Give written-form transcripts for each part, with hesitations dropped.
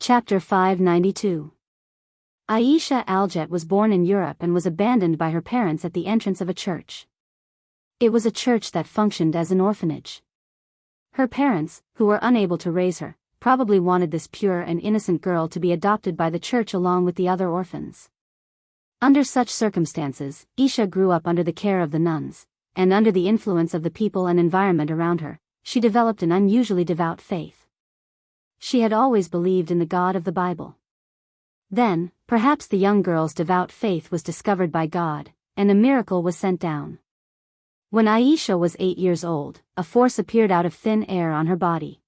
Chapter 592. Aisha Aljet was born in Europe and was abandoned by her parents at the entrance of a church. It was a church that functioned as an orphanage. Her parents, who were unable to raise her, probably wanted this pure and innocent girl to be adopted by the church along with the other orphans. Under such circumstances, Aisha grew up under the care of the nuns, and under the influence of the people and environment around her, she developed an unusually devout faith. She had always believed in the God of the Bible. Then, perhaps the young girl's devout faith was discovered by God, and a miracle was sent down. When Aisha was 8 years old, a force appeared out of thin air on her body.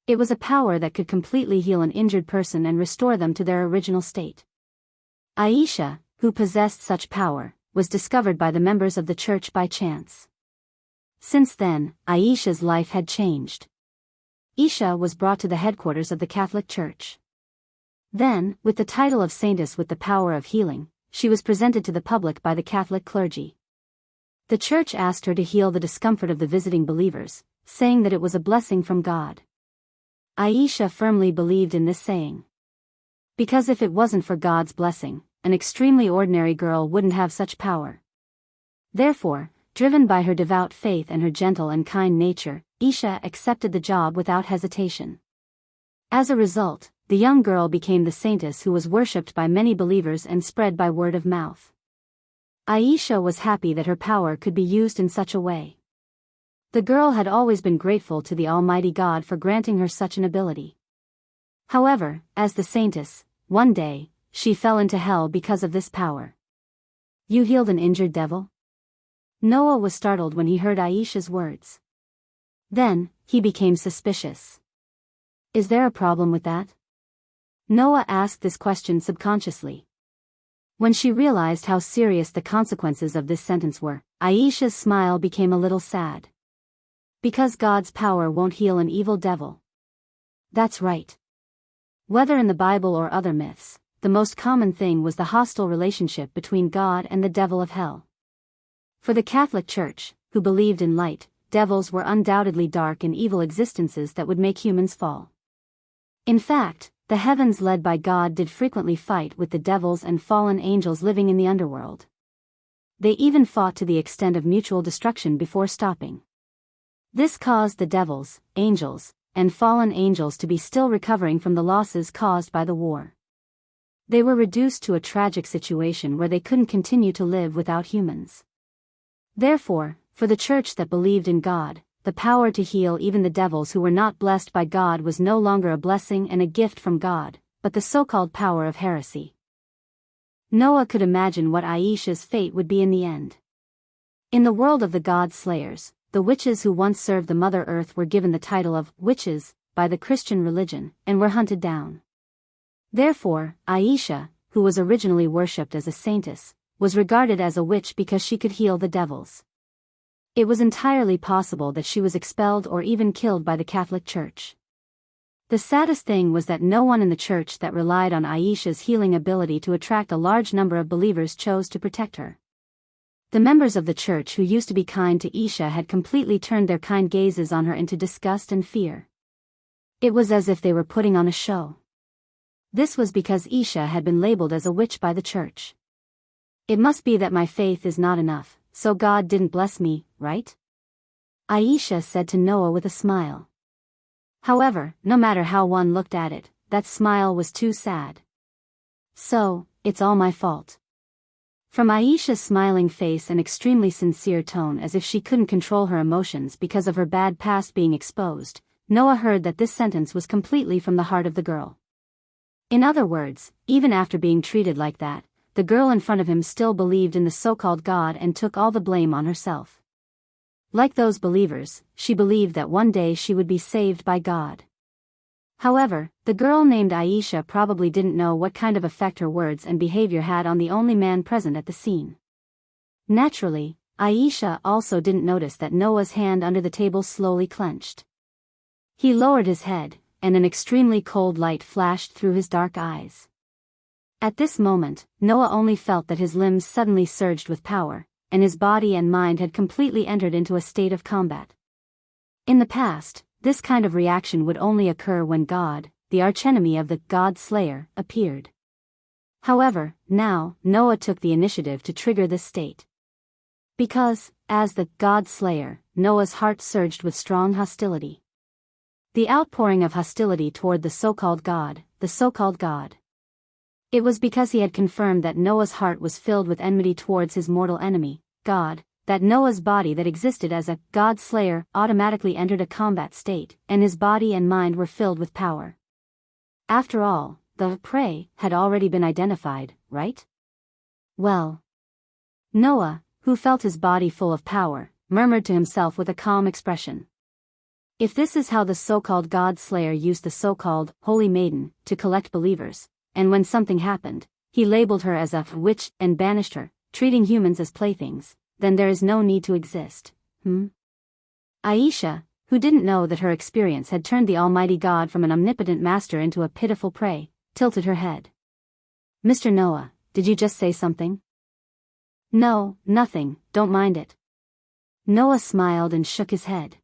It was a power that could completely heal an injured person and restore them to their original state. Aisha, who possessed such power, was discovered by the members of the church by chance. Since then, Aisha's life had changed. Aisha was brought to the headquarters of the Catholic Church. Then, with the title of Saintess with the power of healing, she was presented to the public by the Catholic clergy. The church asked her to heal the discomfort of the visiting believers, saying that it was a blessing from God. Aisha firmly believed in this saying. Because if it wasn't for God's blessing, an extremely ordinary girl wouldn't have such power. Therefore, driven by her devout faith and her gentle and kind nature, Aisha accepted the job without hesitation. As a result, the young girl became the saintess who was worshipped by many believers and spread by word of mouth. Aisha was happy that her power could be used in such a way. The girl had always been grateful to the Almighty God for granting her such an ability. However, as the saintess, one day, she fell into hell because of this power. "You healed an injured devil?" Noah was startled when he heard Aisha's words. Then, he became suspicious. "Is there a problem with that?" Noah asked this question subconsciously. When she realized how serious the consequences of this sentence were, Aisha's smile became a little sad. Because God's power won't heal an evil devil. That's right. Whether in the Bible or other myths, the most common thing was the hostile relationship between God and the devil of hell. For the Catholic Church, who believed in light, devils were undoubtedly dark and evil existences that would make humans fall. In fact, the heavens led by God did frequently fight with the devils and fallen angels living in the underworld. They even fought to the extent of mutual destruction before stopping. This caused the devils, angels, and fallen angels to be still recovering from the losses caused by the war. They were reduced to a tragic situation where they couldn't continue to live without humans. Therefore, for the church that believed in God, the power to heal even the devils who were not blessed by God was no longer a blessing and a gift from God, but the so-called power of heresy. Noah could imagine what Aisha's fate would be in the end. In the world of the God slayers, the witches who once served the Mother Earth were given the title of witches by the Christian religion, and were hunted down. Therefore, Aisha, who was originally worshipped as a saintess, was regarded as a witch because she could heal the devils. It was entirely possible that she was expelled or even killed by the Catholic Church. The saddest thing was that no one in the church that relied on Aisha's healing ability to attract a large number of believers chose to protect her. The members of the church who used to be kind to Aisha had completely turned their kind gazes on her into disgust and fear. It was as if they were putting on a show. This was because Aisha had been labeled as a witch by the church. "It must be that my faith is not enough, so God didn't bless me, right?" Aisha said to Noah with a smile. However, no matter how one looked at it, that smile was too sad. "So, it's all my fault." From Aisha's smiling face and extremely sincere tone, as if she couldn't control her emotions because of her bad past being exposed, Noah heard that this sentence was completely from the heart of the girl. In other words, even after being treated like that, the girl in front of him still believed in the so-called God and took all the blame on herself. Like those believers, she believed that one day she would be saved by God. However, the girl named Aisha probably didn't know what kind of effect her words and behavior had on the only man present at the scene. Naturally, Aisha also didn't notice that Noah's hand under the table slowly clenched. He lowered his head, and an extremely cold light flashed through his dark eyes. At this moment, Noah only felt that his limbs suddenly surged with power, and his body and mind had completely entered into a state of combat. In the past, this kind of reaction would only occur when God, the archenemy of the God Slayer, appeared. However, now, Noah took the initiative to trigger this state. Because, as the God Slayer, Noah's heart surged with strong hostility. The outpouring of hostility toward the so-called God. It was because he had confirmed that Noah's heart was filled with enmity towards his mortal enemy, God, that Noah's body that existed as a God Slayer automatically entered a combat state, and his body and mind were filled with power. After all, the prey had already been identified, right? Well, Noah, who felt his body full of power, murmured to himself with a calm expression. If this is how the so-called God Slayer used the so-called Holy Maiden to collect believers, and when something happened, he labeled her as a witch and banished her, treating humans as playthings, then there is no need to exist. Aisha, who didn't know that her experience had turned the Almighty God from an omnipotent master into a pitiful prey, tilted her head. Mr. Noah, did you just say something? No, nothing, don't mind it. Noah smiled and shook his head.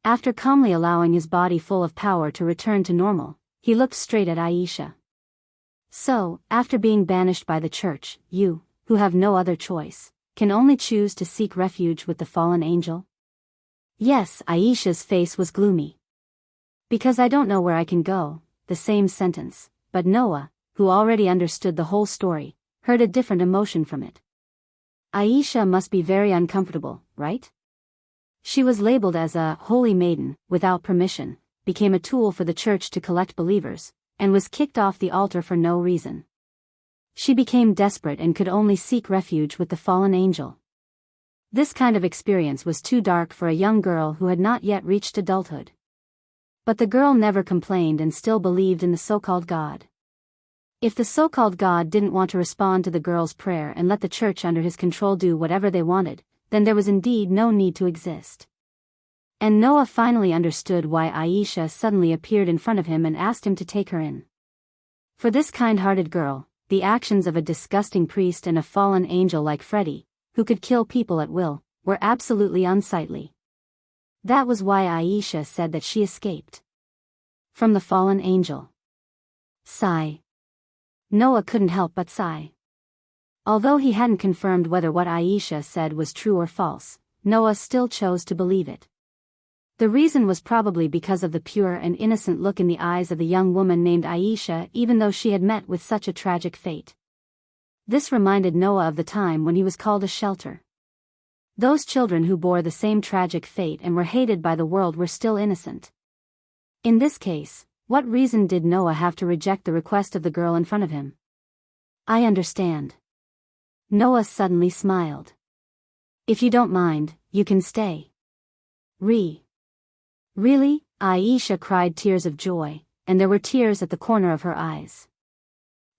After calmly allowing his body full of power to return to normal, he looked straight at Aisha. So, after being banished by the church, you, who have no other choice, can only choose to seek refuge with the fallen angel? Yes, Aisha's face was gloomy. Because I don't know where I can go, the same sentence, but Noah, who already understood the whole story, heard a different emotion from it. Aisha must be very uncomfortable, right? She was labeled as a holy maiden, without permission, became a tool for the church to collect believers, and was kicked off the altar for no reason. She became desperate and could only seek refuge with the fallen angel. This kind of experience was too dark for a young girl who had not yet reached adulthood. But the girl never complained and still believed in the so-called God. If the so-called God didn't want to respond to the girl's prayer and let the church under his control do whatever they wanted, then there was indeed no need to exist. And Noah finally understood why Aisha suddenly appeared in front of him and asked him to take her in. For this kind-hearted girl, the actions of a disgusting priest and a fallen angel like Freddy, who could kill people at will, were absolutely unsightly. That was why Aisha said that she escaped from the fallen angel. Sigh. Noah couldn't help but sigh. Although he hadn't confirmed whether what Aisha said was true or false, Noah still chose to believe it. The reason was probably because of the pure and innocent look in the eyes of the young woman named Aisha, even though she had met with such a tragic fate. This reminded Noah of the time when he was called a shelter. Those children who bore the same tragic fate and were hated by the world were still innocent. In this case, what reason did Noah have to reject the request of the girl in front of him? I understand. Noah suddenly smiled. If you don't mind, you can stay. Really? Aisha cried tears of joy, and there were tears at the corner of her eyes.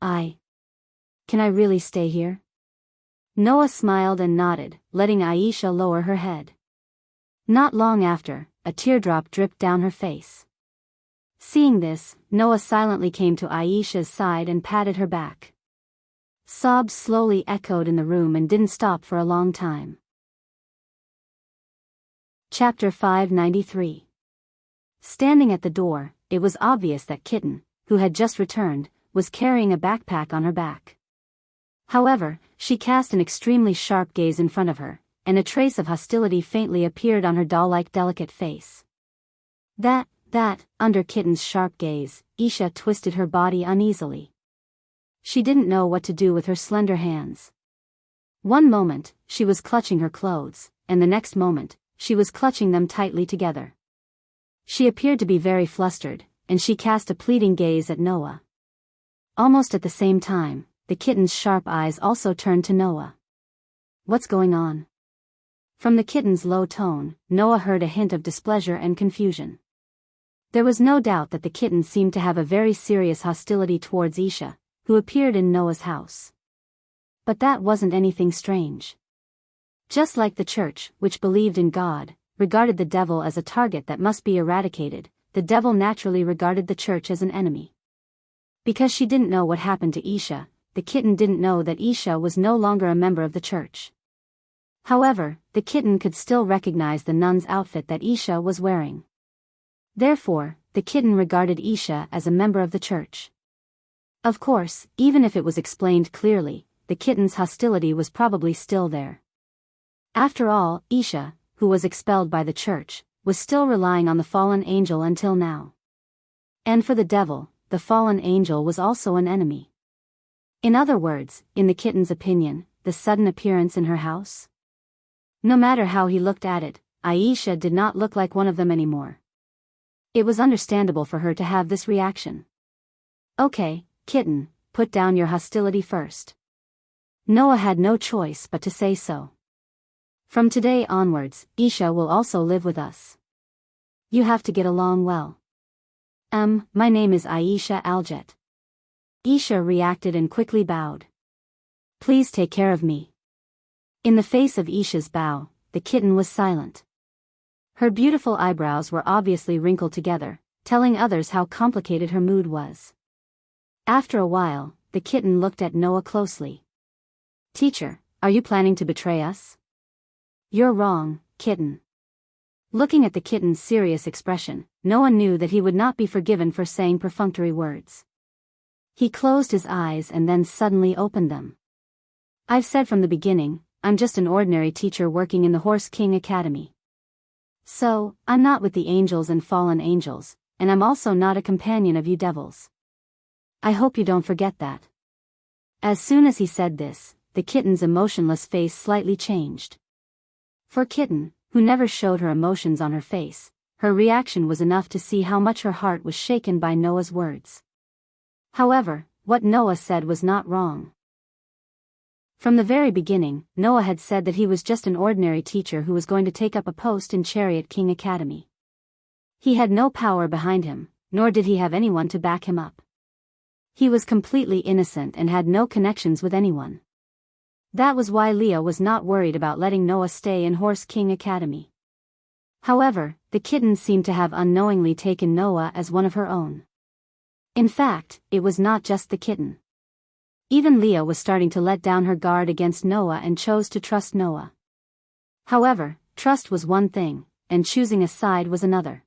Can I really stay here? Noah smiled and nodded, letting Aisha lower her head. Not long after, a teardrop dripped down her face. Seeing this, Noah silently came to Aisha's side and patted her back. Sobs slowly echoed in the room and didn't stop for a long time. Chapter 593. Standing at the door, it was obvious that Kitten, who had just returned, was carrying a backpack on her back. However, she cast an extremely sharp gaze in front of her, and a trace of hostility faintly appeared on her doll-like delicate face. Under Kitten's sharp gaze, Aisha twisted her body uneasily. She didn't know what to do with her slender hands. One moment, she was clutching her clothes, and the next moment, she was clutching them tightly together. She appeared to be very flustered, and she cast a pleading gaze at Noah. Almost at the same time, the kitten's sharp eyes also turned to Noah. What's going on? From the kitten's low tone, Noah heard a hint of displeasure and confusion. There was no doubt that the kitten seemed to have a very serious hostility towards Aisha, who appeared in Noah's house. But that wasn't anything strange. Just like the church, which believed in God, regarded the devil as a target that must be eradicated, the devil naturally regarded the church as an enemy. Because she didn't know what happened to Aisha, the kitten didn't know that Aisha was no longer a member of the church. However, the kitten could still recognize the nun's outfit that Aisha was wearing. Therefore, the kitten regarded Isha as a member of the church. Of course, even if it was explained clearly, the kitten's hostility was probably still there. After all, Isha, who was expelled by the church, was still relying on the fallen angel until now. And for the devil, the fallen angel was also an enemy. In other words, in the kitten's opinion, the sudden appearance in her house? No matter how he looked at it, Aisha did not look like one of them anymore. It was understandable for her to have this reaction. Okay, kitten, put down your hostility first. Noah had no choice but to say so. From today onwards, Isha will also live with us. You have to get along well. My name is Aisha Aljet. Isha reacted and quickly bowed. Please take care of me. In the face of Isha's bow, the kitten was silent. Her beautiful eyebrows were obviously wrinkled together, telling others how complicated her mood was. After a while, the kitten looked at Noah closely. Teacher, are you planning to betray us? You're wrong, kitten. Looking at the kitten's serious expression, Noah knew that he would not be forgiven for saying perfunctory words. He closed his eyes and then suddenly opened them. I've said from the beginning, I'm just an ordinary teacher working in the Horse King Academy. So, I'm not with the angels and fallen angels, and I'm also not a companion of you devils. I hope you don't forget that. As soon as he said this, the kitten's emotionless face slightly changed. For Kitten, who never showed her emotions on her face, her reaction was enough to see how much her heart was shaken by Noah's words. However, what Noah said was not wrong. From the very beginning, Noah had said that he was just an ordinary teacher who was going to take up a post in Chariot King Academy. He had no power behind him, nor did he have anyone to back him up. He was completely innocent and had no connections with anyone. That was why Leah was not worried about letting Noah stay in Horse King Academy. However, the kitten seemed to have unknowingly taken Noah as one of her own. In fact, it was not just the kitten. Even Leah was starting to let down her guard against Noah and chose to trust Noah. However, trust was one thing, and choosing a side was another.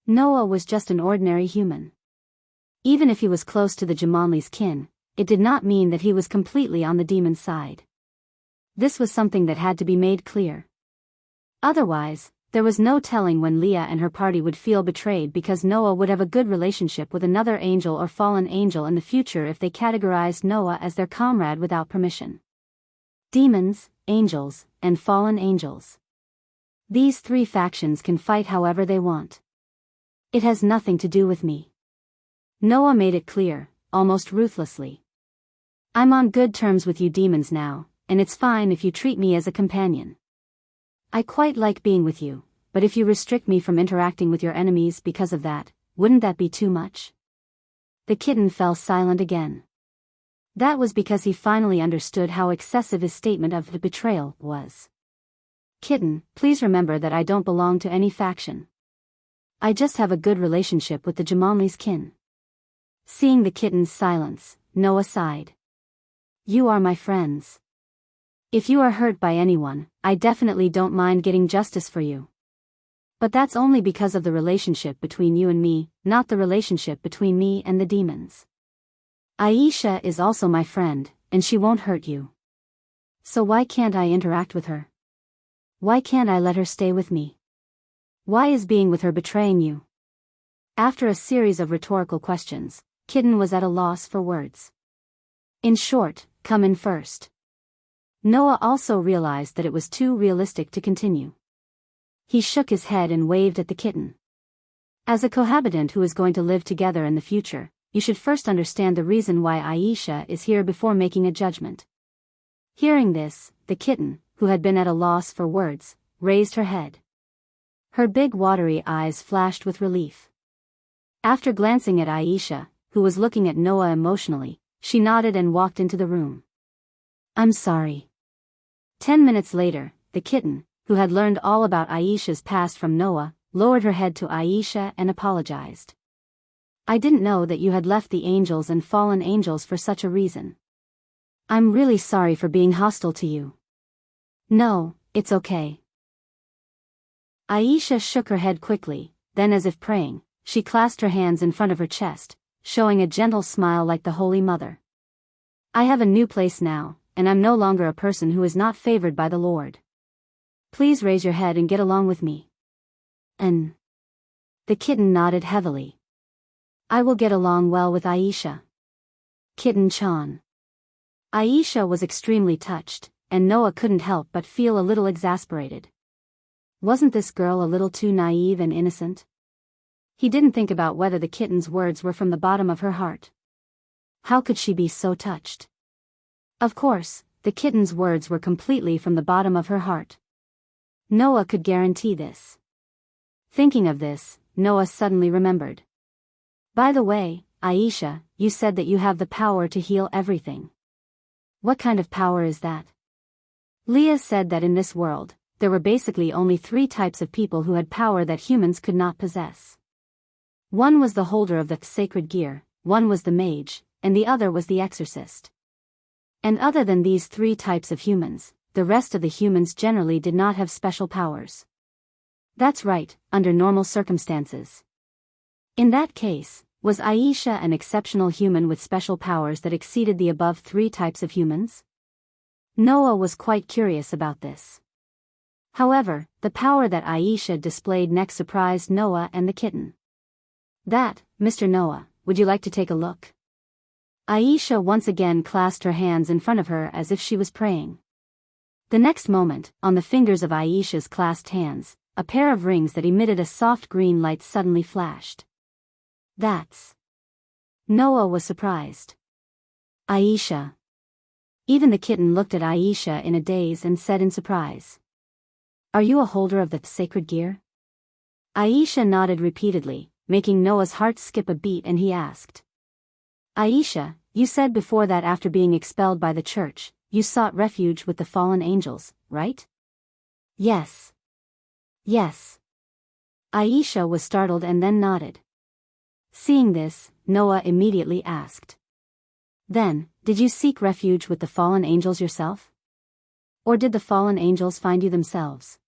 Noah was just an ordinary human. Even if he was close to the Jamanli's kin, it did not mean that he was completely on the demon's side. This was something that had to be made clear. Otherwise, there was no telling when Leah and her party would feel betrayed because Noah would have a good relationship with another angel or fallen angel in the future if they categorized Noah as their comrade without permission. Demons, angels, and fallen angels. These three factions can fight however they want. It has nothing to do with me. Noah made it clear, almost ruthlessly. I'm on good terms with you demons now, and it's fine if you treat me as a companion. I quite like being with you, but if you restrict me from interacting with your enemies because of that, wouldn't that be too much? The kitten fell silent again. That was because he finally understood how excessive his statement of the betrayal was. Kitten, please remember that I don't belong to any faction. I just have a good relationship with the Jamanli's kin. Seeing the kitten's silence, Noah sighed. You are my friends. If you are hurt by anyone, I definitely don't mind getting justice for you. But that's only because of the relationship between you and me, not the relationship between me and the demons. Aisha is also my friend, and she won't hurt you. So why can't I interact with her? Why can't I let her stay with me? Why is being with her betraying you? After a series of rhetorical questions, Kitten was at a loss for words. In short, come in first. Noah also realized that it was too realistic to continue. He shook his head and waved at the kitten. As a cohabitant who is going to live together in the future, you should first understand the reason why Aisha is here before making a judgment. Hearing this, the kitten, who had been at a loss for words, raised her head. Her big watery eyes flashed with relief. After glancing at Aisha, who was looking at Noah emotionally, she nodded and walked into the room. I'm sorry. 10 minutes later, the kitten, who had learned all about Aisha's past from Noah, lowered her head to Aisha and apologized. I didn't know that you had left the angels and fallen angels for such a reason. I'm really sorry for being hostile to you. No, it's okay. Aisha shook her head quickly, then as if praying, she clasped her hands in front of her chest, showing a gentle smile like the Holy Mother. I have a new place now, and I'm no longer a person who is not favored by the Lord. Please raise your head and get along with me. And the kitten nodded heavily. I will get along well with Aisha. Kitten-chan. Aisha was extremely touched, and Noah couldn't help but feel a little exasperated. Wasn't this girl a little too naive and innocent? He didn't think about whether the kitten's words were from the bottom of her heart. How could she be so touched? Of course, the kitten's words were completely from the bottom of her heart. Noah could guarantee this. Thinking of this, Noah suddenly remembered. By the way, Aisha, you said that you have the power to heal everything. What kind of power is that? Leah said that in this world, there were basically only 3 types of people who had power that humans could not possess. One was the holder of the sacred gear, one was the mage, and the other was the exorcist. And other than these 3 types of humans, the rest of the humans generally did not have special powers. That's right, under normal circumstances. In that case, was Aisha an exceptional human with special powers that exceeded the above 3 types of humans? Noah was quite curious about this. However, the power that Aisha displayed next surprised Noah and the kitten. That, Mr. Noah, would you like to take a look? Aisha once again clasped her hands in front of her as if she was praying. The next moment, on the fingers of Aisha's clasped hands, a pair of rings that emitted a soft green light suddenly flashed. That's... Noah was surprised. Aisha. Even the kitten looked at Aisha in a daze and said in surprise. Are you a holder of the sacred gear? Aisha nodded repeatedly, making Noah's heart skip a beat, and he asked. Aisha, you said before that after being expelled by the church, you sought refuge with the fallen angels, right? Yes. Yes. Aisha was startled and then nodded. Seeing this, Noah immediately asked. Then, did you seek refuge with the fallen angels yourself? Or did the fallen angels find you themselves?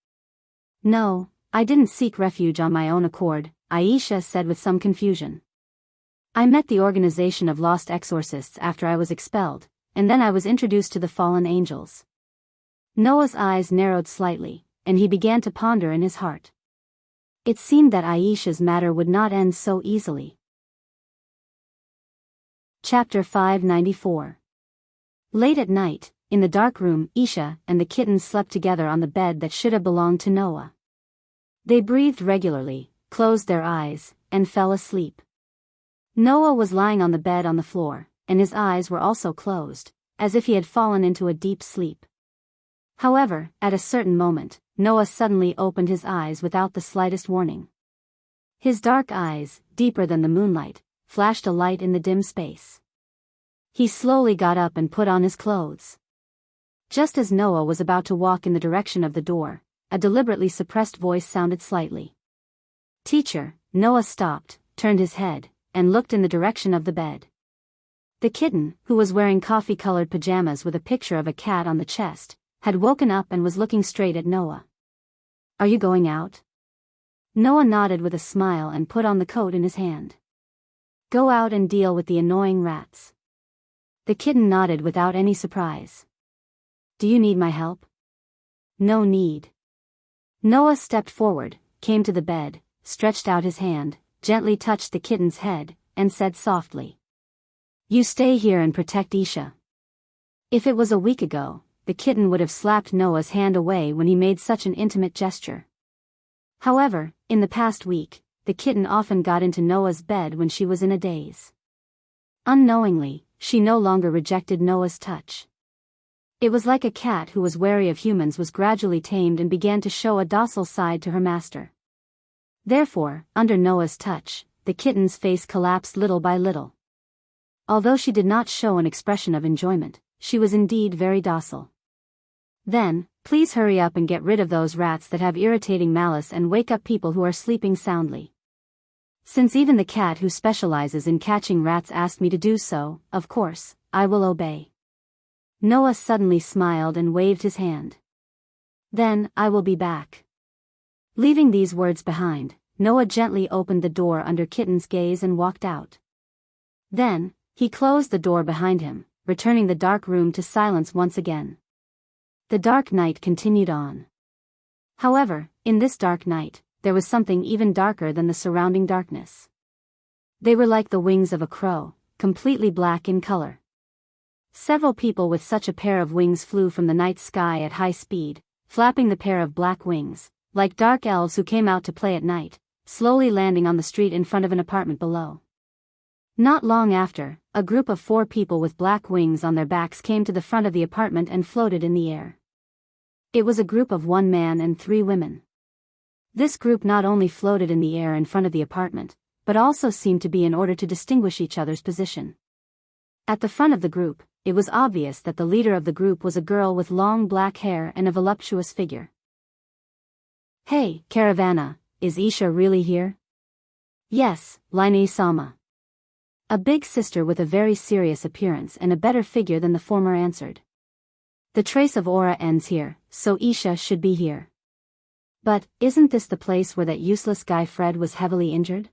No, I didn't seek refuge on my own accord, Aisha said with some confusion. I met the organization of lost exorcists after I was expelled, and then I was introduced to the fallen angels. Noah's eyes narrowed slightly, and he began to ponder in his heart. It seemed that Aisha's matter would not end so easily. Chapter 594. Late at night, in the dark room, Aisha and the kitten slept together on the bed that should have belonged to Noah. They breathed regularly, closed their eyes, and fell asleep. Noah was lying on the bed on the floor, and his eyes were also closed, as if he had fallen into a deep sleep. However, at a certain moment, Noah suddenly opened his eyes without the slightest warning. His dark eyes, deeper than the moonlight, flashed a light in the dim space. He slowly got up and put on his clothes. Just as Noah was about to walk in the direction of the door, a deliberately suppressed voice sounded slightly. Teacher. Noah stopped, turned his head, and looked in the direction of the bed. The kitten, who was wearing coffee-colored pajamas with a picture of a cat on the chest, had woken up and was looking straight at Noah. Are you going out? Noah nodded with a smile and put on the coat in his hand. Go out and deal with the annoying rats. The kitten nodded without any surprise. Do you need my help? No need. Noah stepped forward, came to the bed, stretched out his hand, gently touched the kitten's head, and said softly. You stay here and protect Aisha. If it was a week ago, the kitten would have slapped Noah's hand away when he made such an intimate gesture. However, in the past week, the kitten often got into Noah's bed when she was in a daze. Unknowingly, she no longer rejected Noah's touch. It was like a cat who was wary of humans was gradually tamed and began to show a docile side to her master. Therefore, under Noah's touch, the kitten's face collapsed little by little. Although she did not show an expression of enjoyment, she was indeed very docile. Then, please hurry up and get rid of those rats that have irritating malice and wake up people who are sleeping soundly. Since even the cat who specializes in catching rats asked me to do so, of course, I will obey. Noah suddenly smiled and waved his hand. Then, I will be back. Leaving these words behind, Noah gently opened the door under Kitten's gaze and walked out. Then, he closed the door behind him, returning the dark room to silence once again. The dark night continued on. However, in this dark night, there was something even darker than the surrounding darkness. They were like the wings of a crow, completely black in color. Several people with such a pair of wings flew from the night sky at high speed, flapping the pair of black wings, like dark elves who came out to play at night, slowly landing on the street in front of an apartment below. Not long after, a group of 4 people with black wings on their backs came to the front of the apartment and floated in the air. It was a group of 1 man and 3 women. This group not only floated in the air in front of the apartment, but also seemed to be in order to distinguish each other's position. At the front of the group, it was obvious that the leader of the group was a girl with long black hair and a voluptuous figure. "Hey, Caravana, is Isha really here?" "Yes, Line Sama." A big sister with a very serious appearance and a better figure than the former answered. "The trace of aura ends here, so Isha should be here." "But, isn't this the place where that useless guy Fred was heavily injured?"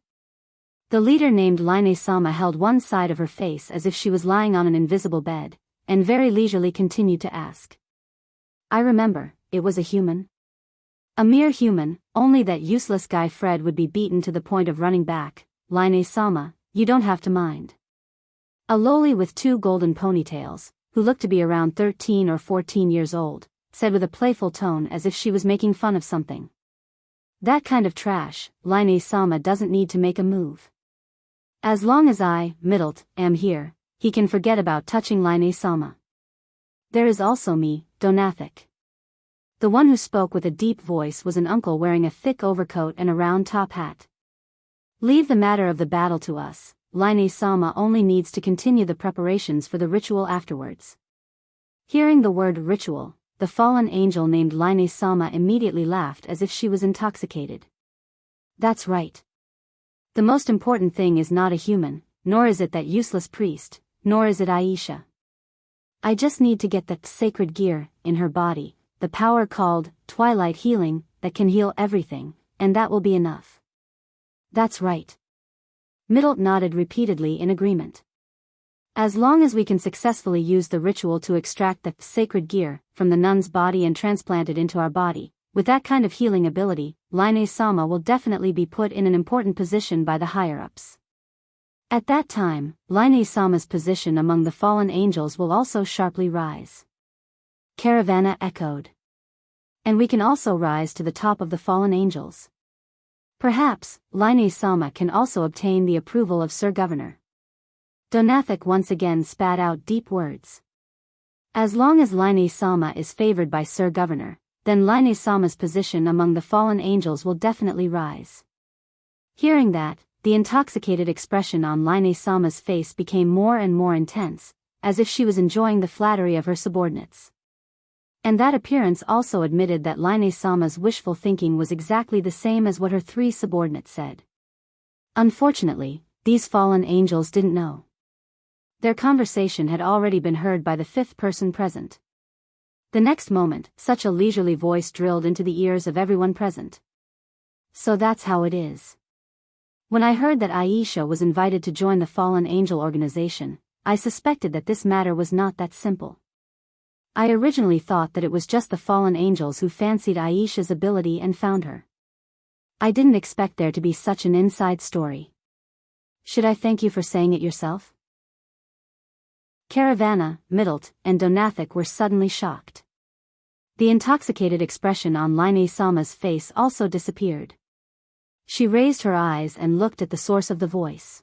The leader named Line Sama held one side of her face as if she was lying on an invisible bed, and very leisurely continued to ask. "I remember, it was a human." "A mere human, only that useless guy Fred would be beaten to the point of running back. Line Sama, you don't have to mind." A loli with 2 golden ponytails, who looked to be around 13 or 14 years old, said with a playful tone as if she was making fun of something. "That kind of trash, Line Sama doesn't need to make a move. As long as I, Middlet, am here, he can forget about touching Line Sama. There is also me, Donathik." The one who spoke with a deep voice was an uncle wearing a thick overcoat and a round top hat. "Leave the matter of the battle to us, Line Sama only needs to continue the preparations for the ritual afterwards." Hearing the word ritual, the fallen angel named Line Sama immediately laughed as if she was intoxicated. "That's right. The most important thing is not a human, nor is it that useless priest, nor is it Aisha. I just need to get that sacred gear in her body, the power called Twilight Healing, that can heal everything, and that will be enough." "That's right." Middlet nodded repeatedly in agreement. "As long as we can successfully use the ritual to extract the sacred gear from the nun's body and transplant it into our body, with that kind of healing ability, Line Sama will definitely be put in an important position by the higher-ups. At that time, Line Sama's position among the fallen angels will also sharply rise." Caravana echoed. "And we can also rise to the top of the fallen angels. Perhaps, Line Sama can also obtain the approval of Sir Governor." Donathik once again spat out deep words. As long as Line Sama is favored by Sir Governor, then Line Sama's position among the fallen angels will definitely rise. Hearing that, the intoxicated expression on Line Sama's face became more and more intense, as if she was enjoying the flattery of her subordinates. And that appearance also admitted that Line Sama's wishful thinking was exactly the same as what her 3 subordinates said. Unfortunately, these fallen angels didn't know. Their conversation had already been heard by the 5th person present. The next moment, such a leisurely voice drilled into the ears of everyone present. "So that's how it is. When I heard that Aisha was invited to join the Fallen Angel organization, I suspected that this matter was not that simple. I originally thought that it was just the fallen angels who fancied Aisha's ability and found her. I didn't expect there to be such an inside story. Should I thank you for saying it yourself?" Caravana, Middlet, and Donathik were suddenly shocked. The intoxicated expression on Line Sama's face also disappeared. She raised her eyes and looked at the source of the voice.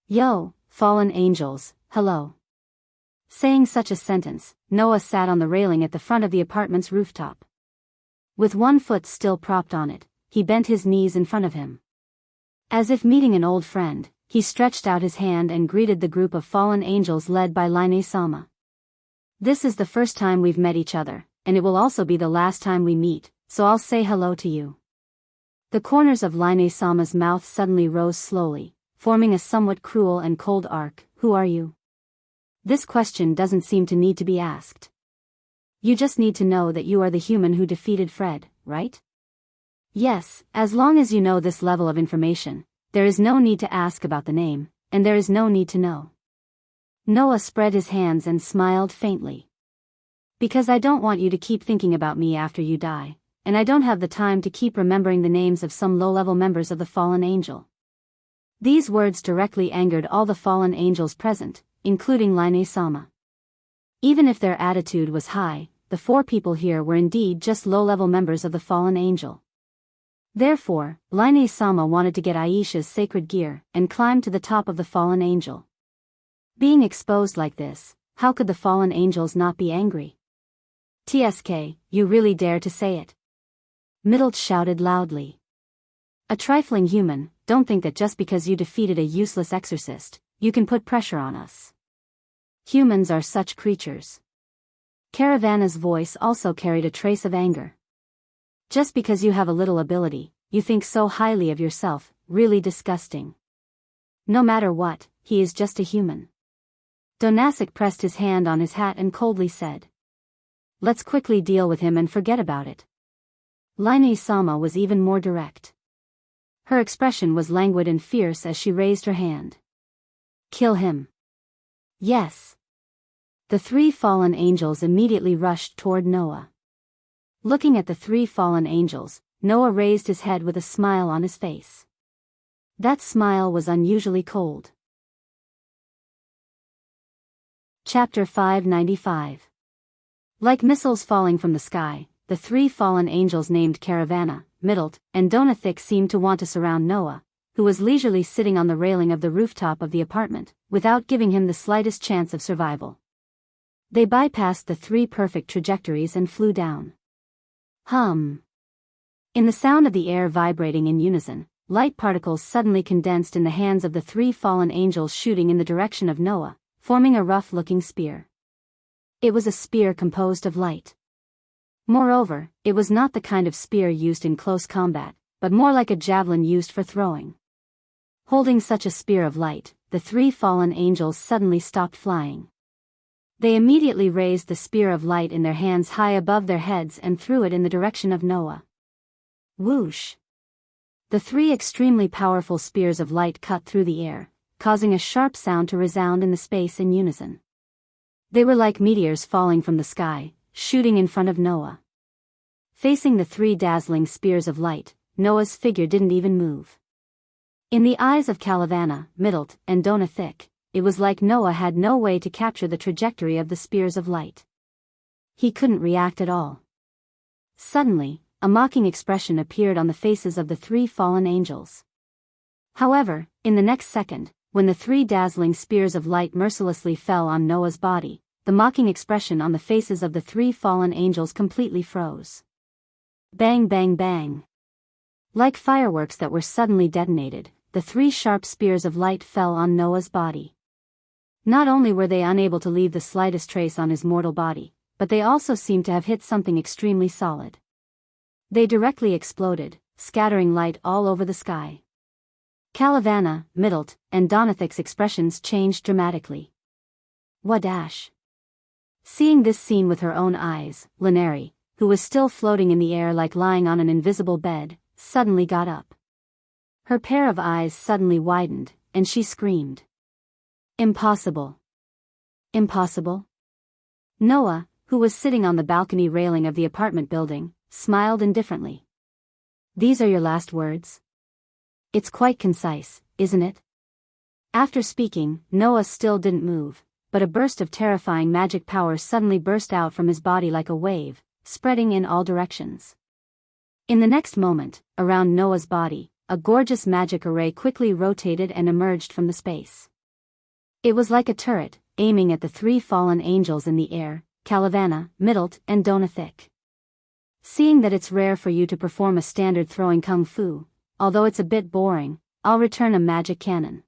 "Yo, fallen angels, hello." Saying such a sentence, Noah sat on the railing at the front of the apartment's rooftop. With one foot still propped on it, he bent his knees in front of him. As if meeting an old friend, he stretched out his hand and greeted the group of fallen angels led by Line Sama. "This is the first time we've met each other, and it will also be the last time we meet, so I'll say hello to you." The corners of Line Sama's mouth suddenly rose slowly, forming a somewhat cruel and cold arc. "Who are you?" This question doesn't seem to need to be asked. You just need to know that you are the human who defeated Fred, right? Yes, as long as you know this level of information, there is no need to ask about the name, and there is no need to know. Noah spread his hands and smiled faintly. Because I don't want you to keep thinking about me after you die, and I don't have the time to keep remembering the names of some low-level members of the fallen angel. These words directly angered all the fallen angels present, including Line-sama. Even if their attitude was high, the 4 people here were indeed just low-level members of the fallen angel. Therefore, Line-sama wanted to get Aisha's sacred gear and climb to the top of the fallen angel. Being exposed like this, how could the fallen angels not be angry? "TSK, you really dare to say it?" Middle shouted loudly. "A trifling human, don't think that just because you defeated a useless exorcist, you can put pressure on us. Humans are such creatures." Caravana's voice also carried a trace of anger. "Just because you have a little ability, you think so highly of yourself, really disgusting. No matter what, he is just a human." Donasic pressed his hand on his hat and coldly said, "Let's quickly deal with him and forget about it." Line-sama was even more direct. Her expression was languid and fierce as she raised her hand. "Kill him." "Yes." The 3 fallen angels immediately rushed toward Noah. Looking at the 3 fallen angels, Noah raised his head with a smile on his face. That smile was unusually cold. Chapter 595. Like missiles falling from the sky, the 3 fallen angels named Caravana, Middle, and Donathic seemed to want to surround Noah, who was leisurely sitting on the railing of the rooftop of the apartment, without giving him the slightest chance of survival. They bypassed the 3 perfect trajectories and flew down. Hum. In the sound of the air vibrating in unison, light particles suddenly condensed in the hands of the 3 fallen angels shooting in the direction of Noah, forming a rough-looking spear. It was a spear composed of light. Moreover, it was not the kind of spear used in close combat, but more like a javelin used for throwing. Holding such a spear of light, the 3 fallen angels suddenly stopped flying. They immediately raised the spear of light in their hands high above their heads and threw it in the direction of Noah. Whoosh! The 3 extremely powerful spears of light cut through the air, causing a sharp sound to resound in the space in unison. They were like meteors falling from the sky, shooting in front of Noah. Facing the 3 dazzling spears of light, Noah's figure didn't even move. In the eyes of Caravana, Middle, and Donathic, it was like Noah had no way to capture the trajectory of the spears of light. He couldn't react at all. Suddenly, a mocking expression appeared on the faces of the 3 fallen angels. However, in the next second, when the 3 dazzling spears of light mercilessly fell on Noah's body, the mocking expression on the faces of the 3 fallen angels completely froze. Bang bang bang. Like fireworks that were suddenly detonated, the 3 sharp spears of light fell on Noah's body. Not only were they unable to leave the slightest trace on his mortal body, but they also seemed to have hit something extremely solid. They directly exploded, scattering light all over the sky. Caravana, Middle, and Donathic's expressions changed dramatically. Wadash! Seeing this scene with her own eyes, Linari, who was still floating in the air like lying on an invisible bed, suddenly got up. Her pair of eyes suddenly widened, and she screamed. Impossible! Impossible? Noah, who was sitting on the balcony railing of the apartment building, smiled indifferently. These are your last words? It's quite concise, isn't it? After speaking, Noah still didn't move, but a burst of terrifying magic power suddenly burst out from his body like a wave, spreading in all directions. In the next moment, around Noah's body, a gorgeous magic array quickly rotated and emerged from the space. It was like a turret, aiming at the 3 fallen angels in the air, Caravana, Middle, and Donathic. Seeing that it's rare for you to perform a standard throwing kung fu, although it's a bit boring, I'll return a magic cannon.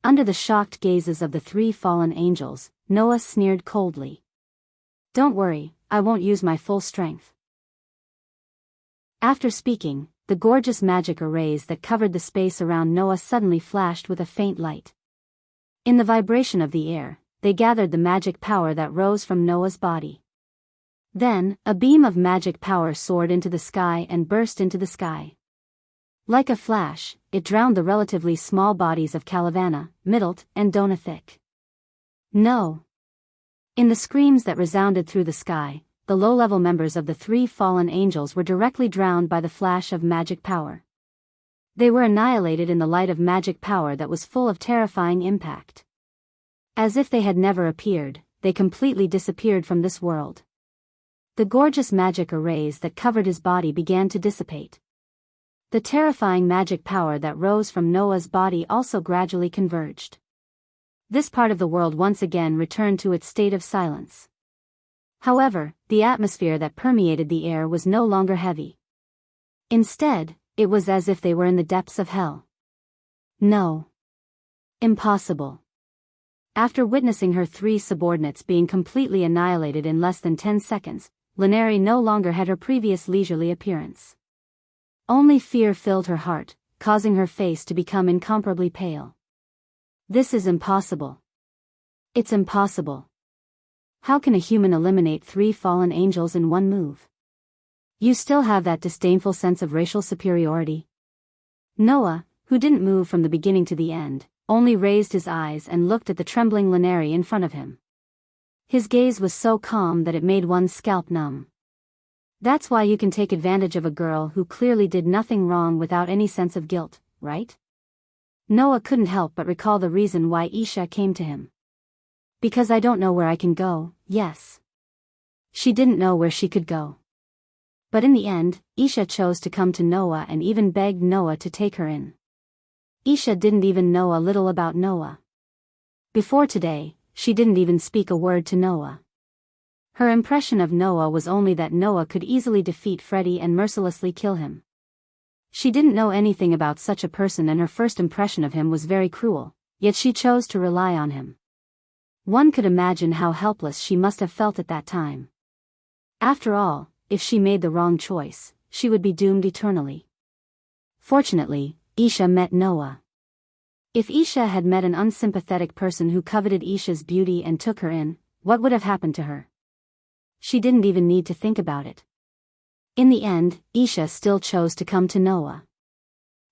Under the shocked gazes of the 3 fallen angels, Noah sneered coldly. Don't worry, I won't use my full strength. After speaking, the gorgeous magic arrays that covered the space around Noah suddenly flashed with a faint light. In the vibration of the air, they gathered the magic power that rose from Noah's body. Then, a beam of magic power soared into the sky and burst into the sky. Like a flash, it drowned the relatively small bodies of Calavana, Middlet, and Donathik. No. In the screams that resounded through the sky, the low-level members of the three fallen angels were directly drowned by the flash of magic power. They were annihilated in the light of magic power that was full of terrifying impact. As if they had never appeared, they completely disappeared from this world. The gorgeous magic arrays that covered his body began to dissipate. The terrifying magic power that rose from Noah's body also gradually converged. This part of the world once again returned to its state of silence. However, the atmosphere that permeated the air was no longer heavy. Instead, it was as if they were in the depths of hell. No. Impossible. After witnessing her three subordinates being completely annihilated in less than 10 seconds, Laneri no longer had her previous leisurely appearance. Only fear filled her heart, causing her face to become incomparably pale. This is impossible. It's impossible. How can a human eliminate three fallen angels in one move? You still have that disdainful sense of racial superiority? Noah, who didn't move from the beginning to the end, only raised his eyes and looked at the trembling Laneri in front of him. His gaze was so calm that it made one's scalp numb. That's why you can take advantage of a girl who clearly did nothing wrong without any sense of guilt, right? Noah couldn't help but recall the reason why Isha came to him. Because I don't know where I can go, yes. She didn't know where she could go. But in the end, Isha chose to come to Noah and even begged Noah to take her in. Isha didn't even know a little about Noah. Before today, she didn't even speak a word to Noah. Her impression of Noah was only that Noah could easily defeat Freddy and mercilessly kill him. She didn't know anything about such a person and her first impression of him was very cruel, yet she chose to rely on him. One could imagine how helpless she must have felt at that time. After all, if she made the wrong choice, she would be doomed eternally. Fortunately, Isha met Noah. If Isha had met an unsympathetic person who coveted Isha's beauty and took her in, what would have happened to her? She didn't even need to think about it. In the end, Isha still chose to come to Noah.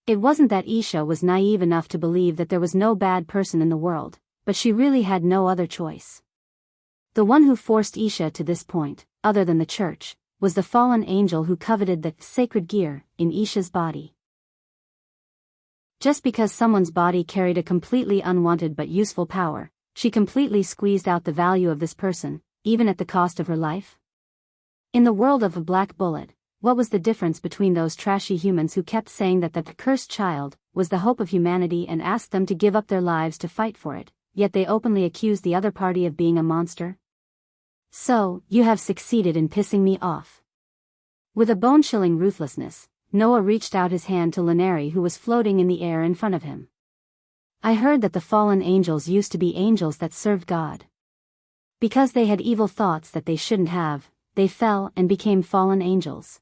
It wasn't that Isha was naive enough to believe that there was no bad person in the world, but she really had no other choice. The one who forced Isha to this point, other than the church, was the fallen angel who coveted the sacred gear in Isha's body. Just because someone's body carried a completely unwanted but useful power, she completely squeezed out the value of this person, even at the cost of her life? In the world of a black bullet, what was the difference between those trashy humans who kept saying that the cursed child was the hope of humanity and asked them to give up their lives to fight for it, yet they openly accused the other party of being a monster? So, you have succeeded in pissing me off. With a bone-chilling ruthlessness, Noah reached out his hand to Laneri who was floating in the air in front of him. I heard that the fallen angels used to be angels that served God. Because they had evil thoughts that they shouldn't have, they fell and became fallen angels.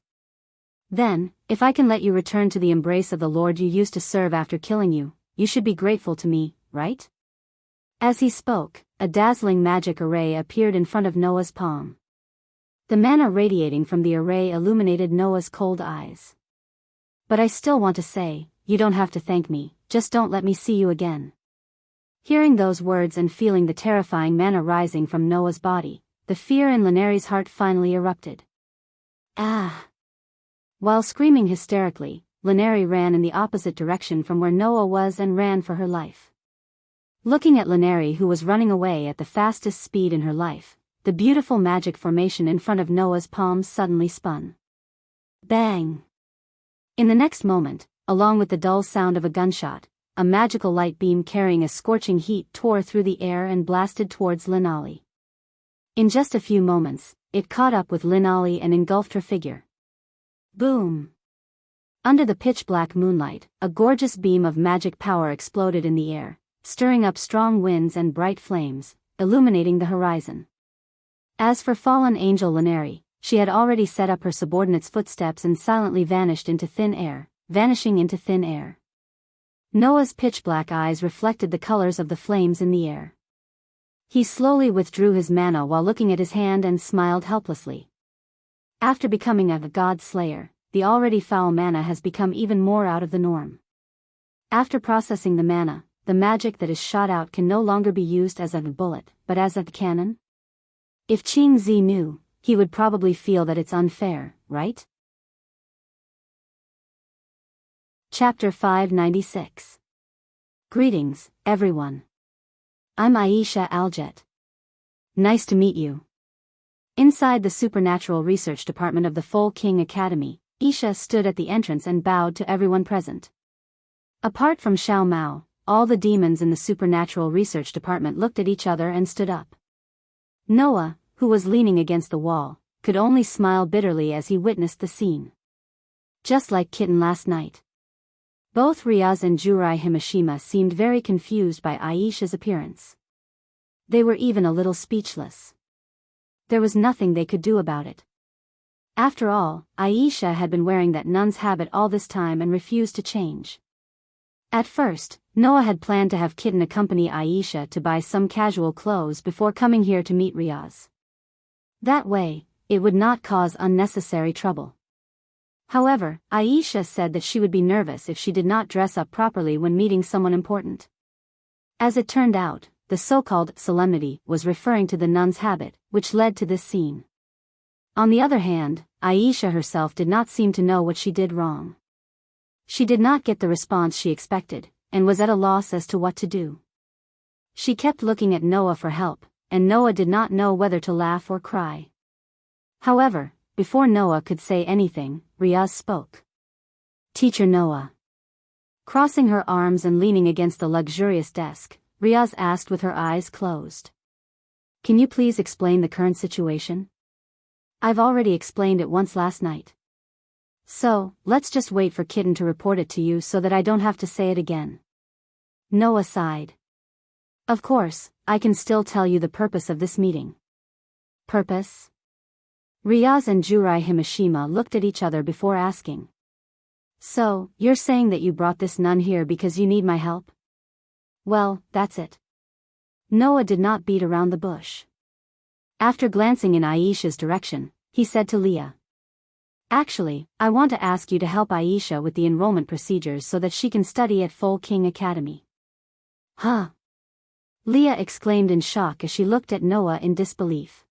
Then, if I can let you return to the embrace of the Lord you used to serve after killing you, you should be grateful to me, right? As he spoke, a dazzling magic array appeared in front of Noah's palm. The mana radiating from the array illuminated Noah's cold eyes. But I still want to say, you don't have to thank me, just don't let me see you again. Hearing those words and feeling the terrifying mana rising from Noah's body, the fear in Laneri's heart finally erupted. Ah! While screaming hysterically, Laneri ran in the opposite direction from where Noah was and ran for her life. Looking at Laneri who was running away at the fastest speed in her life, the beautiful magic formation in front of Noah's palm suddenly spun. Bang! In the next moment, along with the dull sound of a gunshot, a magical light beam carrying a scorching heat tore through the air and blasted towards Linali. In just a few moments, it caught up with Linali and engulfed her figure. Boom! Under the pitch-black moonlight, a gorgeous beam of magic power exploded in the air, stirring up strong winds and bright flames, illuminating the horizon. As for fallen angel Laneri, she had already set up her subordinates' footsteps and silently vanished into thin air, vanishing into thin air. Noah's pitch-black eyes reflected the colors of the flames in the air. He slowly withdrew his mana while looking at his hand and smiled helplessly. After becoming a god slayer, the already foul mana has become even more out of the norm. After processing the mana, the magic that is shot out can no longer be used as a bullet, but as a cannon? If Qing Zi knew, he would probably feel that it's unfair, right? Chapter 596. Greetings, everyone. I'm Aisha Aljet. Nice to meet you. Inside the Supernatural Research Department of the Full King Academy, Aisha stood at the entrance and bowed to everyone present. Apart from Xiao Mao, all the demons in the Supernatural Research Department looked at each other and stood up. Noah, who was leaning against the wall, could only smile bitterly as he witnessed the scene. Just like Kitten last night. Both Riaz and Jurai Himashima seemed very confused by Aisha's appearance. They were even a little speechless. There was nothing they could do about it. After all, Aisha had been wearing that nun's habit all this time and refused to change. At first, Noah had planned to have Kitten accompany Aisha to buy some casual clothes before coming here to meet Riaz. That way, it would not cause unnecessary trouble. However, Aisha said that she would be nervous if she did not dress up properly when meeting someone important. As it turned out, the so-called solemnity was referring to the nun's habit, which led to this scene. On the other hand, Aisha herself did not seem to know what she did wrong. She did not get the response she expected, and was at a loss as to what to do. She kept looking at Noah for help, and Noah did not know whether to laugh or cry. However, before Noah could say anything, Riaz spoke. Teacher Noah. Crossing her arms and leaning against the luxurious desk, Riaz asked with her eyes closed. Can you please explain the current situation? I've already explained it once last night. So, let's just wait for Kitten to report it to you so that I don't have to say it again. Noah sighed. Of course, I can still tell you the purpose of this meeting. Purpose? Riaz and Jurai Himashima looked at each other before asking. So, you're saying that you brought this nun here because you need my help? Well, that's it. Noah did not beat around the bush. After glancing in Aisha's direction, he said to Leah. Actually, I want to ask you to help Aisha with the enrollment procedures so that she can study at Full King Academy. Huh? Leah exclaimed in shock as she looked at Noah in disbelief.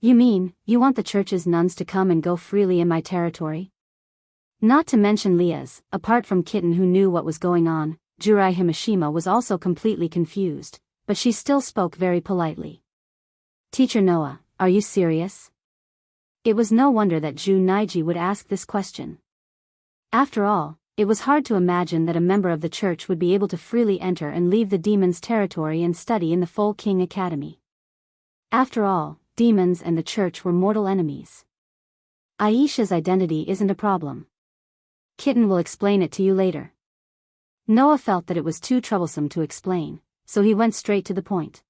You mean, you want the church's nuns to come and go freely in my territory? Not to mention Leah's, apart from Kitten who knew what was going on, Jurai Himashima was also completely confused, but she still spoke very politely. Teacher Noah, are you serious? It was no wonder that Ju Naiji would ask this question. After all, it was hard to imagine that a member of the church would be able to freely enter and leave the demon's territory and study in the Full King Academy. After all, demons and the church were mortal enemies. Aisha's identity isn't a problem. Kitten will explain it to you later. Noah felt that it was too troublesome to explain, so he went straight to the point.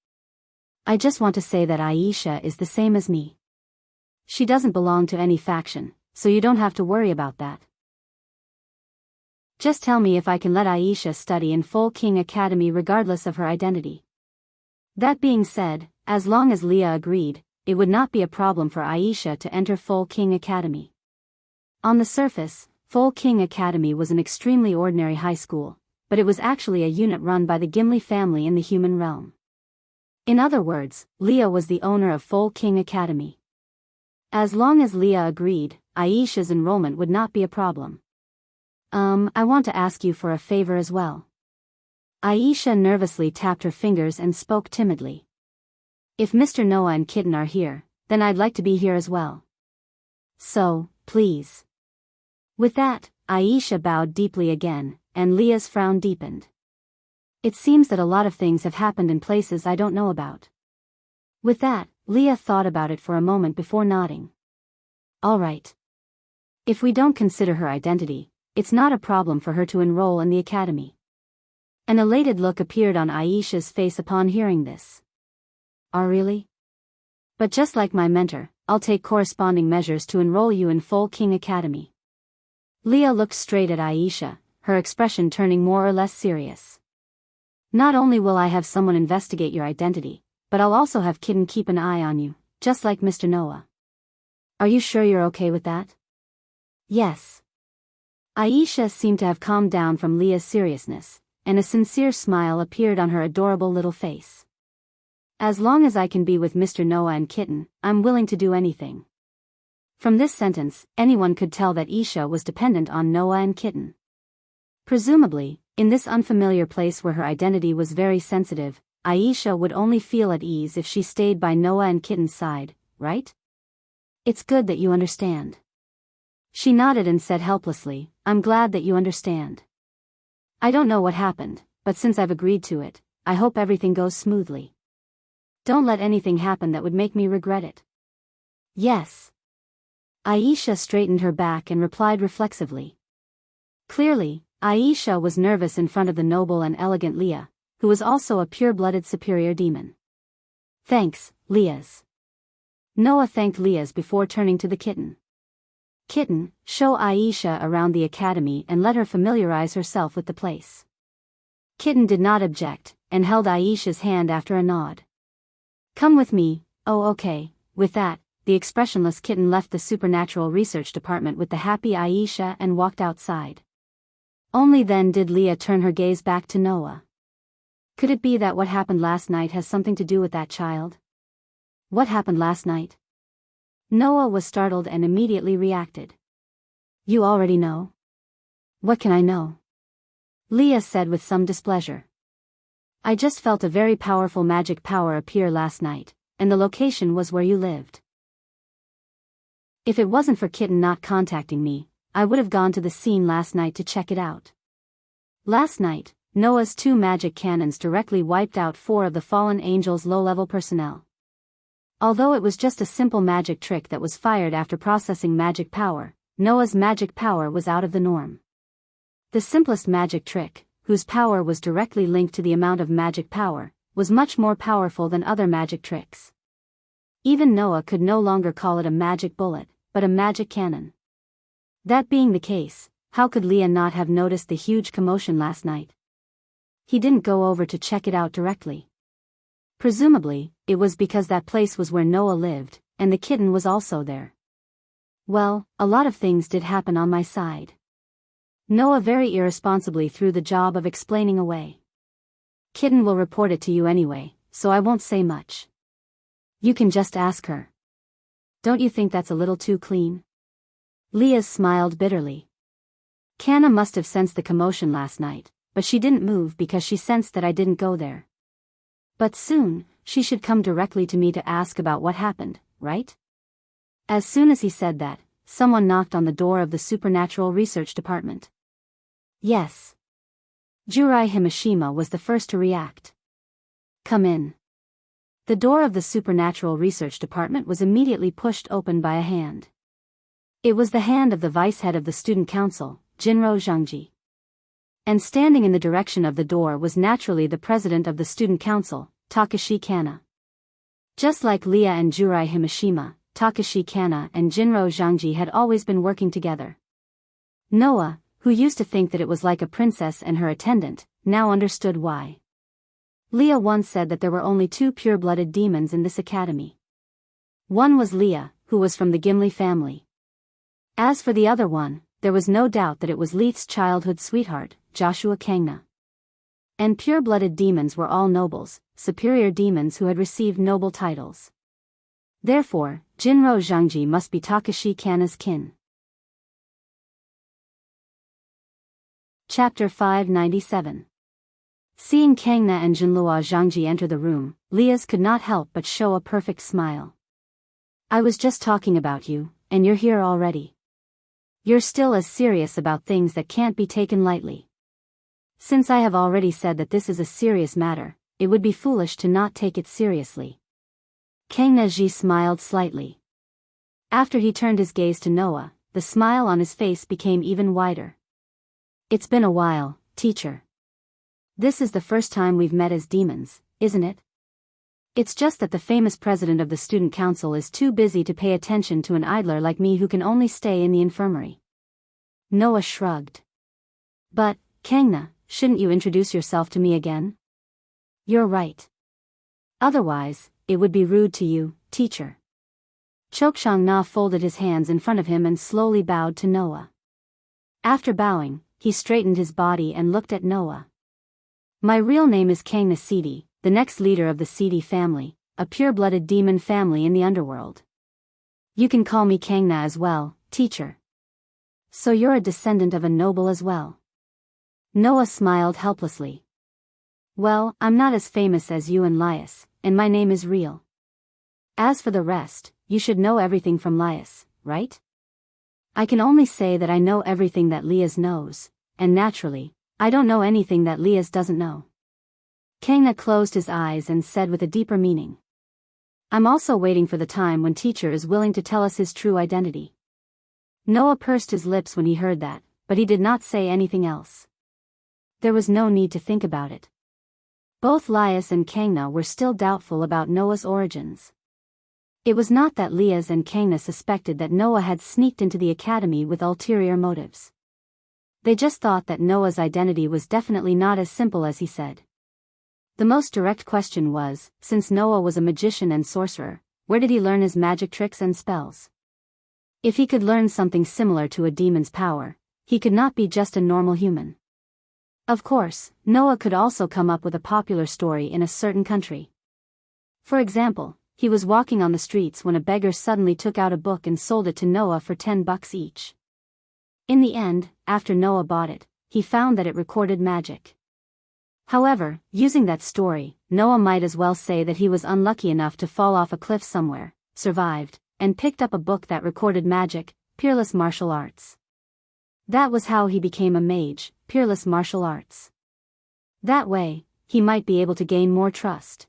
I just want to say that Aisha is the same as me. She doesn't belong to any faction, so you don't have to worry about that. Just tell me if I can let Aisha study in Full King Academy regardless of her identity. That being said, as long as Leah agreed, it would not be a problem for Aisha to enter Full King Academy. On the surface, Full King Academy was an extremely ordinary high school, but it was actually a unit run by the Gimli family in the human realm. In other words, Leah was the owner of Full King Academy. As long as Leah agreed, Aisha's enrollment would not be a problem. I want to ask you for a favor as well. Aisha nervously tapped her fingers and spoke timidly. If Mr. Noah and Kitten are here, then I'd like to be here as well. So, please. With that, Aisha bowed deeply again, and Leah's frown deepened. It seems that a lot of things have happened in places I don't know about. With that, Leah thought about it for a moment before nodding. All right. If we don't consider her identity, it's not a problem for her to enroll in the academy. An elated look appeared on Aisha's face upon hearing this. Oh, really? But just like my mentor, I'll take corresponding measures to enroll you in Full King Academy. Leah looked straight at Aisha, her expression turning more or less serious. Not only will I have someone investigate your identity, but I'll also have Kitten keep an eye on you, just like Mr. Noah. Are you sure you're okay with that? Yes. Aisha seemed to have calmed down from Leah's seriousness, and a sincere smile appeared on her adorable little face. As long as I can be with Mr. Noah and Kitten, I'm willing to do anything. From this sentence, anyone could tell that Isha was dependent on Noah and Kitten. Presumably, in this unfamiliar place where her identity was very sensitive, Aisha would only feel at ease if she stayed by Noah and Kitten's side, right? It's good that you understand. She nodded and said helplessly, I'm glad that you understand. I don't know what happened, but since I've agreed to it, I hope everything goes smoothly. Don't let anything happen that would make me regret it. Yes. Aisha straightened her back and replied reflexively. Clearly, Aisha was nervous in front of the noble and elegant Leah, who was also a pure-blooded superior demon. Thanks, Leah's. Noah thanked Leah's before turning to the kitten. Kitten, show Aisha around the academy and let her familiarize herself with the place. Kitten did not object, and held Aisha's hand after a nod. Come with me. Oh okay. With that, the expressionless kitten left the supernatural research department with the happy Aisha and walked outside. Only then did Leah turn her gaze back to Noah. Could it be that what happened last night has something to do with that child? What happened last night? Noah was startled and immediately reacted. You already know? What can I know? Leah said with some displeasure. I just felt a very powerful magic power appear last night, and the location was where you lived. If it wasn't for Kitten not contacting me, I would have gone to the scene last night to check it out. Last night, Noah's 2 magic cannons directly wiped out 4 of the fallen angel's low-level personnel. Although it was just a simple magic trick that was fired after processing magic power, Noah's magic power was out of the norm. The simplest magic trick, whose power was directly linked to the amount of magic power, was much more powerful than other magic tricks. Even Noah could no longer call it a magic bullet, but a magic cannon. That being the case, how could Leah not have noticed the huge commotion last night? He didn't go over to check it out directly. Presumably, it was because that place was where Noah lived, and the kitten was also there. Well, a lot of things did happen on my side. Noah very irresponsibly threw the job of explaining away. Kitten will report it to you anyway, so I won't say much. You can just ask her. Don't you think that's a little too clean? Leah smiled bitterly. Kanna must have sensed the commotion last night, but she didn't move because she sensed that I didn't go there. But soon, she should come directly to me to ask about what happened, right? As soon as he said that, someone knocked on the door of the supernatural research department. Yes. Jurai Himashima was the first to react. Come in. The door of the supernatural research department was immediately pushed open by a hand. It was the hand of the vice head of the student council, Jinro Zhangji. And standing in the direction of the door was naturally the president of the student council, Takashi Kanna. Just like Leah and Jurai Himashima, Takashi Kanna and Jinro Zhangji had always been working together. Noah, who used to think that it was like a princess and her attendant, now understood why. Leah once said that there were only 2 pure-blooded demons in this academy. One was Leah, who was from the Gimli family. As for the other one, there was no doubt that it was Leith's childhood sweetheart, Joshua Kangna. And pure-blooded demons were all nobles, superior demons who had received noble titles. Therefore, Jinro Zhangji must be Takashi Kanna's kin. Chapter 597. Seeing Kangna and Jinlua Zhangji enter the room, Leah's could not help but show a perfect smile. I was just talking about you, and you're here already. You're still as serious about things that can't be taken lightly. Since I have already said that this is a serious matter, it would be foolish to not take it seriously. Kangna Ji smiled slightly. After he turned his gaze to Noah, the smile on his face became even wider. It's been a while, teacher. This is the first time we've met as demons, isn't it? It's just that the famous president of the student council is too busy to pay attention to an idler like me who can only stay in the infirmary. Noah shrugged. But, Kangna, shouldn't you introduce yourself to me again? You're right. Otherwise, it would be rude to you, teacher. Chokshang Na folded his hands in front of him and slowly bowed to Noah. After bowing, he straightened his body and looked at Noah. My real name is Kang Nasidi, the next leader of the Sidi family, a pure-blooded demon family in the underworld. You can call me Kangna as well, teacher. So you're a descendant of a noble as well. Noah smiled helplessly. Well, I'm not as famous as you and Lias, and my name is real. As for the rest, you should know everything from Lias, right? I can only say that I know everything that Lias knows, and naturally, I don't know anything that Lias doesn't know. Kangna closed his eyes and said with a deeper meaning. I'm also waiting for the time when teacher is willing to tell us his true identity. Noah pursed his lips when he heard that, but he did not say anything else. There was no need to think about it. Both Lias and Kangna were still doubtful about Noah's origins. It was not that Lias and Kangna suspected that Noah had sneaked into the academy with ulterior motives. They just thought that Noah's identity was definitely not as simple as he said. The most direct question was, since Noah was a magician and sorcerer, where did he learn his magic tricks and spells? If he could learn something similar to a demon's power, he could not be just a normal human. Of course, Noah could also come up with a popular story in a certain country. For example, he was walking on the streets when a beggar suddenly took out a book and sold it to Noah for $10 each. In the end, after Noah bought it, he found that it recorded magic. However, using that story, Noah might as well say that he was unlucky enough to fall off a cliff somewhere, survived, and picked up a book that recorded magic, peerless martial arts. That was how he became a mage, peerless martial arts. That way, he might be able to gain more trust.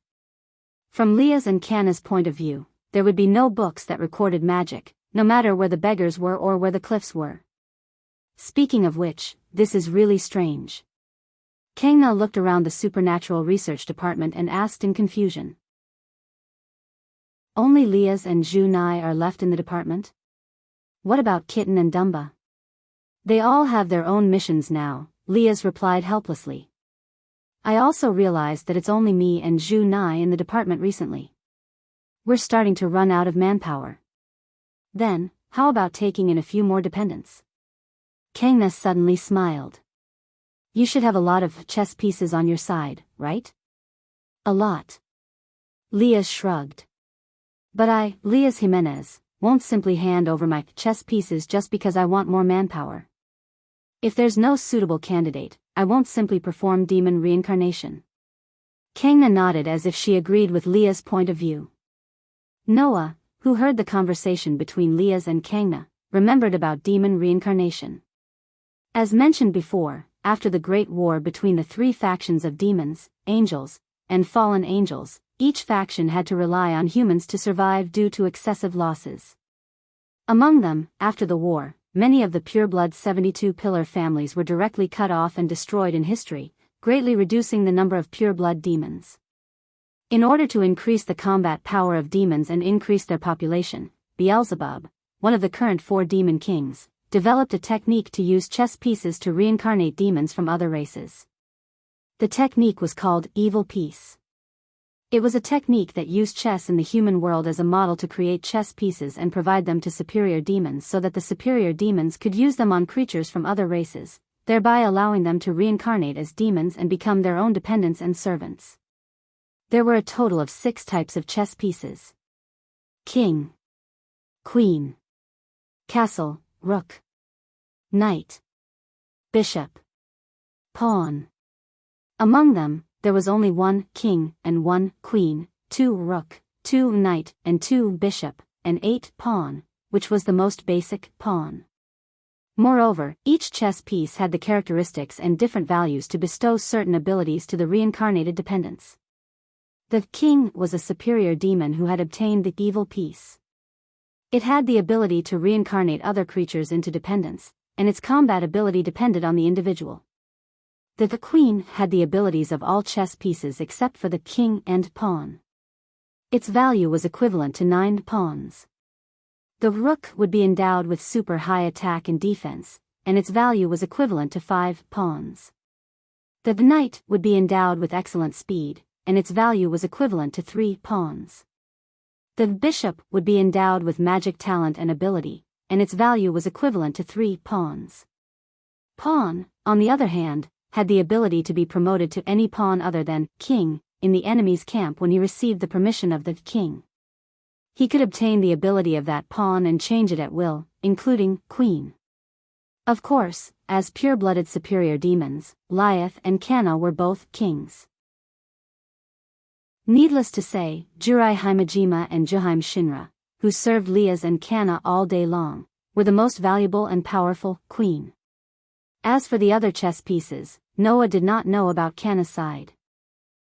From Leah's and Kanna's point of view, there would be no books that recorded magic, no matter where the beggars were or where the cliffs were. Speaking of which, this is really strange. Kangna looked around the supernatural research department and asked in confusion. Only Lias and Zhu Nai are left in the department? What about Kitten and Dumba? They all have their own missions now, Lias replied helplessly. I also realized that it's only me and Zhu Nai in the department recently. We're starting to run out of manpower. Then, how about taking in a few more dependents? Kangna suddenly smiled. You should have a lot of chess pieces on your side, right? A lot. Lias shrugged. But I, Lias Jimenez, won't simply hand over my chess pieces just because I want more manpower. If there's no suitable candidate, I won't simply perform demon reincarnation. Kangna nodded as if she agreed with Lia's point of view. Noah, who heard the conversation between Lias and Kangna, remembered about demon reincarnation. As mentioned before, after the Great War between the three factions of demons, angels, and fallen angels, each faction had to rely on humans to survive due to excessive losses. Among them, after the war, many of the pureblood 72 pillar families were directly cut off and destroyed in history, greatly reducing the number of pureblood demons. In order to increase the combat power of demons and increase their population, Beelzebub, one of the current 4 demon kings, developed a technique to use chess pieces to reincarnate demons from other races. The technique was called Evil Piece. It was a technique that used chess in the human world as a model to create chess pieces and provide them to superior demons so that the superior demons could use them on creatures from other races, thereby allowing them to reincarnate as demons and become their own dependents and servants. There were a total of 6 types of chess pieces: King, Queen, Castle, Rook, Knight, Bishop, Pawn. Among them, there was only 1 king and 1 queen, 2 rook, 2 knight and 2 bishop, and 8 pawn, which was the most basic pawn. Moreover, each chess piece had the characteristics and different values to bestow certain abilities to the reincarnated dependents. The king was a superior demon who had obtained the evil piece. It had the ability to reincarnate other creatures into dependents, and its combat ability depended on the individual. The queen had the abilities of all chess pieces except for the king and pawn. Its value was equivalent to 9 pawns. The rook would be endowed with super high attack and defense, and its value was equivalent to 5 pawns. The knight would be endowed with excellent speed, and its value was equivalent to 3 pawns. The bishop would be endowed with magic talent and ability, and its value was equivalent to 3 pawns. Pawn, on the other hand, had the ability to be promoted to any pawn other than king in the enemy's camp when he received the permission of the king. He could obtain the ability of that pawn and change it at will, including queen. Of course, as pure-blooded superior demons, Lyath and Canna were both kings. Needless to say, Jurai Himajima and Juhaim Shinra, who served Liaz and Canna all day long, were the most valuable and powerful queen. As for the other chess pieces, Noah did not know about Canna's side.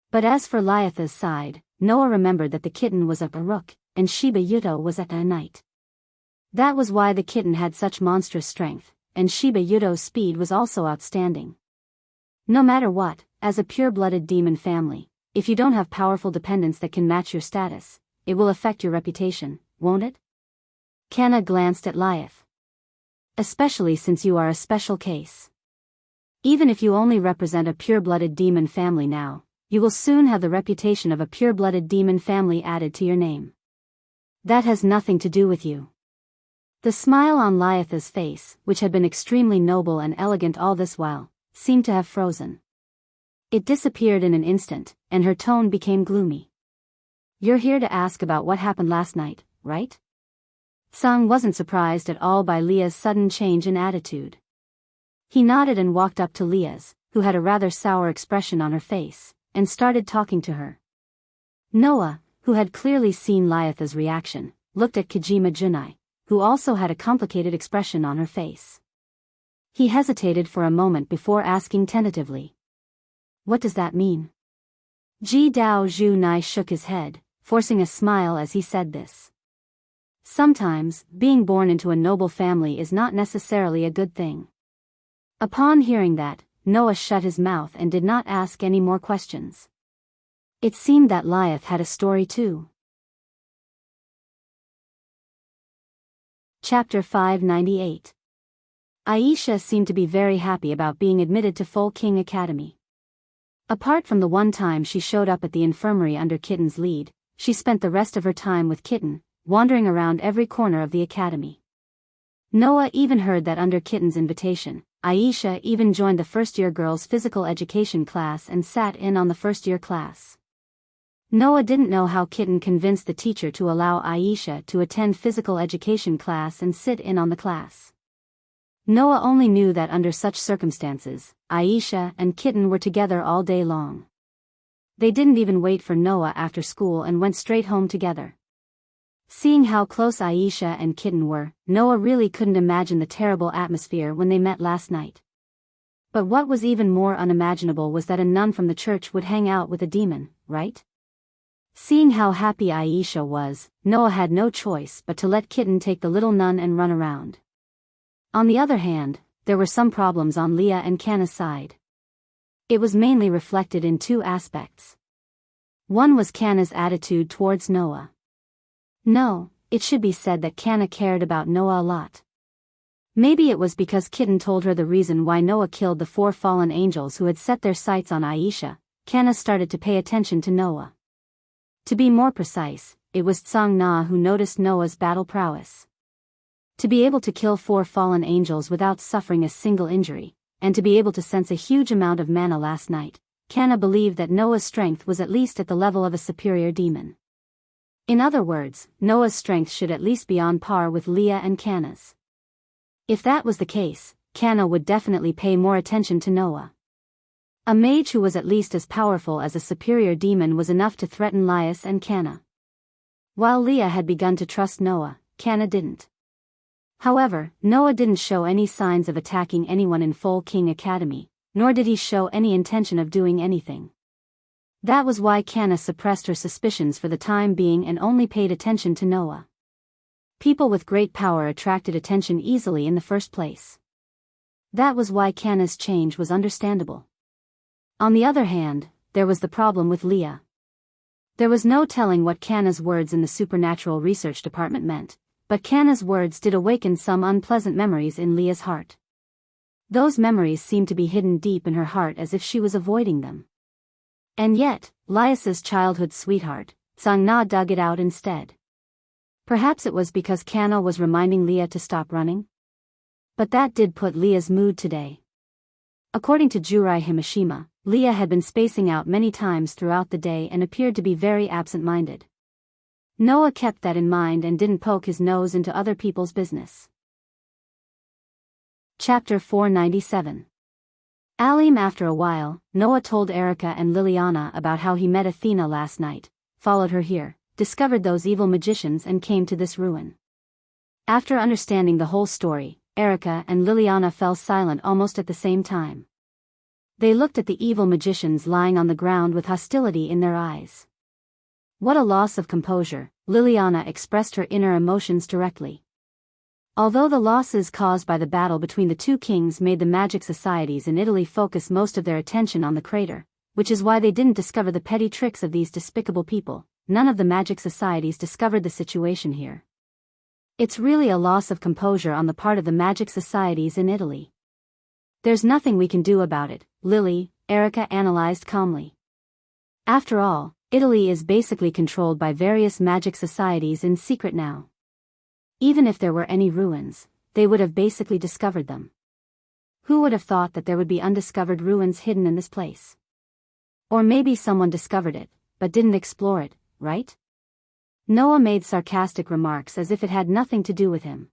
But as for Lyath's side, Noah remembered that the kitten was a rook, and Shiba Yuto was a knight. That was why the kitten had such monstrous strength, and Shiba Yuto's speed was also outstanding. No matter what, as a pure-blooded demon family, if you don't have powerful dependents that can match your status, it will affect your reputation, won't it? Canna glanced at Lyath. Especially since you are a special case. Even if you only represent a pure-blooded demon family now, you will soon have the reputation of a pure-blooded demon family added to your name. That has nothing to do with you. The smile on Lyath's face, which had been extremely noble and elegant all this while, seemed to have frozen. It disappeared in an instant, and her tone became gloomy. You're here to ask about what happened last night, right? Sung wasn't surprised at all by Leah's sudden change in attitude. He nodded and walked up to Liaz, who had a rather sour expression on her face, and started talking to her. Noah, who had clearly seen Lyath's reaction, looked at Kojima Junai, who also had a complicated expression on her face. He hesitated for a moment before asking tentatively. What does that mean? Ji Dao Junai shook his head, forcing a smile as he said this. Sometimes, being born into a noble family is not necessarily a good thing. Upon hearing that, Noah shut his mouth and did not ask any more questions. It seemed that Lyath had a story too. Chapter 598. Aisha seemed to be very happy about being admitted to Full King Academy. Apart from the one time she showed up at the infirmary under Kitten's lead, she spent the rest of her time with Kitten, wandering around every corner of the academy. Noah even heard that under Kitten's invitation, Aisha even joined the first-year girls' physical education class and sat in on the first-year class. Noah didn't know how Kitten convinced the teacher to allow Aisha to attend physical education class and sit in on the class. Noah only knew that under such circumstances, Aisha and Kitten were together all day long. They didn't even wait for Noah after school and went straight home together. Seeing how close Aisha and Kitten were, Noah really couldn't imagine the terrible atmosphere when they met last night. But what was even more unimaginable was that a nun from the church would hang out with a demon, right? Seeing how happy Aisha was, Noah had no choice but to let Kitten take the little nun and run around. On the other hand, there were some problems on Leah and Canna's side. It was mainly reflected in two aspects. One was Canna's attitude towards Noah. No, it should be said that Canna cared about Noah a lot. Maybe it was because Kitten told her the reason why Noah killed the 4 fallen angels who had set their sights on Aisha. Canna started to pay attention to Noah. To be more precise, it was Tsang Na who noticed Noah's battle prowess. To be able to kill 4 fallen angels without suffering a single injury, and to be able to sense a huge amount of mana last night, Canna believed that Noah's strength was at least at the level of a superior demon. In other words, Noah's strength should at least be on par with Leah and Canna's. If that was the case, Canna would definitely pay more attention to Noah. A mage who was at least as powerful as a superior demon was enough to threaten Lias and Canna. While Leah had begun to trust Noah, Canna didn't. However, Noah didn't show any signs of attacking anyone in Full King Academy, nor did he show any intention of doing anything. That was why Canna suppressed her suspicions for the time being and only paid attention to Noah. People with great power attracted attention easily in the first place. That was why Canna's change was understandable. On the other hand, there was the problem with Leah. There was no telling what Canna's words in the supernatural research department meant, but Canna's words did awaken some unpleasant memories in Leah's heart. Those memories seemed to be hidden deep in her heart as if she was avoiding them. And yet, Lias's childhood sweetheart, Tsang Na dug it out instead. Perhaps it was because Kano was reminding Leah to stop running? But that did put Leah's mood today. According to Jurai Himashima, Leah had been spacing out many times throughout the day and appeared to be very absent-minded. Noah kept that in mind and didn't poke his nose into other people's business. Chapter 497. Alim. After a while, Noah told Erica and Liliana about how he met Athena last night, followed her here, discovered those evil magicians and came to this ruin. After understanding the whole story, Erica and Liliana fell silent almost at the same time. They looked at the evil magicians lying on the ground with hostility in their eyes. What a loss of composure, Liliana expressed her inner emotions directly. Although the losses caused by the battle between the two kings made the magic societies in Italy focus most of their attention on the crater, which is why they didn't discover the petty tricks of these despicable people, none of the magic societies discovered the situation here. It's really a loss of composure on the part of the magic societies in Italy. There's nothing we can do about it, Lily, Erica analyzed calmly. After all, Italy is basically controlled by various magic societies in secret now. Even if there were any ruins, they would have basically discovered them. Who would have thought that there would be undiscovered ruins hidden in this place? Or maybe someone discovered it, but didn't explore it, right? Noah made sarcastic remarks as if it had nothing to do with him.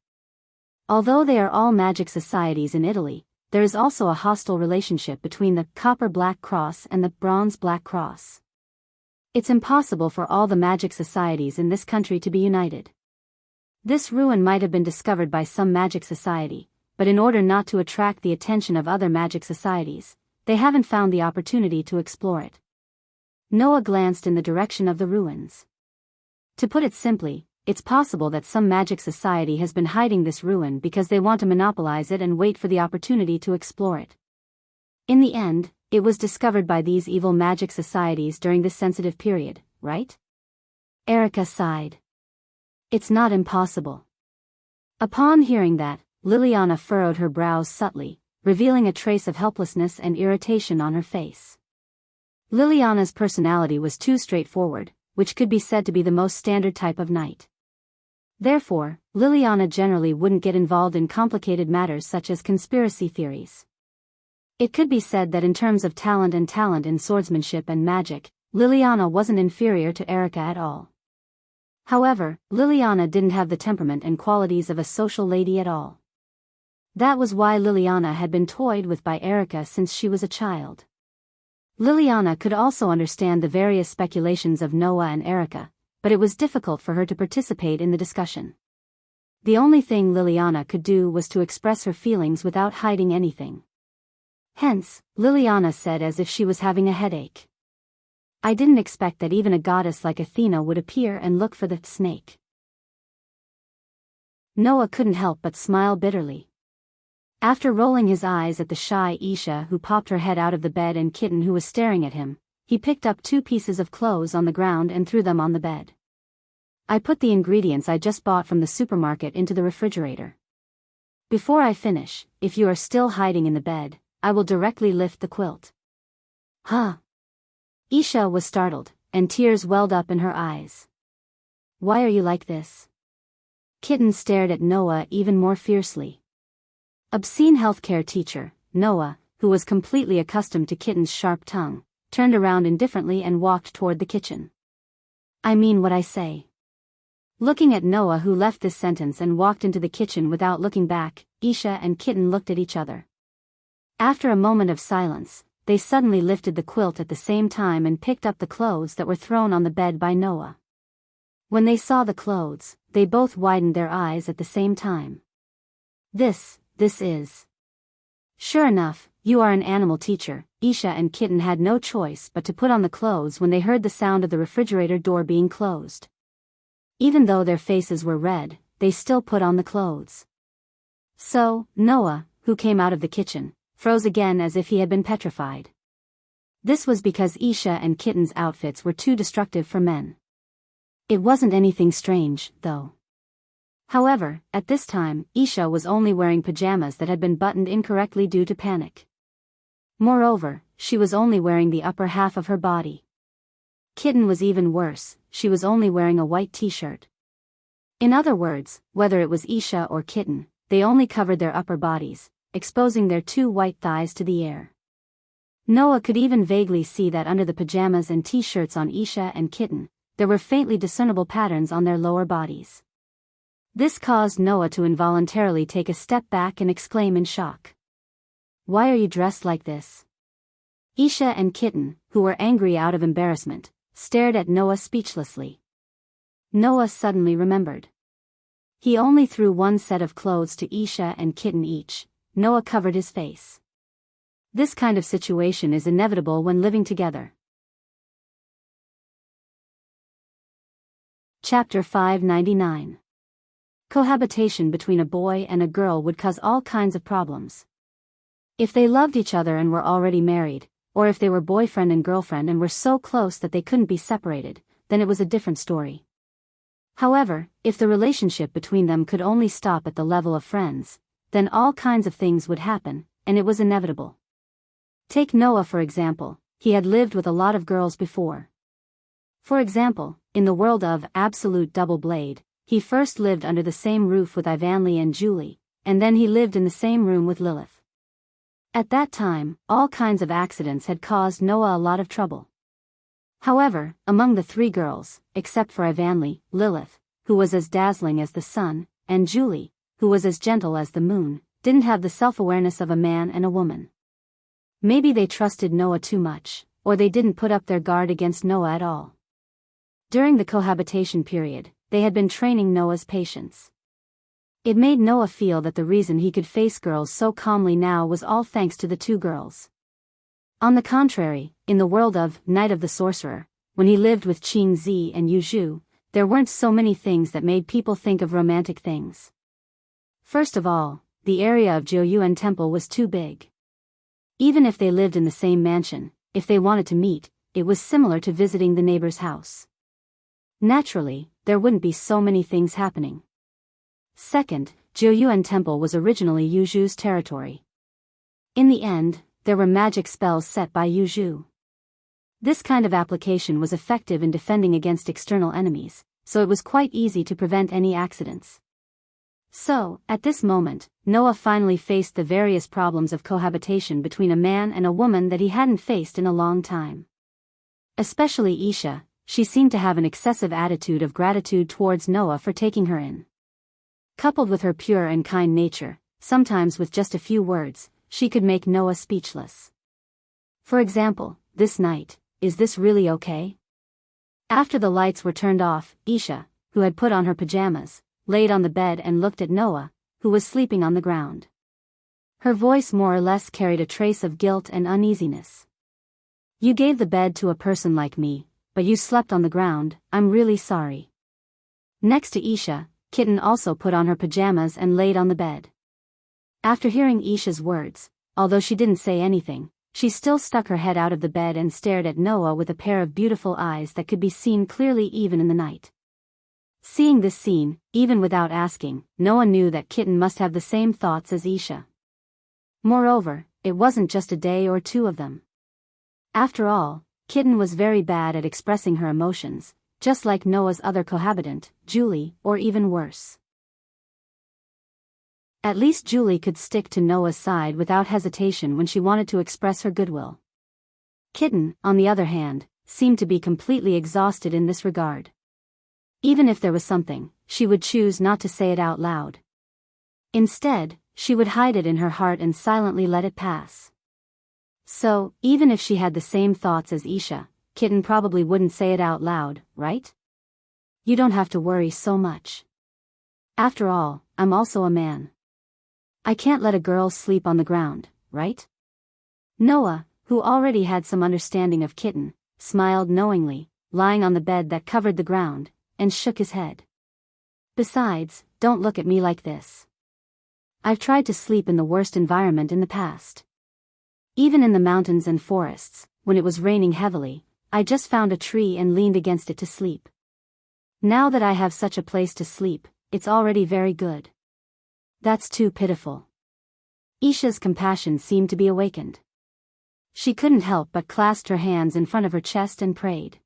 Although they are all magic societies in Italy, there is also a hostile relationship between the Copper Black Cross and the Bronze Black Cross. It's impossible for all the magic societies in this country to be united. This ruin might have been discovered by some magic society, but in order not to attract the attention of other magic societies, they haven't found the opportunity to explore it. Noah glanced in the direction of the ruins. To put it simply, it's possible that some magic society has been hiding this ruin because they want to monopolize it and wait for the opportunity to explore it. In the end, it was discovered by these evil magic societies during this sensitive period, right? Erica sighed. It's not impossible. Upon hearing that, Liliana furrowed her brows subtly, revealing a trace of helplessness and irritation on her face. Liliana's personality was too straightforward, which could be said to be the most standard type of knight. Therefore, Liliana generally wouldn't get involved in complicated matters such as conspiracy theories. It could be said that in terms of talent in swordsmanship and magic, Liliana wasn't inferior to Erica at all. However, Liliana didn't have the temperament and qualities of a social lady at all. That was why Liliana had been toyed with by Erica since she was a child. Liliana could also understand the various speculations of Noah and Erica, but it was difficult for her to participate in the discussion. The only thing Liliana could do was to express her feelings without hiding anything. Hence, Liliana said as if she was having a headache. I didn't expect that even a goddess like Athena would appear and look for the snake. Noah couldn't help but smile bitterly. After rolling his eyes at the shy Isha who popped her head out of the bed and Kitten who was staring at him, he picked up 2 pieces of clothes on the ground and threw them on the bed. I put the ingredients I just bought from the supermarket into the refrigerator. Before I finish, if you are still hiding in the bed, I will directly lift the quilt. Huh? Isha was startled, and tears welled up in her eyes. Why are you like this? Kitten stared at Noah even more fiercely. Obscene healthcare teacher, Noah, who was completely accustomed to Kitten's sharp tongue, turned around indifferently and walked toward the kitchen. I mean what I say. Looking at Noah who left this sentence and walked into the kitchen without looking back, Isha and Kitten looked at each other. After a moment of silence, they suddenly lifted the quilt at the same time and picked up the clothes that were thrown on the bed by Noah. When they saw the clothes, they both widened their eyes at the same time. This is. Sure enough, you are an animal teacher. Isha and Kitten had no choice but to put on the clothes when they heard the sound of the refrigerator door being closed. Even though their faces were red, they still put on the clothes. So, Noah, who came out of the kitchen, froze again as if he had been petrified. This was because Isha and Kitten's outfits were too destructive for men. It wasn't anything strange, though. However, at this time, Isha was only wearing pajamas that had been buttoned incorrectly due to panic. Moreover, she was only wearing the upper half of her body. Kitten was even worse, she was only wearing a white t-shirt. In other words, whether it was Isha or Kitten, they only covered their upper bodies, exposing their 2 white thighs to the air. Noah could even vaguely see that under the pajamas and t-shirts on Isha and Kitten, there were faintly discernible patterns on their lower bodies. This caused Noah to involuntarily take a step back and exclaim in shock. "Why are you dressed like this?" Isha and Kitten, who were angry out of embarrassment, stared at Noah speechlessly. Noah suddenly remembered. He only threw one set of clothes to Isha and Kitten each. Noah covered his face. This kind of situation is inevitable when living together. Chapter 599. Cohabitation between a boy and a girl would cause all kinds of problems. If they loved each other and were already married, or if they were boyfriend and girlfriend and were so close that they couldn't be separated, then it was a different story. However, if the relationship between them could only stop at the level of friends, then all kinds of things would happen, and it was inevitable. Take Noah for example. He had lived with a lot of girls before. For example, in the world of Absolute Double Blade, he first lived under the same roof with Ivanli and Julie, and then he lived in the same room with Lilith. At that time, all kinds of accidents had caused Noah a lot of trouble. However, among the 3 girls, except for Ivanli, Lilith, who was as dazzling as the sun, and Julie, who was as gentle as the moon, didn't have the self-awareness of a man and a woman. Maybe they trusted Noah too much, or they didn't put up their guard against Noah at all. During the cohabitation period, they had been training Noah's patience. It made Noah feel that the reason he could face girls so calmly now was all thanks to the 2 girls. On the contrary, in the world of Night of the Sorcerer, when he lived with Qing Zi and Yu Zhu, there weren't so many things that made people think of romantic things. First of all, the area of Jiuyuan Temple was too big. Even if they lived in the same mansion, if they wanted to meet, it was similar to visiting the neighbor's house. Naturally, there wouldn't be so many things happening. Second, Jiuyuan Temple was originally Yu Zhu's territory. In the end, there were magic spells set by Yu Zhu. This kind of application was effective in defending against external enemies, so it was quite easy to prevent any accidents. So, at this moment, Noah finally faced the various problems of cohabitation between a man and a woman that he hadn't faced in a long time. Especially Isha, she seemed to have an excessive attitude of gratitude towards Noah for taking her in. Coupled with her pure and kind nature, sometimes with just a few words, she could make Noah speechless. For example, this night, "Is this really okay?" After the lights were turned off, Isha, who had put on her pajamas, laid on the bed and looked at Noah, who was sleeping on the ground. Her voice more or less carried a trace of guilt and uneasiness. "You gave the bed to a person like me, but you slept on the ground. I'm really sorry." Next to Isha, Kitten also put on her pajamas and laid on the bed. After hearing Isha's words, although she didn't say anything, she still stuck her head out of the bed and stared at Noah with a pair of beautiful eyes that could be seen clearly even in the night. Seeing this scene, even without asking, Noah knew that Kitten must have the same thoughts as Isha. Moreover, it wasn't just a day or 2 of them. After all, Kitten was very bad at expressing her emotions, just like Noah's other cohabitant, Julie, or even worse. At least Julie could stick to Noah's side without hesitation when she wanted to express her goodwill. Kitten, on the other hand, seemed to be completely exhausted in this regard. Even if there was something, she would choose not to say it out loud. Instead, she would hide it in her heart and silently let it pass. So, even if she had the same thoughts as Isha, Kitten probably wouldn't say it out loud, right? "You don't have to worry so much. After all, I'm also a man. I can't let a girl sleep on the ground, right?" Noah, who already had some understanding of Kitten, smiled knowingly, lying on the bed that covered the ground, and shook his head. "Besides, don't look at me like this. I've tried to sleep in the worst environment in the past. Even in the mountains and forests, when it was raining heavily, I just found a tree and leaned against it to sleep. Now that I have such a place to sleep, it's already very good. That's too pitiful." Isha's compassion seemed to be awakened. She couldn't help but clasp her hands in front of her chest and prayed.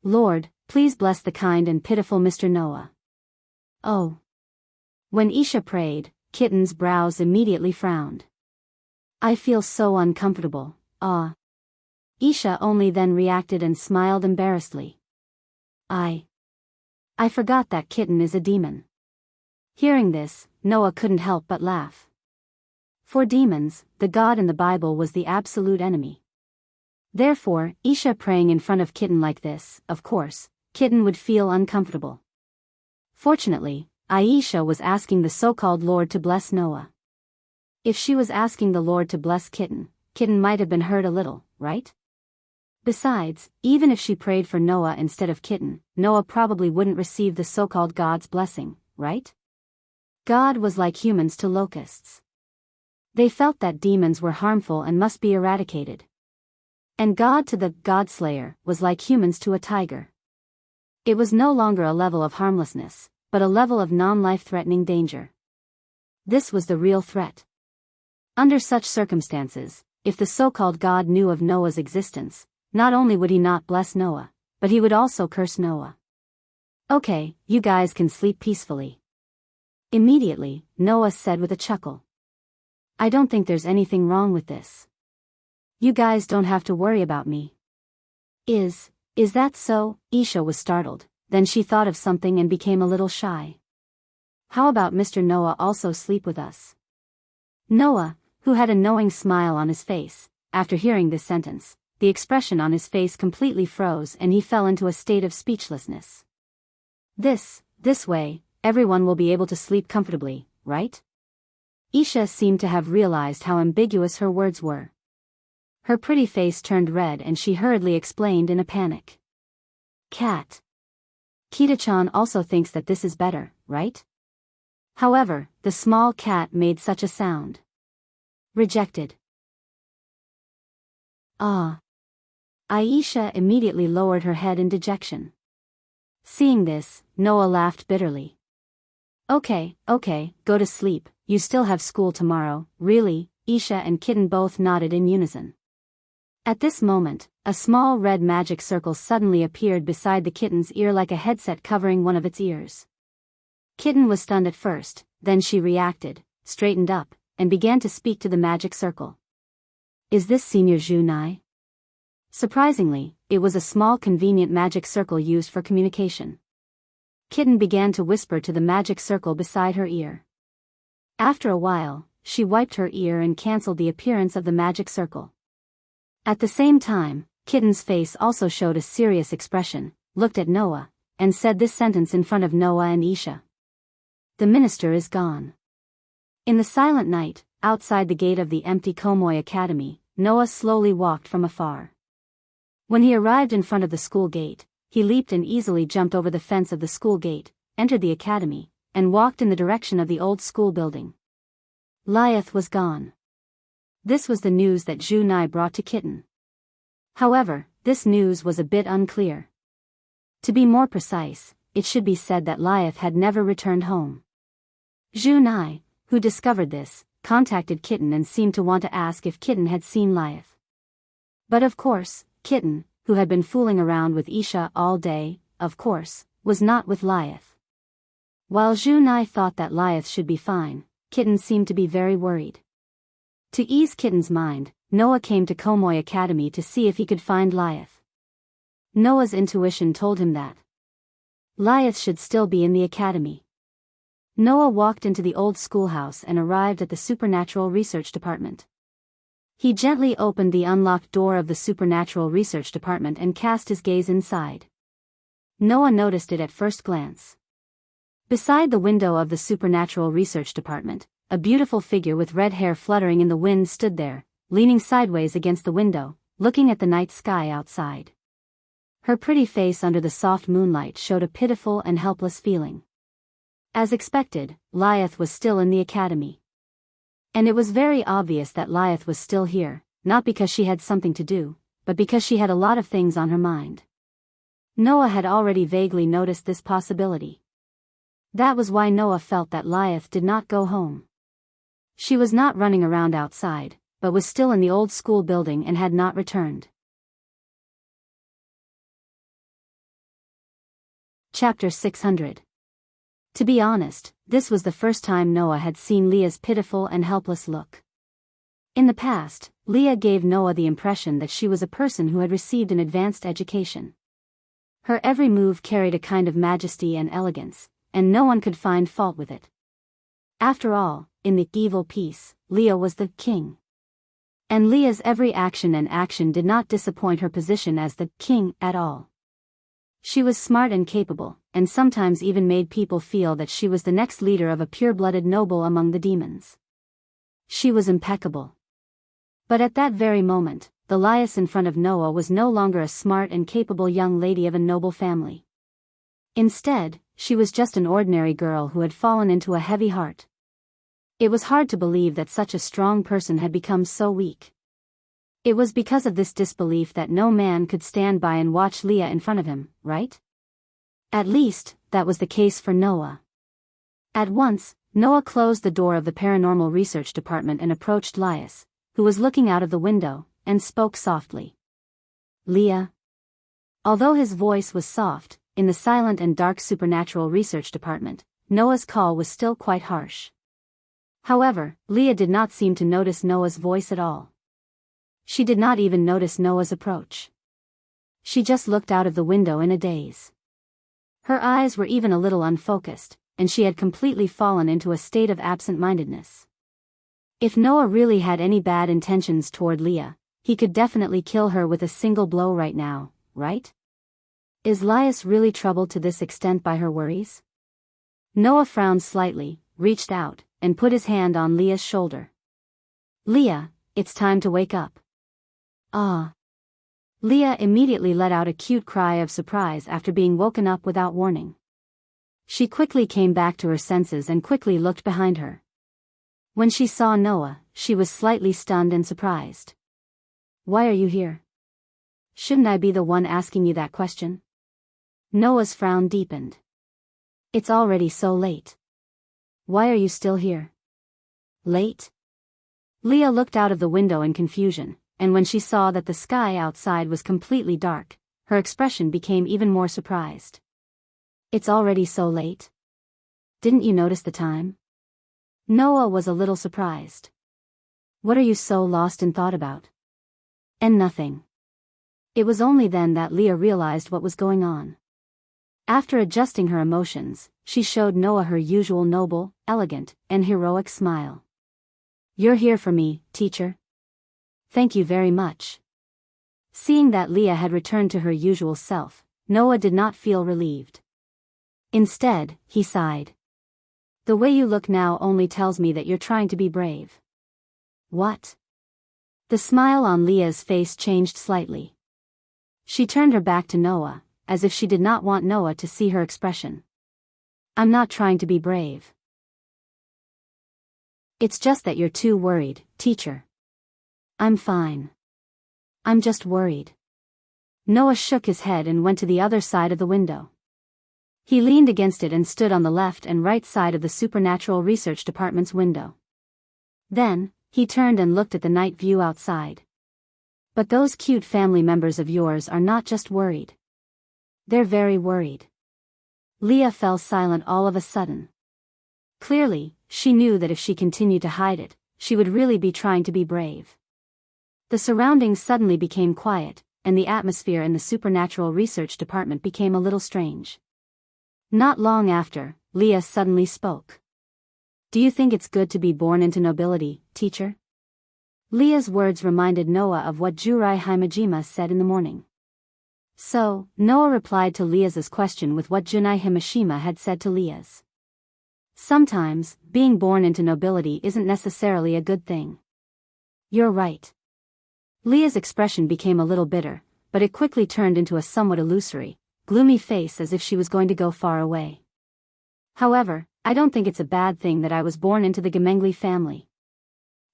"Lord, please bless the kind and pitiful Mr. Noah. Oh. When Isha prayed, Kitten's brows immediately frowned. I feel so uncomfortable, Isha only then reacted and smiled embarrassedly. I forgot that Kitten is a demon. Hearing this, Noah couldn't help but laugh. For demons, the God in the Bible was the absolute enemy. Therefore, Isha praying in front of Kitten like this, of course, Kitten would feel uncomfortable. Fortunately, Aisha was asking the so-called Lord to bless Noah. If she was asking the Lord to bless Kitten, Kitten might have been hurt a little, right? Besides, even if she prayed for Noah instead of Kitten, Noah probably wouldn't receive the so-called God's blessing, right? God was like humans to locusts. They felt that demons were harmful and must be eradicated. And God to the God-slayer was like humans to a tiger. It was no longer a level of harmlessness, but a level of non-life-threatening danger. This was the real threat. Under such circumstances, if the so-called God knew of Noah's existence, not only would he not bless Noah, but he would also curse Noah. Okay, you guys can sleep peacefully. Immediately, Noah said with a chuckle. I don't think there's anything wrong with this. You guys don't have to worry about me. Is that so? Isha was startled, then she thought of something and became a little shy. How about Mr. Noah also sleep with us? Noah, who had a knowing smile on his face, after hearing this sentence, the expression on his face completely froze and he fell into a state of speechlessness. This way, everyone will be able to sleep comfortably, right? Isha seemed to have realized how ambiguous her words were. Her pretty face turned red and she hurriedly explained in a panic. Cat. Kita-chan also thinks that this is better, right? However, the small cat made such a sound. Rejected. Aisha immediately lowered her head in dejection. Seeing this, Noah laughed bitterly. Okay, go to sleep, you still have school tomorrow, really? Isha and Kitten both nodded in unison. At this moment, a small red magic circle suddenly appeared beside the kitten's ear like a headset covering one of its ears. Kitten was stunned at first, then she reacted, straightened up, and began to speak to the magic circle. Is this Senior Junai? Surprisingly, it was a small convenient magic circle used for communication. Kitten began to whisper to the magic circle beside her ear. After a while, she wiped her ear and cancelled the appearance of the magic circle. At the same time, Kitten's face also showed a serious expression, looked at Noah, and said this sentence in front of Noah and Isha. The minister is gone. In the silent night, outside the gate of the empty Komoy Academy, Noah slowly walked from afar. When he arrived in front of the school gate, he leaped and easily jumped over the fence of the school gate, entered the academy, and walked in the direction of the old school building. Liath was gone. This was the news that Junai brought to Kitten. However, this news was a bit unclear. To be more precise, it should be said that Liath had never returned home. Junai, who discovered this, contacted Kitten and seemed to want to ask if Kitten had seen Liath. But of course, Kitten, who had been fooling around with Isha all day, of course, was not with Liath. While Junai thought that Liath should be fine, Kitten seemed to be very worried. To ease Kitten's mind, Noah came to Komoy Academy to see if he could find Liath. Noah's intuition told him that Liath should still be in the academy. Noah walked into the old schoolhouse and arrived at the Supernatural Research Department. He gently opened the unlocked door of the Supernatural Research Department and cast his gaze inside. Noah noticed it at first glance. Beside the window of the Supernatural Research Department, a beautiful figure with red hair fluttering in the wind stood there, leaning sideways against the window, looking at the night sky outside. Her pretty face under the soft moonlight showed a pitiful and helpless feeling. As expected, Liath was still in the academy. And it was very obvious that Liath was still here, not because she had something to do, but because she had a lot of things on her mind. Noah had already vaguely noticed this possibility. That was why Noah felt that Liath did not go home. She was not running around outside, but was still in the old school building and had not returned. Chapter 600. To be honest, this was the first time Noah had seen Leah's pitiful and helpless look. In the past, Leah gave Noah the impression that she was a person who had received an advanced education. Her every move carried a kind of majesty and elegance, and no one could find fault with it. After all, in the evil piece, Leah was the king. And Leah's every action did not disappoint her position as the king at all. She was smart and capable, and sometimes even made people feel that she was the next leader of a pure-blooded noble among the demons. She was impeccable. But at that very moment, the Laius in front of Noah was no longer a smart and capable young lady of a noble family. Instead, she was just an ordinary girl who had fallen into a heavy heart. It was hard to believe that such a strong person had become so weak. It was because of this disbelief that no man could stand by and watch Leah in front of him, right? At least, that was the case for Noah. At once, Noah closed the door of the paranormal research department and approached Laius, who was looking out of the window, and spoke softly. Leah. Although his voice was soft, in the silent and dark supernatural research department, Noah's call was still quite harsh. However, Leah did not seem to notice Noah's voice at all. She did not even notice Noah's approach. She just looked out of the window in a daze. Her eyes were even a little unfocused, and she had completely fallen into a state of absent-mindedness. If Noah really had any bad intentions toward Leah, he could definitely kill her with a single blow right now, right? Is Laius really troubled to this extent by her worries? Noah frowned slightly, reached out, and put his hand on Leah's shoulder. Leah, it's time to wake up. Ah. Leah immediately let out a cute cry of surprise after being woken up without warning. She quickly came back to her senses and quickly looked behind her. When she saw Noah, she was slightly stunned and surprised. Why are you here? Shouldn't I be the one asking you that question? Noah's frown deepened. It's already so late. Why are you still here? Late? Leah looked out of the window in confusion, and when she saw that the sky outside was completely dark, her expression became even more surprised. It's already so late? Didn't you notice the time? Noah was a little surprised. What are you so lost in thought about? And nothing. It was only then that Leah realized what was going on. After adjusting her emotions, she showed Noah her usual noble, elegant, and heroic smile. You're here for me, teacher. Thank you very much. Seeing that Leah had returned to her usual self, Noah did not feel relieved. Instead, he sighed. The way you look now only tells me that you're trying to be brave. What? The smile on Leah's face changed slightly. She turned her back to Noah, as if she did not want Noah to see her expression. I'm not trying to be brave. It's just that you're too worried, teacher. I'm fine. I'm just worried. Noah shook his head and went to the other side of the window. He leaned against it and stood on the left and right side of the supernatural research department's window. Then, he turned and looked at the night view outside. But those cute family members of yours are not just worried. They're very worried. Leah fell silent all of a sudden. Clearly, she knew that if she continued to hide it, she would really be trying to be brave. The surroundings suddenly became quiet, and the atmosphere in the supernatural research department became a little strange. Not long after, Leah suddenly spoke. Do you think it's good to be born into nobility, teacher? Leah's words reminded Noah of what Jurai Himajima said in the morning. So, Noah replied to Leah's question with what Junai Himashima had said to Leah's. Sometimes, being born into nobility isn't necessarily a good thing. You're right. Leah's expression became a little bitter, but it quickly turned into a somewhat illusory, gloomy face as if she was going to go far away. However, I don't think it's a bad thing that I was born into the Gemengli family.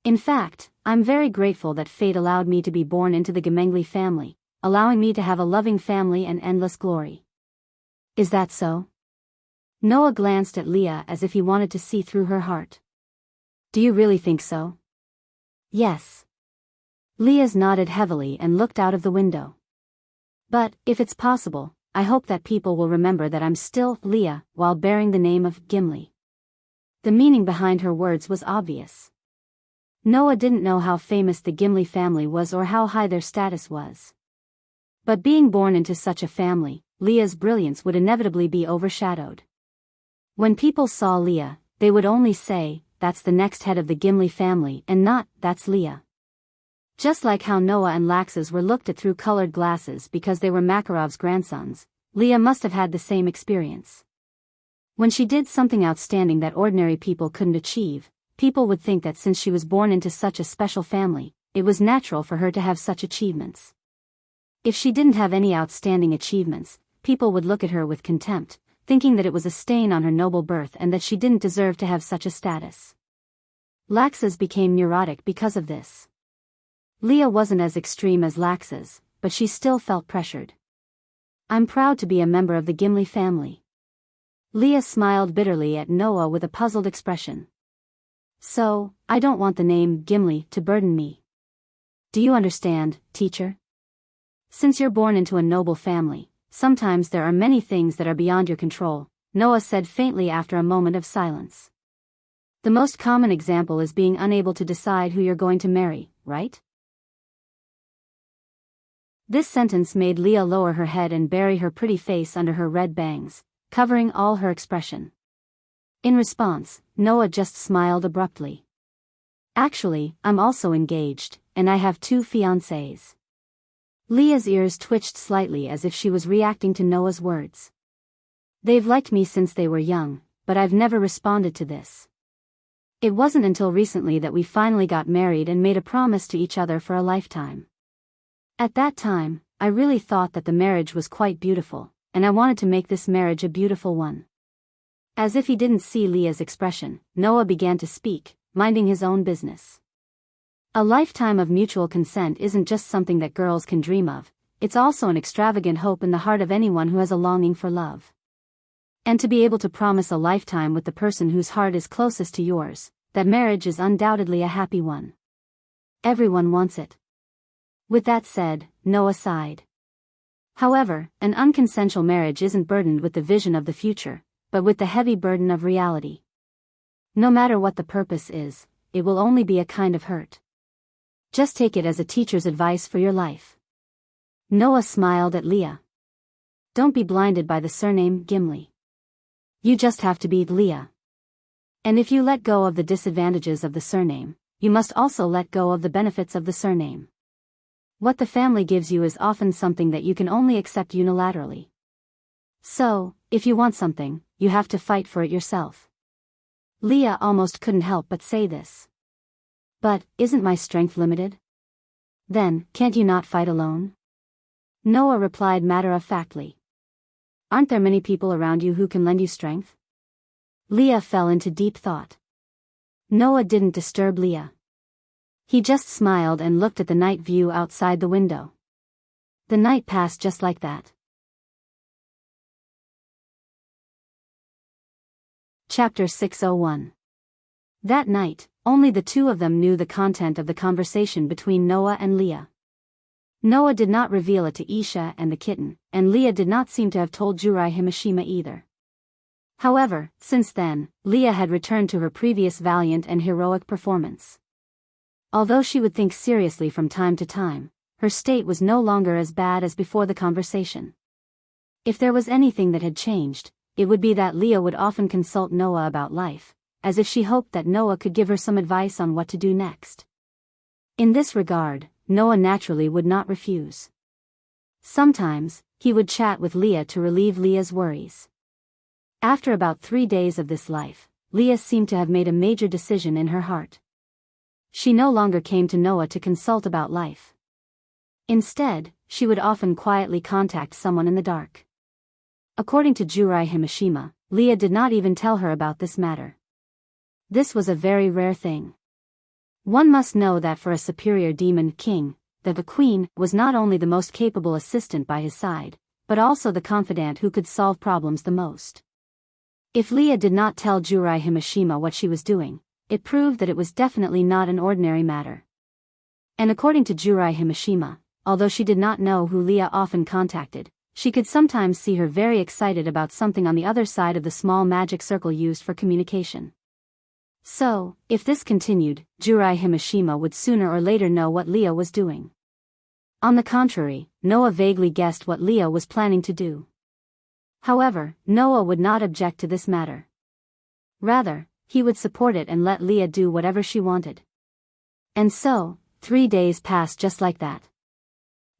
In fact, I'm very grateful that fate allowed me to be born into the Gemengli family, allowing me to have a loving family and endless glory. Is that so? Noah glanced at Leah as if he wanted to see through her heart. Do you really think so? Yes. Leah nodded heavily and looked out of the window. But, if it's possible, I hope that people will remember that I'm still Leah while bearing the name of Gimli. The meaning behind her words was obvious. Noah didn't know how famous the Gimli family was or how high their status was. But being born into such a family, Leah's brilliance would inevitably be overshadowed. When people saw Leah, they would only say, "That's the next head of the Gimli family," and not, "That's Leah." Just like how Noah and Laxus were looked at through colored glasses because they were Makarov's grandsons, Leah must have had the same experience. When she did something outstanding that ordinary people couldn't achieve, people would think that since she was born into such a special family, it was natural for her to have such achievements. If she didn't have any outstanding achievements, people would look at her with contempt, thinking that it was a stain on her noble birth and that she didn't deserve to have such a status. Laxus became neurotic because of this. Leah wasn't as extreme as Laxus, but she still felt pressured. "I'm proud to be a member of the Gimli family." Leah smiled bitterly at Noah with a puzzled expression. "So, I don't want the name Gimli to burden me. Do you understand, teacher? Since you're born into a noble family, sometimes there are many things that are beyond your control," Noah said faintly after a moment of silence. "The most common example is being unable to decide who you're going to marry, right?" This sentence made Leah lower her head and bury her pretty face under her red bangs, covering all her expression. In response, Noah just smiled abruptly. "Actually, I'm also engaged, and I have 2 fiancés." Leah's ears twitched slightly as if she was reacting to Noah's words. "They've liked me since they were young, but I've never responded to this. It wasn't until recently that we finally got married and made a promise to each other for a lifetime. At that time, I really thought that the marriage was quite beautiful, and I wanted to make this marriage a beautiful one." As if he didn't see Leah's expression, Noah began to speak, minding his own business. "A lifetime of mutual consent isn't just something that girls can dream of, it's also an extravagant hope in the heart of anyone who has a longing for love. And to be able to promise a lifetime with the person whose heart is closest to yours, that marriage is undoubtedly a happy one. Everyone wants it." With that said, Noah sighed. However, an unconsensual marriage isn't burdened with the vision of the future, but with the heavy burden of reality. No matter what the purpose is, it will only be a kind of hurt. Just take it as a teacher's advice for your life. Noah smiled at Leah. "Don't be blinded by the surname Gimli. You just have to be Leah. And if you let go of the disadvantages of the surname, you must also let go of the benefits of the surname. What the family gives you is often something that you can only accept unilaterally. So, if you want something, you have to fight for it yourself." Leah almost couldn't help but say this. "But, isn't my strength limited? Then, can't you not fight alone?" Noah replied matter-of-factly. "Aren't there many people around you who can lend you strength?" Leah fell into deep thought. Noah didn't disturb Leah. He just smiled and looked at the night view outside the window. The night passed just like that. Chapter 601. That night, only the 2 of them knew the content of the conversation between Noah and Leah. Noah did not reveal it to Isha and the kitten, and Leah did not seem to have told Jurai Himashima either. However, since then, Leah had returned to her previous valiant and heroic performance. Although she would think seriously from time to time, her state was no longer as bad as before the conversation. If there was anything that had changed, it would be that Leah would often consult Noah about life, as if she hoped that Noah could give her some advice on what to do next. In this regard, Noah naturally would not refuse. Sometimes, he would chat with Leah to relieve Leah's worries. After about 3 days of this life, Leah seemed to have made a major decision in her heart. She no longer came to Noah to consult about life. Instead, she would often quietly contact someone in the dark. According to Jurai Himashima, Leah did not even tell her about this matter. This was a very rare thing. One must know that for a superior demon king, the queen was not only the most capable assistant by his side, but also the confidant who could solve problems the most. If Leah did not tell Jurai Himashima what she was doing, it proved that it was definitely not an ordinary matter. And according to Jurai Himashima, although she did not know who Leah often contacted, she could sometimes see her very excited about something on the other side of the small magic circle used for communication. So, if this continued, Jurai Himashima would sooner or later know what Leah was doing. On the contrary, Noah vaguely guessed what Leah was planning to do. However, Noah would not object to this matter. Rather, he would support it and let Leah do whatever she wanted. And so, 3 days passed just like that.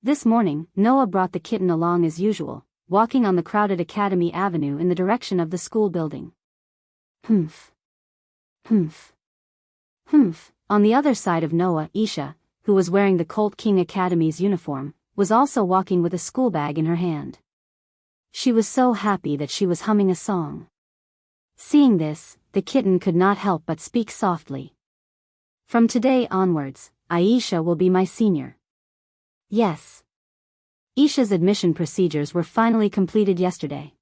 This morning, Noah brought the kitten along as usual, walking on the crowded Academy Avenue in the direction of the school building. Humph. Humph. Humph. On the other side of Noah, Isha, who was wearing the Colt King Academy's uniform, was also walking with a school bag in her hand. She was so happy that she was humming a song. Seeing this, the kitten could not help but speak softly. From today onwards, Aisha will be my senior. Yes. Isha's admission procedures were finally completed yesterday.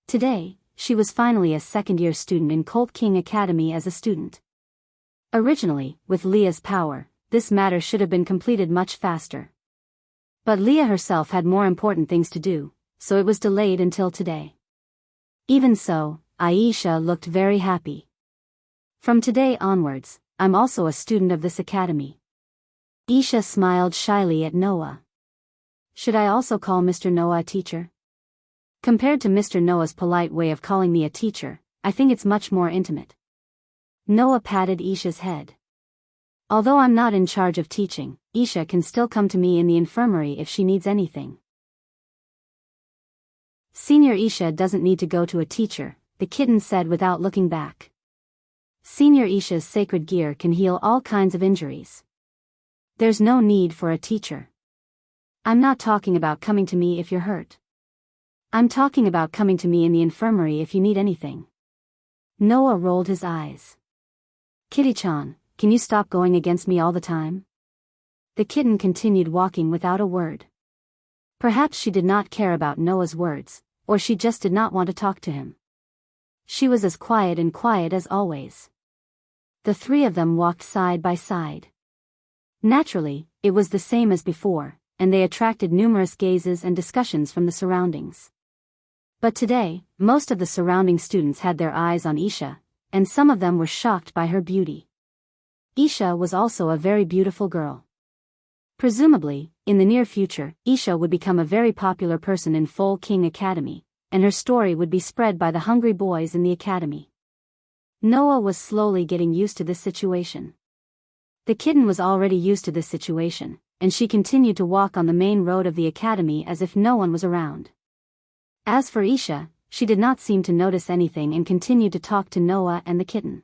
Today, she was finally a second-year student in Colt King Academy as a student. Originally, with Leah's power, this matter should have been completed much faster. But Leah herself had more important things to do, so it was delayed until today. Even so, Aisha looked very happy. From today onwards, I'm also a student of this academy. Isha smiled shyly at Noah. Should I also call Mr. Noah a teacher? Compared to Mr. Noah's polite way of calling me a teacher, I think it's much more intimate. Noah patted Isha's head. Although I'm not in charge of teaching, Isha can still come to me in the infirmary if she needs anything. Senior Isha doesn't need to go to a teacher, the kitten said without looking back. Senior Isha's sacred gear can heal all kinds of injuries. There's no need for a teacher. I'm not talking about coming to me if you're hurt. I'm talking about coming to me in the infirmary if you need anything. Noah rolled his eyes. Kitty-chan, can you stop going against me all the time? The kitten continued walking without a word. Perhaps she did not care about Noah's words, or she just did not want to talk to him. She was as quiet as always. The three of them walked side by side. Naturally, it was the same as before, and they attracted numerous gazes and discussions from the surroundings. But today, most of the surrounding students had their eyes on Isha, and some of them were shocked by her beauty. Isha was also a very beautiful girl. Presumably, in the near future, Isha would become a very popular person in Colt King Academy, and her story would be spread by the hungry boys in the academy. Noah was slowly getting used to this situation. The kitten was already used to this situation, and she continued to walk on the main road of the academy as if no one was around. As for Isha, she did not seem to notice anything and continued to talk to Noah and the kitten.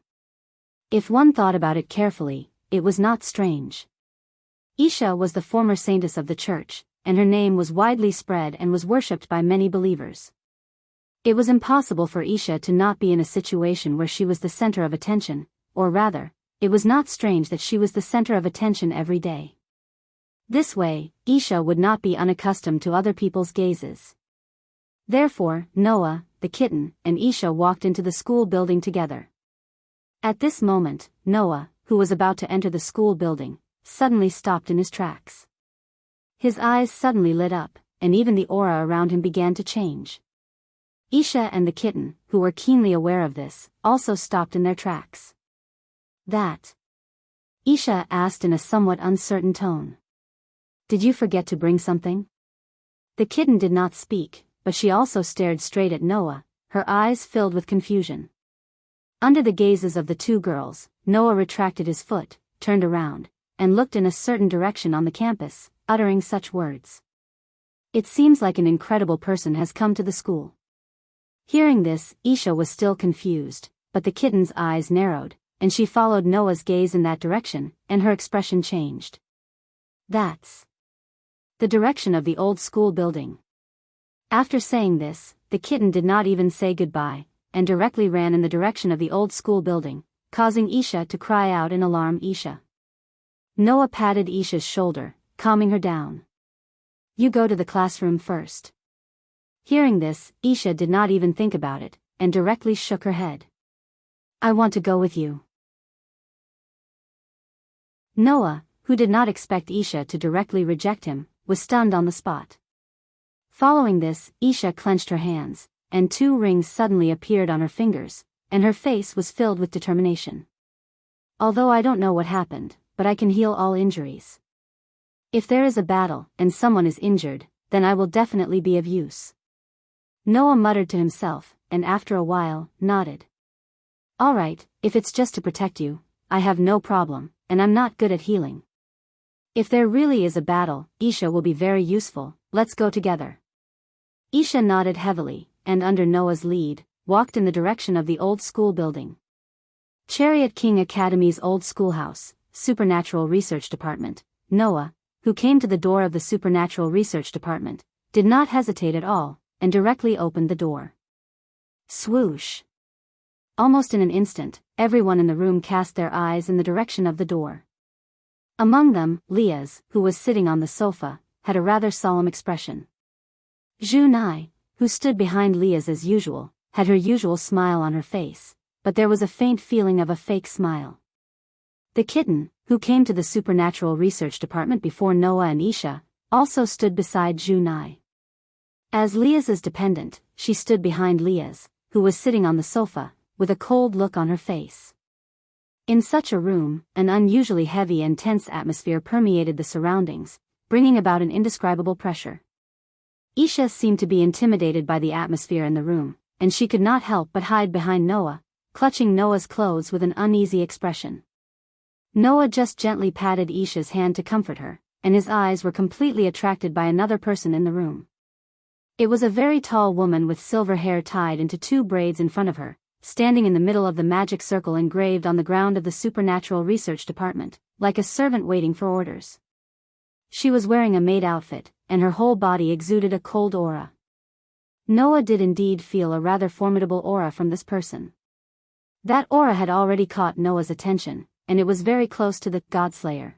If one thought about it carefully, it was not strange. Isha was the former saintess of the church, and her name was widely spread and was worshipped by many believers. It was impossible for Isha to not be in a situation where she was the center of attention, or rather, it was not strange that she was the center of attention every day. This way, Isha would not be unaccustomed to other people's gazes. Therefore, Noah, the kitten, and Isha walked into the school building together. At this moment, Noah, who was about to enter the school building, suddenly stopped in his tracks. His eyes suddenly lit up, and even the aura around him began to change. Isha and the kitten, who were keenly aware of this, also stopped in their tracks. That? Isha asked in a somewhat uncertain tone. Did you forget to bring something? The kitten did not speak, but she also stared straight at Noah, her eyes filled with confusion. Under the gazes of the two girls, Noah retracted his foot, turned around, and looked in a certain direction on the campus, uttering such words. It seems like an incredible person has come to the school. Hearing this, Isha was still confused, but the kitten's eyes narrowed, and she followed Noah's gaze in that direction, and her expression changed. That's the direction of the old school building. After saying this, the kitten did not even say goodbye, and directly ran in the direction of the old school building, causing Isha to cry out in alarm. Isha. Noah patted Isha's shoulder, calming her down. You go to the classroom first. Hearing this, Isha did not even think about it, and directly shook her head. I want to go with you. Noah, who did not expect Isha to directly reject him, was stunned on the spot. Following this, Isha clenched her hands, and 2 rings suddenly appeared on her fingers, and her face was filled with determination. Although I don't know what happened, but I can heal all injuries. If there is a battle, and someone is injured, then I will definitely be of use. Noah muttered to himself, and after a while, nodded. All right, if it's just to protect you, I have no problem, and I'm not good at healing. If there really is a battle, Isha will be very useful, let's go together. Isha nodded heavily, and under Noah's lead, walked in the direction of the old school building. Chariot King Academy's old schoolhouse, Supernatural Research Department. Noah, who came to the door of the Supernatural Research Department, did not hesitate at all, and directly opened the door. Swoosh! Almost in an instant, everyone in the room cast their eyes in the direction of the door. Among them, Liaz, who was sitting on the sofa, had a rather solemn expression. Zhu Nai, who stood behind Liaz as usual, had her usual smile on her face, but there was a faint feeling of a fake smile. The kitten, who came to the Supernatural Research Department before Noah and Isha, also stood beside Zhu Nai. As Liaz's dependent, she stood behind Liaz, who was sitting on the sofa, with a cold look on her face. In such a room, an unusually heavy and tense atmosphere permeated the surroundings, bringing about an indescribable pressure. Isha seemed to be intimidated by the atmosphere in the room, and she could not help but hide behind Noah, clutching Noah's clothes with an uneasy expression. Noah just gently patted Isha's hand to comfort her, and his eyes were completely attracted by another person in the room. It was a very tall woman with silver hair tied into 2 braids in front of her, standing in the middle of the magic circle engraved on the ground of the Supernatural Research Department, like a servant waiting for orders. She was wearing a maid outfit, and her whole body exuded a cold aura. Noah did indeed feel a rather formidable aura from this person. That aura had already caught Noah's attention, and it was very close to the Godslayer.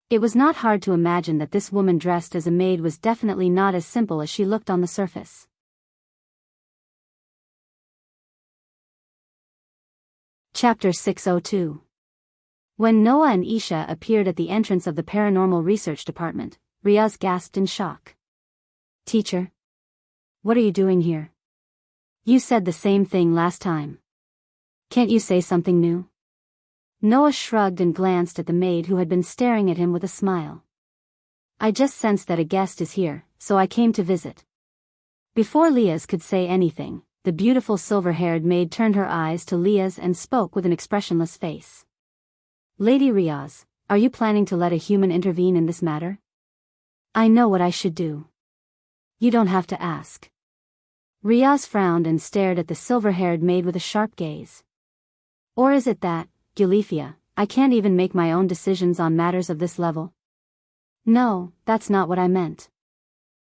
It was not hard to imagine that this woman dressed as a maid was definitely not as simple as she looked on the surface. Chapter 602. When Noah and Isha appeared at the entrance of the Paranormal Research Department, Riaz gasped in shock. Teacher? What are you doing here? You said the same thing last time. Can't you say something new? Noah shrugged and glanced at the maid who had been staring at him with a smile. I just sensed that a guest is here, so I came to visit. Before Liaz could say anything, the beautiful silver-haired maid turned her eyes to Liaz and spoke with an expressionless face. Lady Riaz, are you planning to let a human intervene in this matter? I know what I should do. You don't have to ask. Riaz frowned and stared at the silver-haired maid with a sharp gaze. Or is it that, Gulifia, I can't even make my own decisions on matters of this level? No, that's not what I meant.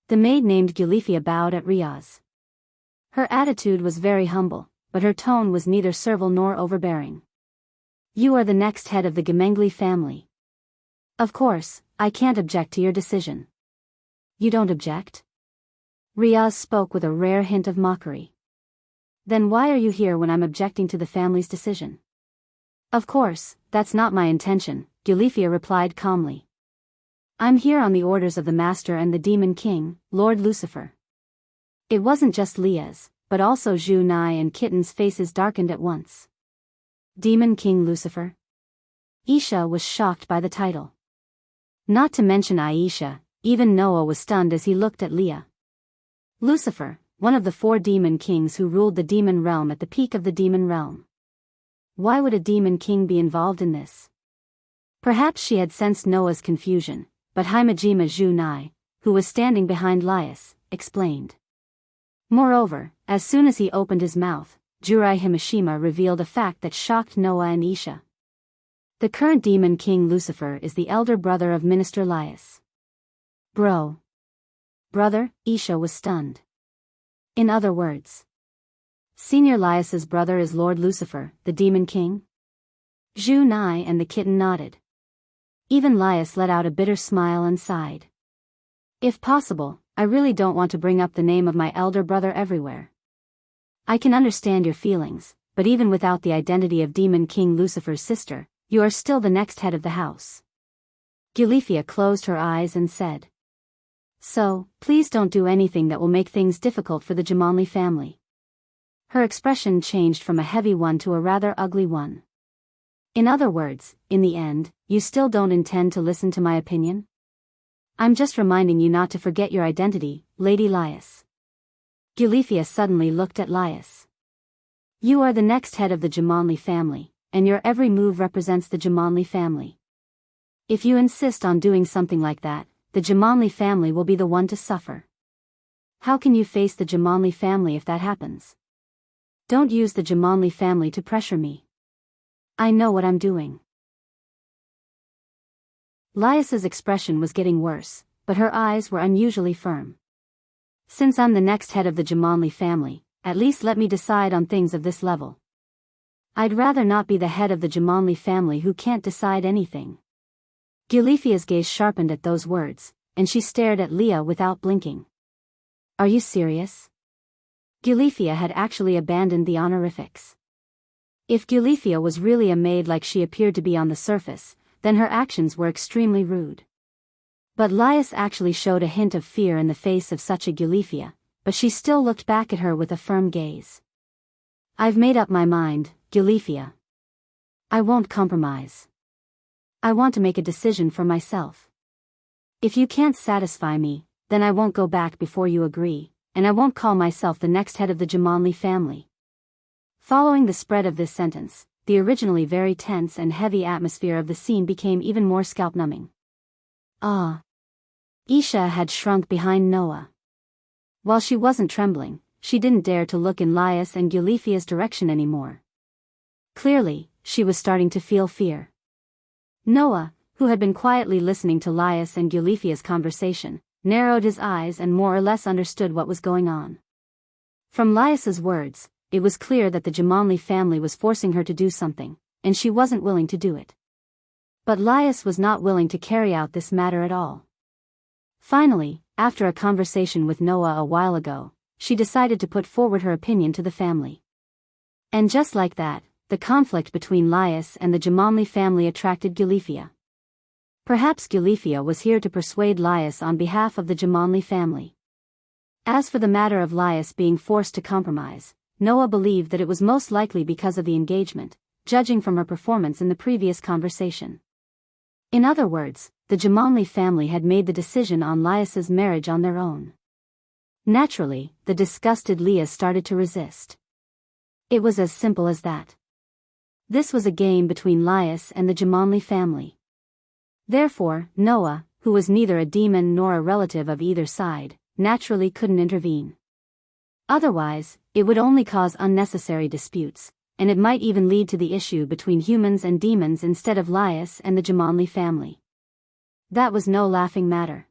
The maid named Gulifia bowed at Riaz. Her attitude was very humble, but her tone was neither servile nor overbearing. You are the next head of the Gemengli family. Of course, I can't object to your decision. You don't object? Riaz spoke with a rare hint of mockery. Then why are you here when I'm objecting to the family's decision? Of course, that's not my intention, Gulifia replied calmly. I'm here on the orders of the Master and the Demon King, Lord Lucifer. It wasn't just Liaz, but also Zhu Nai and Kitten's faces darkened at once. Demon King Lucifer? Isha was shocked by the title. Not to mention Aisha, even Noah was stunned as he looked at Leah. Lucifer, one of the 4 demon kings who ruled the demon realm at the peak of the demon realm. Why would a demon king be involved in this? Perhaps she had sensed Noah's confusion, but Himajima Zhu Nai, who was standing behind Lias, explained. Moreover, as soon as he opened his mouth, Jurai Himashima revealed a fact that shocked Noah and Isha. The current demon king Lucifer is the elder brother of Minister Lias. Bro. Brother, Isha was stunned. In other words, Senior Lias's brother is Lord Lucifer, the demon king? Zhu Nai and the kitten nodded. Even Lias let out a bitter smile and sighed. If possible, I really don't want to bring up the name of my elder brother everywhere. I can understand your feelings, but even without the identity of Demon King Lucifer's sister, you are still the next head of the house. Gulifia closed her eyes and said. So, please don't do anything that will make things difficult for the Jamanli family. Her expression changed from a heavy one to a rather ugly one. In other words, in the end, you still don't intend to listen to my opinion? I'm just reminding you not to forget your identity, Lady Lias. Gulifia suddenly looked at Lias. You are the next head of the Jamanli family, and your every move represents the Jamanli family. If you insist on doing something like that, the Jamanli family will be the one to suffer. How can you face the Jamanli family if that happens? Don't use the Jamanli family to pressure me. I know what I'm doing. Lias's expression was getting worse, but her eyes were unusually firm. Since I'm the next head of the Jamanli family, at least let me decide on things of this level. I'd rather not be the head of the Jamanli family who can't decide anything. Gulifia's gaze sharpened at those words, and she stared at Leah without blinking. Are you serious? Gulifia had actually abandoned the honorifics. If Gulifia was really a maid like she appeared to be on the surface, then her actions were extremely rude. But Lias actually showed a hint of fear in the face of such a Gulifia, but she still looked back at her with a firm gaze. I've made up my mind, Gulifia. I won't compromise. I want to make a decision for myself. If you can't satisfy me, then I won't go back before you agree, and I won't call myself the next head of the Jamanli family. Following the spread of this sentence, the originally very tense and heavy atmosphere of the scene became even more scalp-numbing. Isha had shrunk behind Noah. While she wasn't trembling, she didn't dare to look in Lias and Gulifia's direction anymore. Clearly, she was starting to feel fear. Noah, who had been quietly listening to Lias and Gulifia's conversation, narrowed his eyes and more or less understood what was going on. From Lias's words, it was clear that the Jamanli family was forcing her to do something, and she wasn't willing to do it. But Lias was not willing to carry out this matter at all. Finally, after a conversation with Noah a while ago, she decided to put forward her opinion to the family. And just like that, the conflict between Lias and the Jamanli family attracted Gulifia. Perhaps Gulifia was here to persuade Lias on behalf of the Jamanli family. As for the matter of Lias being forced to compromise, Noah believed that it was most likely because of the engagement, judging from her performance in the previous conversation. In other words, the Jamanli family had made the decision on Lias's marriage on their own. Naturally, the disgusted Leah started to resist. It was as simple as that. This was a game between Lias and the Jamanli family. Therefore, Noah, who was neither a demon nor a relative of either side, naturally couldn't intervene. Otherwise, it would only cause unnecessary disputes, and it might even lead to the issue between humans and demons instead of Lias and the Jamanli family. That was no laughing matter.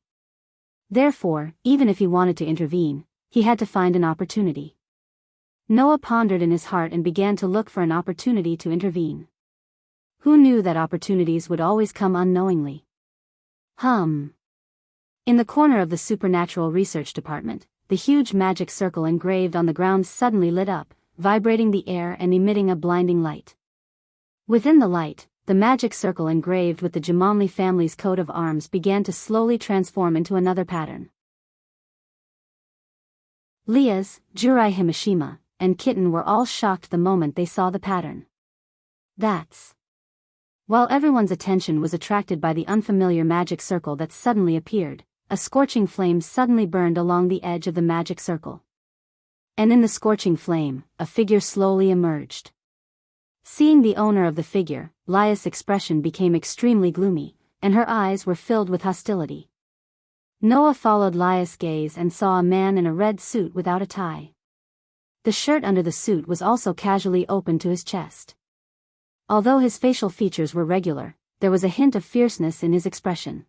Therefore, even if he wanted to intervene, he had to find an opportunity. Noah pondered in his heart and began to look for an opportunity to intervene. Who knew that opportunities would always come unknowingly? In the corner of the Supernatural Research Department, the huge magic circle engraved on the ground suddenly lit up, vibrating the air and emitting a blinding light. Within the light, the magic circle engraved with the Jamanli family's coat of arms began to slowly transform into another pattern. Lias, Jurai Himashima, and Kitten were all shocked the moment they saw the pattern. While everyone's attention was attracted by the unfamiliar magic circle that suddenly appeared, a scorching flame suddenly burned along the edge of the magic circle. And in the scorching flame, a figure slowly emerged. Seeing the owner of the figure, Lias' expression became extremely gloomy, and her eyes were filled with hostility. Noah followed Lias' gaze and saw a man in a red suit without a tie. The shirt under the suit was also casually open to his chest. Although his facial features were regular, there was a hint of fierceness in his expression.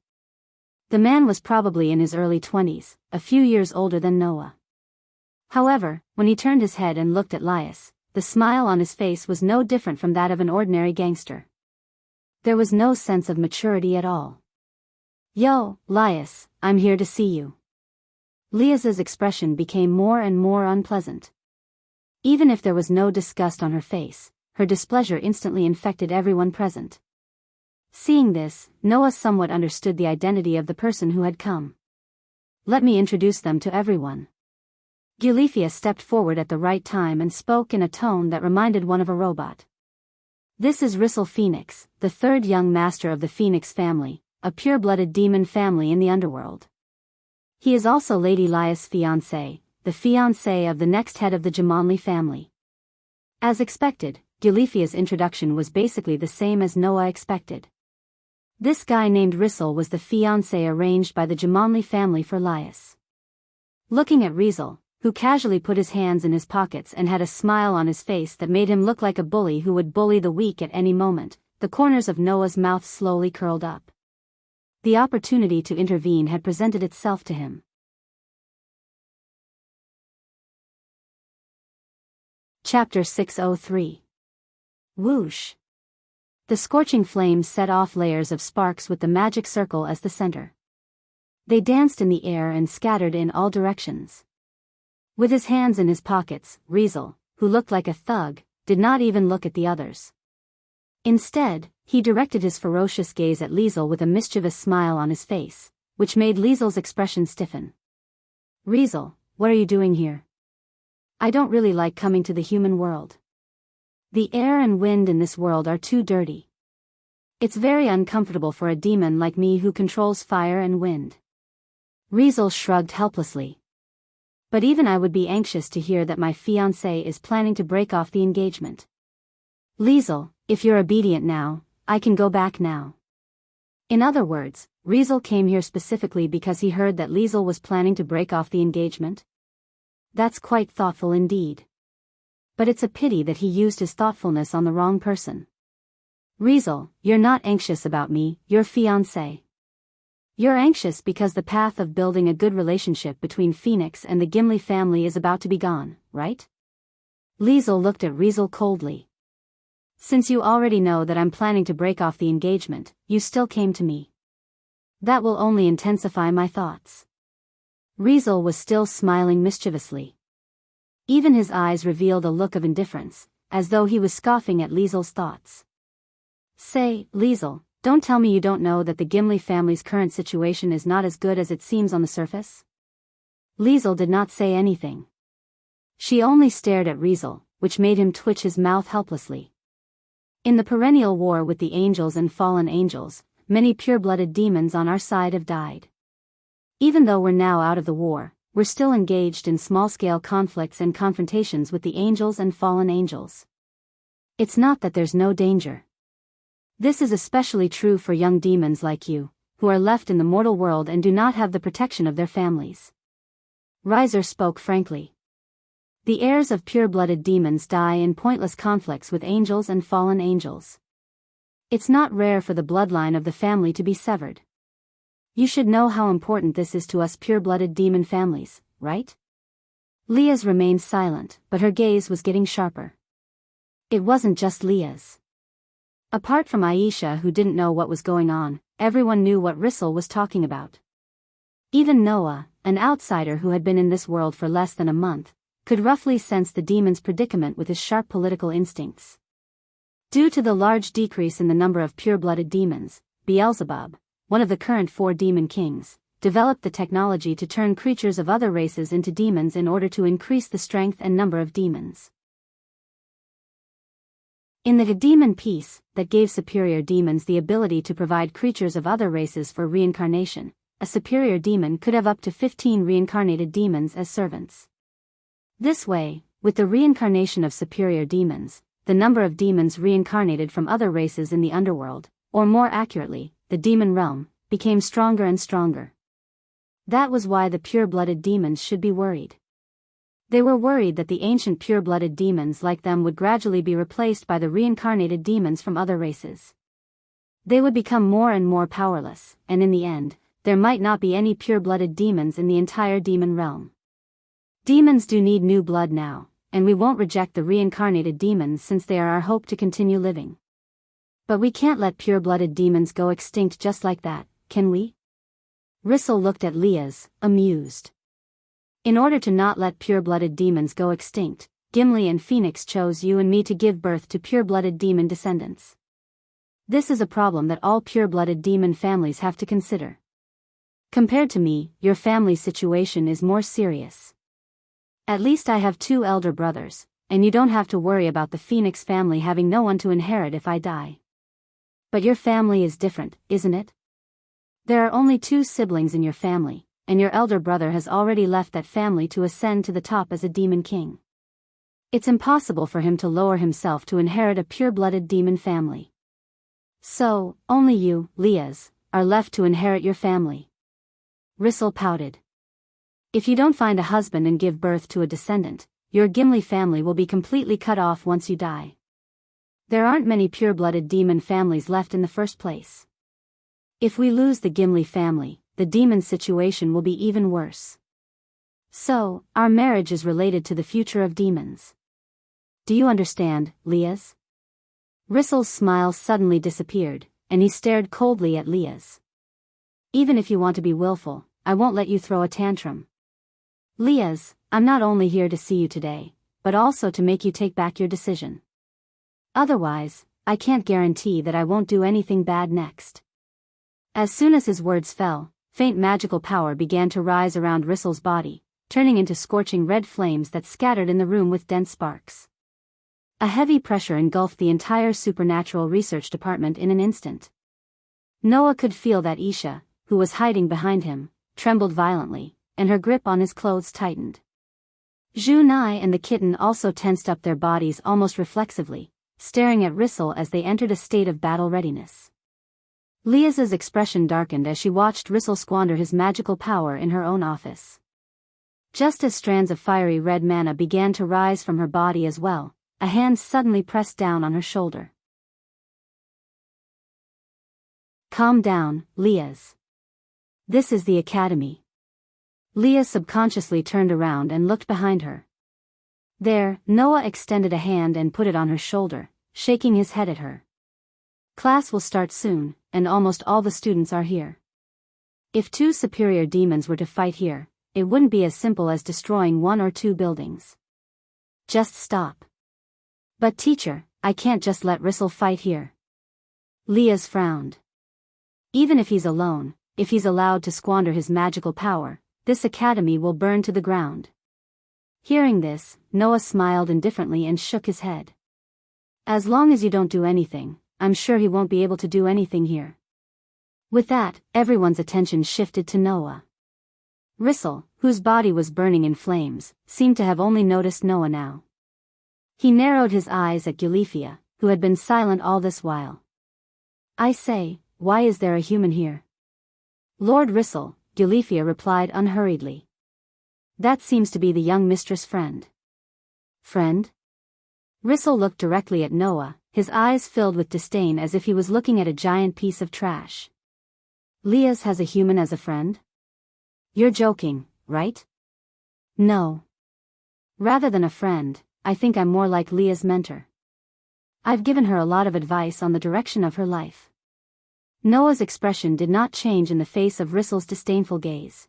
The man was probably in his early 20s, a few years older than Noah. However, when he turned his head and looked at Lias, the smile on his face was no different from that of an ordinary gangster. There was no sense of maturity at all. Yo, Lias, I'm here to see you. Lias's expression became more and more unpleasant. Even if there was no disgust on her face, her displeasure instantly infected everyone present. Seeing this, Noah somewhat understood the identity of the person who had come. Let me introduce them to everyone. Gilifia stepped forward at the right time and spoke in a tone that reminded one of a robot. This is Rissel Phoenix, the third young master of the Phoenix family, a pure-blooded demon family in the underworld. He is also Lady Lia's fiancé, the fiancé of the next head of the Jumanli family. As expected, Gilifia's introduction was basically the same as Noah expected. This guy named Rissel was the fiancé arranged by the Jumanli family for Lias. Looking at Rissel, who casually put his hands in his pockets and had a smile on his face that made him look like a bully who would bully the weak at any moment, the corners of Noah's mouth slowly curled up. The opportunity to intervene had presented itself to him. Chapter 603. Whoosh. The scorching flames set off layers of sparks with the magic circle as the center. They danced in the air and scattered in all directions. With his hands in his pockets, Rissel, who looked like a thug, did not even look at the others. Instead, he directed his ferocious gaze at Liesel with a mischievous smile on his face, which made Liesel's expression stiffen. Rissel, what are you doing here? I don't really like coming to the human world. The air and wind in this world are too dirty. It's very uncomfortable for a demon like me who controls fire and wind. Rissel shrugged helplessly. But even I would be anxious to hear that my fiancé is planning to break off the engagement. Liesel, if you're obedient now, I can go back now. In other words, Rissel came here specifically because he heard that Liesel was planning to break off the engagement. That's quite thoughtful indeed. But it's a pity that he used his thoughtfulness on the wrong person. Rissel, you're not anxious about me, your fiancé. You're anxious because the path of building a good relationship between Phoenix and the Gimli family is about to be gone, right? Liesel looked at Rissel coldly. Since you already know that I'm planning to break off the engagement, you still came to me. That will only intensify my thoughts. Rissel was still smiling mischievously. Even his eyes revealed a look of indifference, as though he was scoffing at Liesel's thoughts. Say, Liesel, don't tell me you don't know that the Gimli family's current situation is not as good as it seems on the surface? Liesel did not say anything. She only stared at Rissel, which made him twitch his mouth helplessly. In the perennial war with the angels and fallen angels, many pure-blooded demons on our side have died. Even though we're now out of the war, we're still engaged in small-scale conflicts and confrontations with the angels and fallen angels. It's not that there's no danger. This is especially true for young demons like you, who are left in the mortal world and do not have the protection of their families. Reiser spoke frankly. The heirs of pure-blooded demons die in pointless conflicts with angels and fallen angels. It's not rare for the bloodline of the family to be severed. You should know how important this is to us pure-blooded demon families, right? Lias remained silent, but her gaze was getting sharper. It wasn't just Lias. Apart from Aisha, who didn't know what was going on, everyone knew what Rissel was talking about. Even Noah, an outsider who had been in this world for less than a month, could roughly sense the demon's predicament with his sharp political instincts. Due to the large decrease in the number of pure-blooded demons, Beelzebub, one of the current 4 demon kings, developed the technology to turn creatures of other races into demons in order to increase the strength and number of demons. In the demon piece, that gave superior demons the ability to provide creatures of other races for reincarnation, a superior demon could have up to 15 reincarnated demons as servants. This way, with the reincarnation of superior demons, the number of demons reincarnated from other races in the underworld, or more accurately, the demon realm, became stronger and stronger. That was why the pure-blooded demons should be worried. They were worried that the ancient pure-blooded demons like them would gradually be replaced by the reincarnated demons from other races. They would become more and more powerless, and in the end, there might not be any pure-blooded demons in the entire demon realm. Demons do need new blood now, and we won't reject the reincarnated demons since they are our hope to continue living. But we can't let pure-blooded demons go extinct just like that, can we? Rissel looked at Lias, amused. In order to not let pure-blooded demons go extinct, Gimli and Phoenix chose you and me to give birth to pure-blooded demon descendants. This is a problem that all pure-blooded demon families have to consider. Compared to me, your family's situation is more serious. At least I have 2 elder brothers, and you don't have to worry about the Phoenix family having no one to inherit if I die. But your family is different, isn't it? There are only 2 siblings in your family, and your elder brother has already left that family to ascend to the top as a demon king. It's impossible for him to lower himself to inherit a pure-blooded demon family. So, only you, Leahs, are left to inherit your family. Rissel pouted. If you don't find a husband and give birth to a descendant, your Gimli family will be completely cut off once you die. There aren't many pure-blooded demon families left in the first place. If we lose the Gimli family, the demon situation will be even worse. So, our marriage is related to the future of demons. Do you understand, Leahs? Rissel's smile suddenly disappeared, and he stared coldly at Leahs. Even if you want to be willful, I won't let you throw a tantrum. Leahs, I'm not only here to see you today, but also to make you take back your decision. Otherwise, I can't guarantee that I won't do anything bad next. As soon as his words fell, faint magical power began to rise around Rissel's body, turning into scorching red flames that scattered in the room with dense sparks. A heavy pressure engulfed the entire supernatural research department in an instant. Noah could feel that Isha, who was hiding behind him, trembled violently, and her grip on his clothes tightened. Zhu Nai and the kitten also tensed up their bodies almost reflexively, staring at Rissel as they entered a state of battle readiness. Leah's expression darkened as she watched Rissel squander his magical power in her own office. Just as strands of fiery red mana began to rise from her body as well, a hand suddenly pressed down on her shoulder. Calm down, Leahs. This is the academy. Leah subconsciously turned around and looked behind her. There, Noah extended a hand and put it on her shoulder, shaking his head at her. Class will start soon, and almost all the students are here. If 2 superior demons were to fight here, it wouldn't be as simple as destroying 1 or 2 buildings. Just stop. But teacher, I can't just let Rissel fight here. Leahs frowned. Even if he's alone, if he's allowed to squander his magical power, this academy will burn to the ground. Hearing this, Noah smiled indifferently and shook his head. As long as you don't do anything, I'm sure he won't be able to do anything here. With that, everyone's attention shifted to Noah. Rissel, whose body was burning in flames, seemed to have only noticed Noah now. He narrowed his eyes at Gulifia, who had been silent all this while. I say, why is there a human here? Lord Rissel, Gulifia replied unhurriedly. That seems to be the young mistress' friend. Friend? Rissel looked directly at Noah, his eyes filled with disdain as if he was looking at a giant piece of trash. Leahs has a human as a friend? You're joking, right? No. Rather than a friend, I think I'm more like Leah's mentor. I've given her a lot of advice on the direction of her life. Noah's expression did not change in the face of Rissel's disdainful gaze.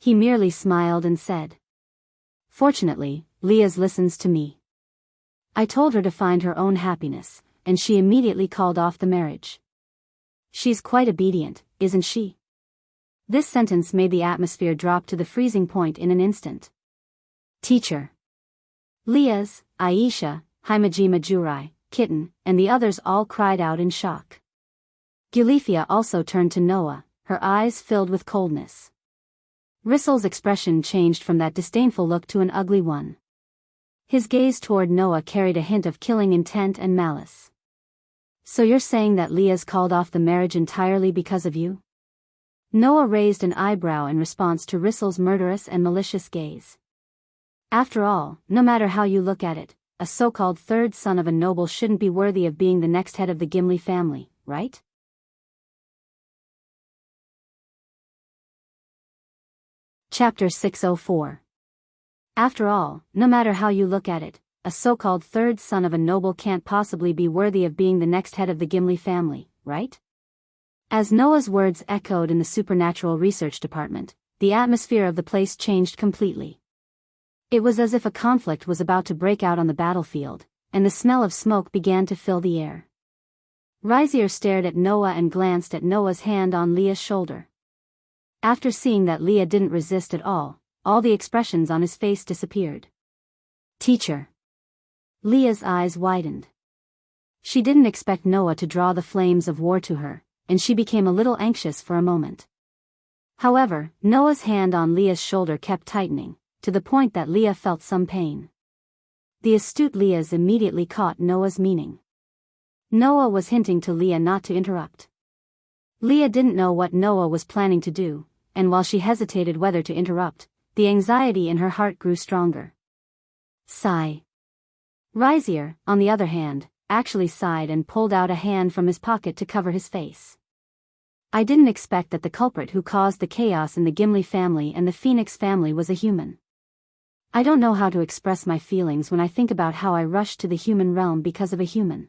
He merely smiled and said, Fortunately, Leahs listens to me. I told her to find her own happiness, and she immediately called off the marriage. She's quite obedient, isn't she? This sentence made the atmosphere drop to the freezing point in an instant. Teacher. Leahs, Aisha, Himajima Jurai, Kitten, and the others all cried out in shock. Gulifia also turned to Noah, her eyes filled with coldness. Rissel's expression changed from that disdainful look to an ugly one. His gaze toward Noah carried a hint of killing intent and malice. So you're saying that Leahs called off the marriage entirely because of you? Noah raised an eyebrow in response to Rissel's murderous and malicious gaze. After all, no matter how you look at it, a so-called third son of a noble shouldn't be worthy of being the next head of the Gimli family, right? Chapter 604. After all, no matter how you look at it, a so-called third son of a noble can't possibly be worthy of being the next head of the Gimli family, right? As Noah's words echoed in the supernatural research department, the atmosphere of the place changed completely. It was as if a conflict was about to break out on the battlefield, and the smell of smoke began to fill the air. Rizier stared at Noah and glanced at Noah's hand on Leah's shoulder. After seeing that Leah didn't resist at all the expressions on his face disappeared. Teacher. Leah's eyes widened. She didn't expect Noah to draw the flames of war to her, and she became a little anxious for a moment. However, Noah's hand on Leah's shoulder kept tightening, to the point that Leah felt some pain. The astute Leah's immediately caught Noah's meaning. Noah was hinting to Leah not to interrupt. Leah didn't know what Noah was planning to do, and while she hesitated whether to interrupt, the anxiety in her heart grew stronger. Sigh. Rizier, on the other hand, actually sighed and pulled out a hand from his pocket to cover his face. I didn't expect that the culprit who caused the chaos in the Gimli family and the Phoenix family was a human. I don't know how to express my feelings when I think about how I rushed to the human realm because of a human.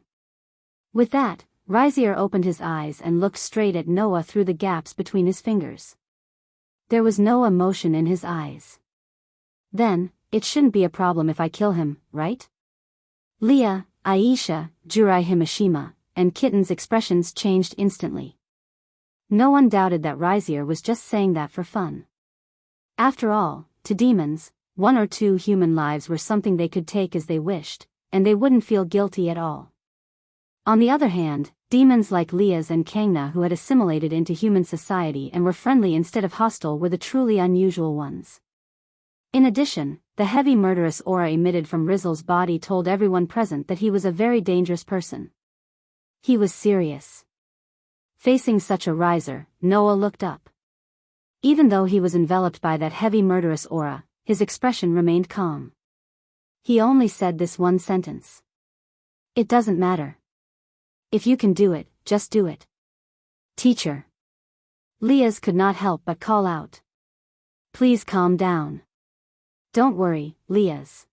With that, Rizier opened his eyes and looked straight at Noah through the gaps between his fingers. There was no emotion in his eyes. Then, it shouldn't be a problem if I kill him, right? Leah, Aisha, Jurai Himashima, and Kitten's expressions changed instantly. No one doubted that Rizier was just saying that for fun. After all, to demons, 1 or 2 human lives were something they could take as they wished, and they wouldn't feel guilty at all. On the other hand, demons like Leah's and Kangna who had assimilated into human society and were friendly instead of hostile were the truly unusual ones. In addition, the heavy murderous aura emitted from Rizal's body told everyone present that he was a very dangerous person. He was serious. Facing such a riser, Noah looked up. Even though he was enveloped by that heavy murderous aura, his expression remained calm. He only said this one sentence. It doesn't matter. If you can do it, just do it. Teacher. Leah's could not help but call out. Please calm down. Don't worry, Leah's.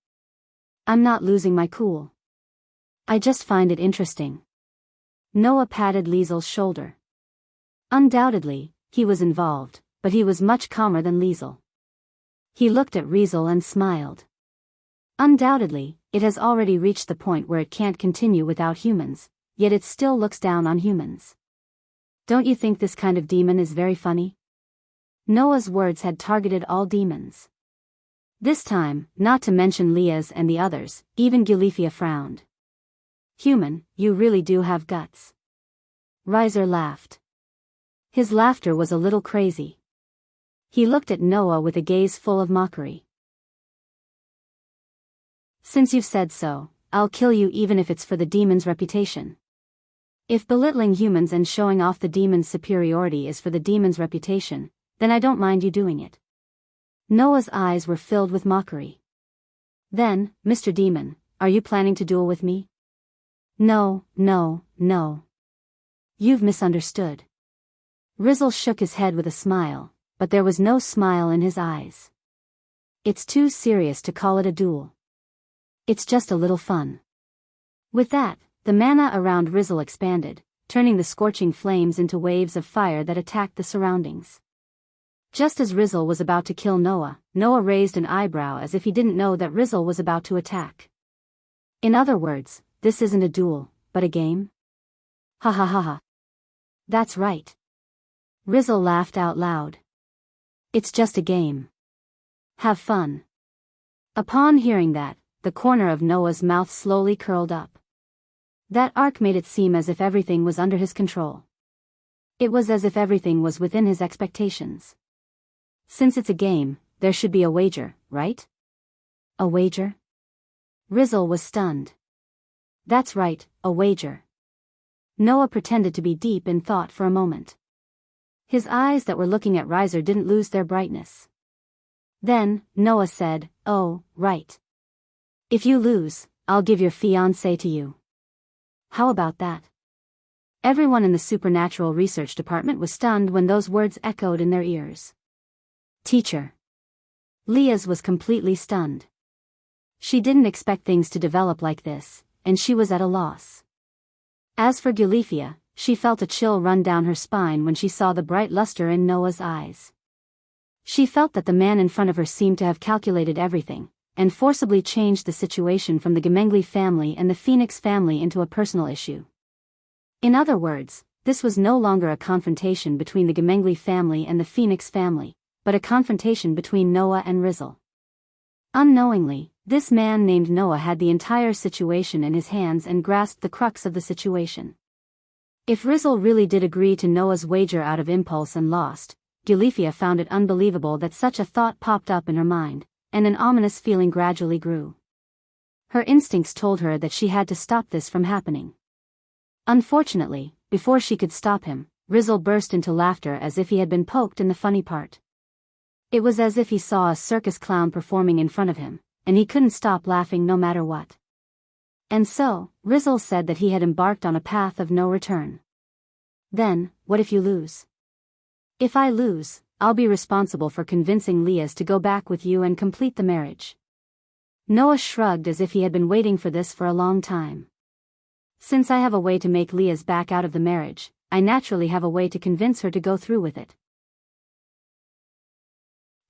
I'm not losing my cool. I just find it interesting. Noah patted Liesel's shoulder. Undoubtedly, he was involved, but he was much calmer than Liesel. He looked at Riesel and smiled. Undoubtedly, it has already reached the point where it can't continue without humans, yet it still looks down on humans. Don't you think this kind of demon is very funny? Noah's words had targeted all demons. This time, not to mention Leah's and the others, even Gulifia frowned. Human, you really do have guts. Riser laughed. His laughter was a little crazy. He looked at Noah with a gaze full of mockery. Since you've said so, I'll kill you even if it's for the demon's reputation. If belittling humans and showing off the demon's superiority is for the demon's reputation, then I don't mind you doing it. Noah's eyes were filled with mockery. Then, Mr. Demon, are you planning to duel with me? No, no, no. You've misunderstood. Rizzle shook his head with a smile, but there was no smile in his eyes. It's too serious to call it a duel. It's just a little fun. With that, the mana around Rizzle expanded, turning the scorching flames into waves of fire that attacked the surroundings. Just as Rizzle was about to kill Noah, Noah raised an eyebrow as if he didn't know that Rizzle was about to attack. In other words, this isn't a duel, but a game? Ha ha ha ha. That's right. Rizzle laughed out loud. It's just a game. Have fun. Upon hearing that, the corner of Noah's mouth slowly curled up. That arc made it seem as if everything was under his control. It was as if everything was within his expectations. Since it's a game, there should be a wager, right? A wager? Rizzle was stunned. That's right, a wager. Noah pretended to be deep in thought for a moment. His eyes that were looking at Riser didn't lose their brightness. Then, Noah said, "Oh, right. If you lose, I'll give your fiancé to you. How about that?" Everyone in the Supernatural Research Department was stunned when those words echoed in their ears. Teacher. Leah's was completely stunned. She didn't expect things to develop like this, and she was at a loss. As for Gulifia, she felt a chill run down her spine when she saw the bright luster in Noah's eyes. She felt that the man in front of her seemed to have calculated everything, and forcibly changed the situation from the Gemengli family and the Phoenix family into a personal issue. In other words, this was no longer a confrontation between the Gemengli family and the Phoenix family, but a confrontation between Noah and Rizzle. Unknowingly, this man named Noah had the entire situation in his hands and grasped the crux of the situation. If Rizzle really did agree to Noah's wager out of impulse and lost, Gulifia found it unbelievable that such a thought popped up in her mind, and an ominous feeling gradually grew. Her instincts told her that she had to stop this from happening. Unfortunately, before she could stop him, Rizzle burst into laughter as if he had been poked in the funny part. It was as if he saw a circus clown performing in front of him, and he couldn't stop laughing no matter what. And so, Rizzle said that he had embarked on a path of no return. Then, what if you lose? If I lose, I'll be responsible for convincing Liaz to go back with you and complete the marriage. Noah shrugged as if he had been waiting for this for a long time. Since I have a way to make Liaz back out of the marriage, I naturally have a way to convince her to go through with it.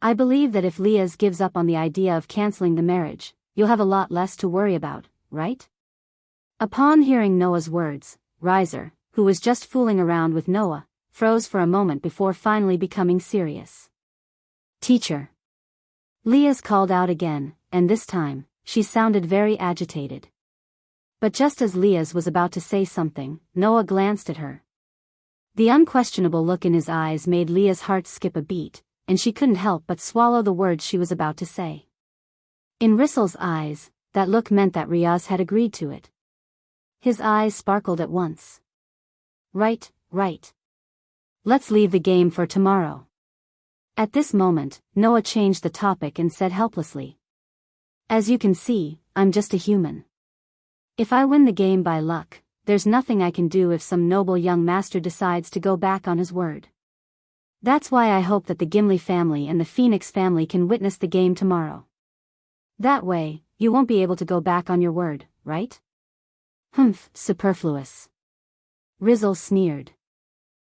I believe that if Liaz gives up on the idea of canceling the marriage, you'll have a lot less to worry about, right? Upon hearing Noah's words, Rizer, who was just fooling around with Noah, froze for a moment before finally becoming serious. Teacher. Liaz called out again, and this time, she sounded very agitated. But just as Liaz was about to say something, Noah glanced at her. The unquestionable look in his eyes made Liaz's heart skip a beat, and she couldn't help but swallow the words she was about to say. In Rizzle's eyes, that look meant that Riaz had agreed to it. His eyes sparkled at once. Right. Let's leave the game for tomorrow. At this moment, Noah changed the topic and said helplessly. As you can see, I'm just a human. If I win the game by luck, there's nothing I can do if some noble young master decides to go back on his word. That's why I hope that the Gimli family and the Phoenix family can witness the game tomorrow. That way, you won't be able to go back on your word, right? Humph, superfluous. Rizzle sneered.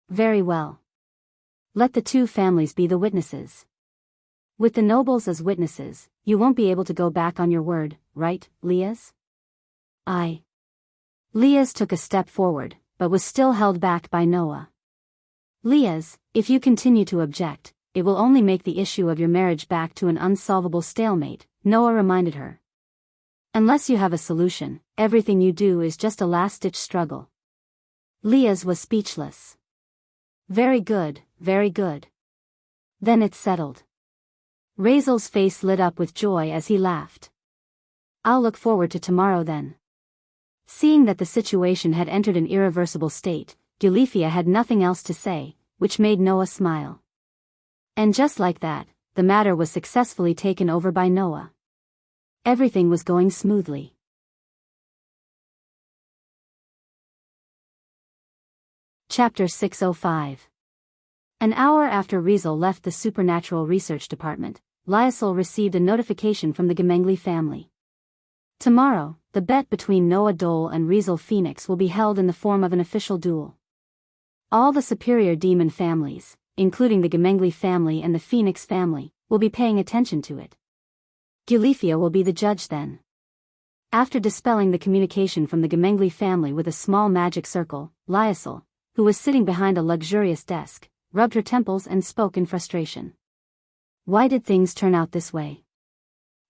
Very well. Let the two families be the witnesses. With the nobles as witnesses, you won't be able to go back on your word, right, Liaz? Liaz took a step forward, but was still held back by Noah. Liaz, if you continue to object, it will only make the issue of your marriage back to an unsolvable stalemate, Noah reminded her. Unless you have a solution, everything you do is just a last-ditch struggle. Liaz was speechless. Very good. Then it's settled. Rizzle's face lit up with joy as he laughed. I'll look forward to tomorrow then. Seeing that the situation had entered an irreversible state, Gulifia had nothing else to say, which made Noah smile. And just like that, the matter was successfully taken over by Noah. Everything was going smoothly. Chapter 605. An hour after Rizzle left the Supernatural Research Department, Liasol received a notification from the Gemengli family. Tomorrow, the bet between Noah Dole and Rizzle Phoenix will be held in the form of an official duel. All the superior demon families, including the Gemengli family and the Phoenix family, will be paying attention to it. Gulifia will be the judge then. After dispelling the communication from the Gemengli family with a small magic circle, Liasol, who was sitting behind a luxurious desk, rubbed her temples and spoke in frustration. Why did things turn out this way?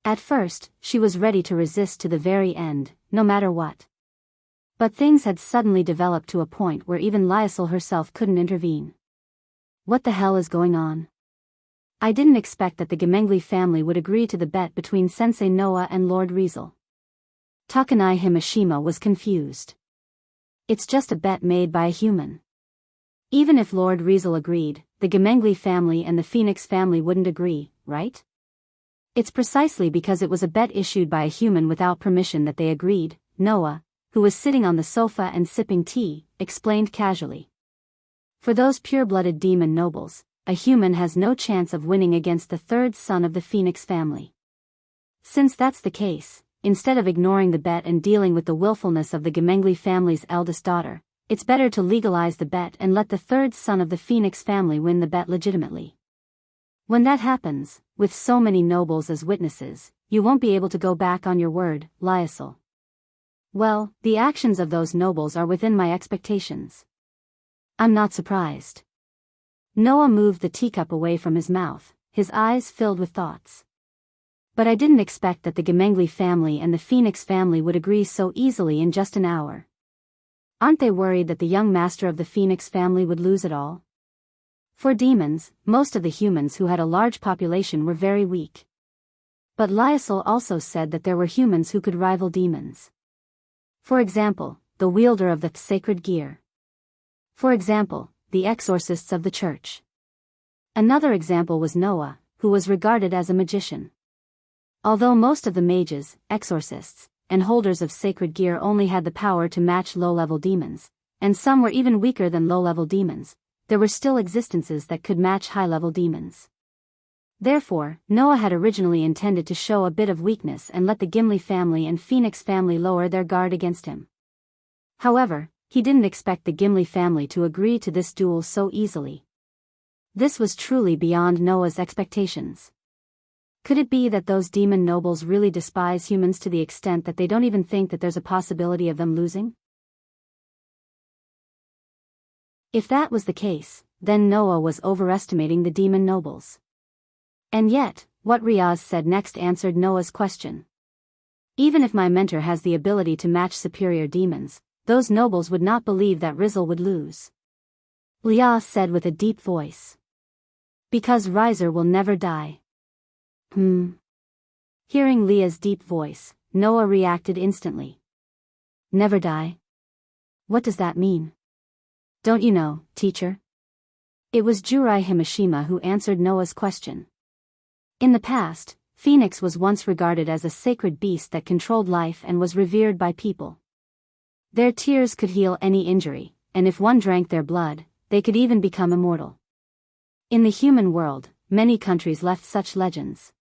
At first, she was ready to resist to the very end, no matter what. But things had suddenly developed to a point where even Liasol herself couldn't intervene. What the hell is going on? I didn't expect that the Gemengli family would agree to the bet between Sensei Noah and Lord Rizzle. Takanai Himashima was confused. It's just a bet made by a human. Even if Lord Rizzle agreed, the Gemengli family and the Phoenix family wouldn't agree, right? It's precisely because it was a bet issued by a human without permission that they agreed, Noah, who was sitting on the sofa and sipping tea, explained casually. For those pure-blooded demon nobles, a human has no chance of winning against the third son of the Phoenix family. Since that's the case, instead of ignoring the bet and dealing with the willfulness of the Gemengli family's eldest daughter, it's better to legalize the bet and let the third son of the Phoenix family win the bet legitimately. When that happens, with so many nobles as witnesses, you won't be able to go back on your word, Liasol. Well, the actions of those nobles are within my expectations. I'm not surprised. Noah moved the teacup away from his mouth, his eyes filled with thoughts. But I didn't expect that the Gemengli family and the Phoenix family would agree so easily in just an hour. Aren't they worried that the young master of the Phoenix family would lose it all? For demons, most of the humans who had a large population were very weak. But Lyasol also said that there were humans who could rival demons. For example, the wielder of the sacred gear. For example, the exorcists of the church. Another example was Noah, who was regarded as a magician. Although most of the mages, exorcists, and holders of sacred gear only had the power to match low-level demons, and some were even weaker than low-level demons, there were still existences that could match high-level demons. Therefore, Noah had originally intended to show a bit of weakness and let the Gimli family and Phoenix family lower their guard against him. However, he didn't expect the Gimli family to agree to this duel so easily. This was truly beyond Noah's expectations. Could it be that those demon nobles really despise humans to the extent that they don't even think that there's a possibility of them losing? If that was the case, then Noah was overestimating the demon nobles. And yet, what Riaz said next answered Noah's question. Even if my mentor has the ability to match superior demons, those nobles would not believe that Rizal would lose. Riaz said with a deep voice. Because Rizer will never die. Hearing Leah's deep voice, Noah reacted instantly. Never die? What does that mean? Don't you know, teacher? It was Jurai Himashima who answered Noah's question. In the past, Phoenix was once regarded as a sacred beast that controlled life and was revered by people. Their tears could heal any injury, and if one drank their blood, they could even become immortal. In the human world, many countries left such legends.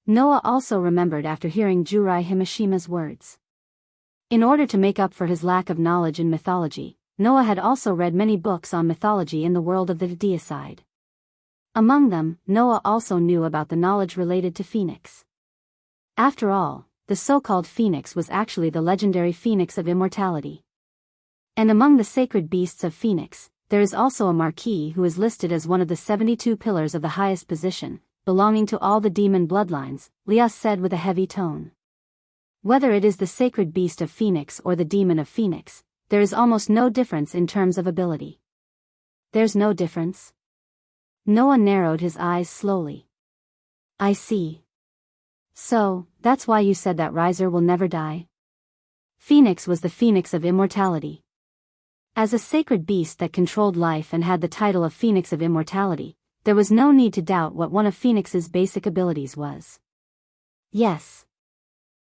Noah also remembered after hearing Jurai Himashima's words. In order to make up for his lack of knowledge in mythology, Noah had also read many books on mythology in the world of the deicide. Among them, Noah also knew about the knowledge related to Phoenix. After all, the so-called Phoenix was actually the legendary Phoenix of immortality. And among the sacred beasts of Phoenix, there is also a marquis who is listed as one of the 72 pillars of the highest position, belonging to all the demon bloodlines, Lias said with a heavy tone. Whether it is the sacred beast of Phoenix or the demon of Phoenix, there is almost no difference in terms of ability. There's no difference? Noah narrowed his eyes slowly. I see. So, that's why you said that Rizer will never die? Phoenix was the Phoenix of immortality. As a sacred beast that controlled life and had the title of Phoenix of immortality, there was no need to doubt what one of Phoenix's basic abilities was. Yes.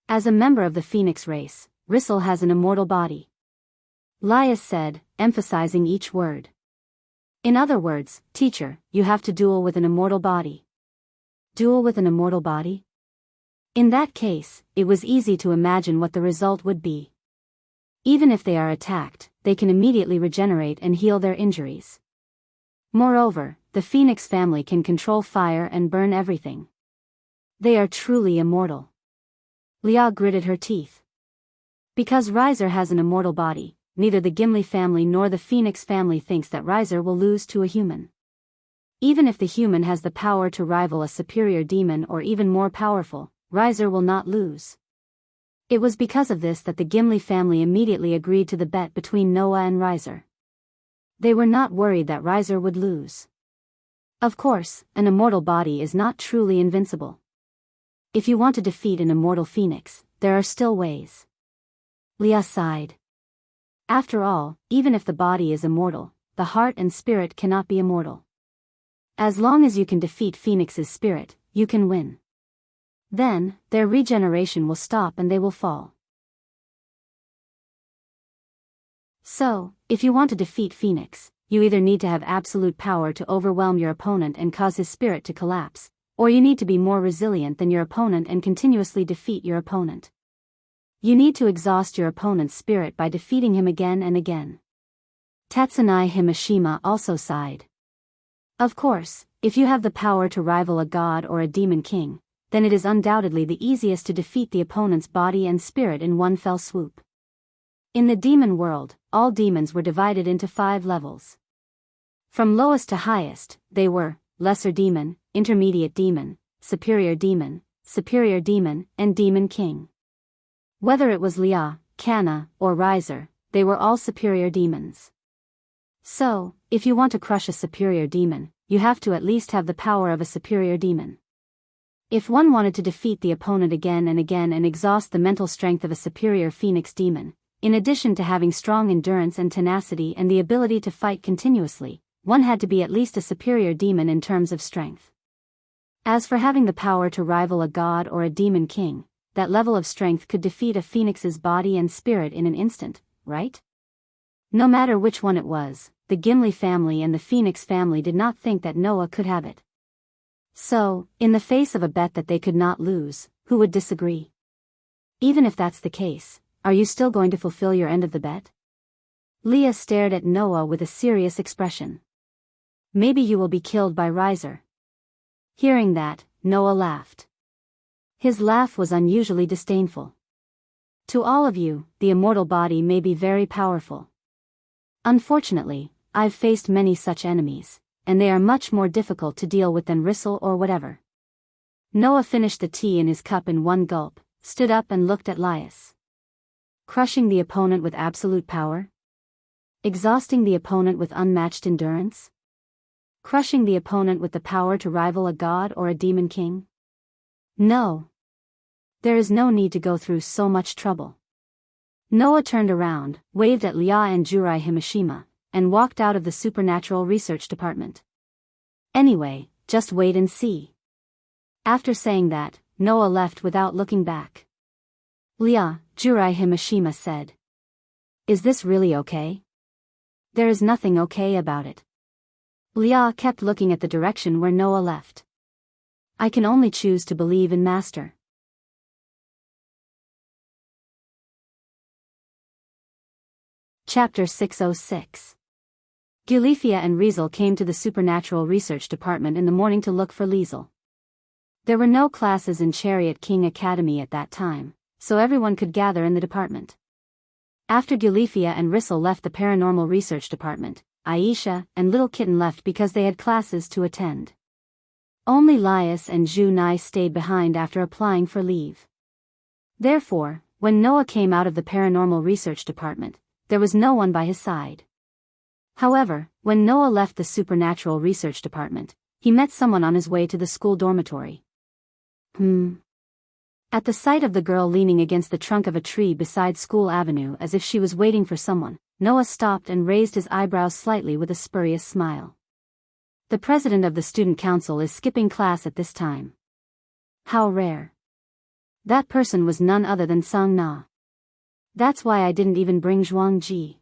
As a member of the Phoenix race, Rissel has an immortal body. Lias said, emphasizing each word. In other words, teacher, you have to duel with an immortal body. Duel with an immortal body? In that case, it was easy to imagine what the result would be. Even if they are attacked, they can immediately regenerate and heal their injuries. Moreover, the Phoenix family can control fire and burn everything. They are truly immortal. Lia gritted her teeth. Because Rizer has an immortal body, neither the Gimli family nor the Phoenix family thinks that Rizer will lose to a human. Even if the human has the power to rival a superior demon or even more powerful, Rizer will not lose. It was because of this that the Gimli family immediately agreed to the bet between Noah and Rizer. They were not worried that Rizer would lose. Of course, an immortal body is not truly invincible. If you want to defeat an immortal Phoenix, there are still ways. Lia sighed. After all, even if the body is immortal, the heart and spirit cannot be immortal. As long as you can defeat Phoenix's spirit, you can win. Then, their regeneration will stop and they will fall. So, if you want to defeat Phoenix, you either need to have absolute power to overwhelm your opponent and cause his spirit to collapse, or you need to be more resilient than your opponent and continuously defeat your opponent. You need to exhaust your opponent's spirit by defeating him again and again. Tatsunai Himashima also sighed. Of course, if you have the power to rival a god or a demon king, then it is undoubtedly the easiest to defeat the opponent's body and spirit in one fell swoop. In the demon world, all demons were divided into 5 levels. From lowest to highest, they were lesser demon, intermediate demon, superior demon, and demon king. Whether it was Lia, Kana, or Riser, they were all superior demons. So, if you want to crush a superior demon, you have to at least have the power of a superior demon. If one wanted to defeat the opponent again and again and exhaust the mental strength of a superior phoenix demon, in addition to having strong endurance and tenacity and the ability to fight continuously, one had to be at least a superior demon in terms of strength. As for having the power to rival a god or a demon king, that level of strength could defeat a phoenix's body and spirit in an instant, right? No matter which one it was, the Gimli family and the Phoenix family did not think that Noah could have it. So, in the face of a bet that they could not lose, who would disagree? Even if that's the case, are you still going to fulfill your end of the bet? Leah stared at Noah with a serious expression. Maybe you will be killed by Riser. Hearing that, Noah laughed. His laugh was unusually disdainful. To all of you, the immortal body may be very powerful. Unfortunately, I've faced many such enemies, and they are much more difficult to deal with than Rissel or whatever. Noah finished the tea in his cup in one gulp, stood up and looked at Laius. Crushing the opponent with absolute power? Exhausting the opponent with unmatched endurance? Crushing the opponent with the power to rival a god or a demon king? No. There is no need to go through so much trouble. Noah turned around, waved at Lia and Jurai Himashima, and walked out of the Supernatural Research Department. Anyway, just wait and see. After saying that, Noah left without looking back. Lia, Jurai Himashima said. Is this really okay? There is nothing okay about it. Lia kept looking at the direction where Noah left. I can only choose to believe in Master. Chapter 606. Gulifia and Riesel came to the Supernatural Research Department in the morning to look for Liesel. There were no classes in Chariot King Academy at that time, so everyone could gather in the department. After Gulifia and Riesel left the Paranormal Research Department, Aisha and Little Kitten left because they had classes to attend. Only Laius and Zhu Nai stayed behind after applying for leave. Therefore, when Noah came out of the Paranormal Research Department, there was no one by his side. However, when Noah left the Supernatural Research Department, he met someone on his way to the school dormitory. At the sight of the girl leaning against the trunk of a tree beside School Avenue as if she was waiting for someone, Noah stopped and raised his eyebrows slightly with a spurious smile. The president of the student council is skipping class at this time. How rare. That person was none other than Sang Na. That's why I didn't even bring Zhuang Ji.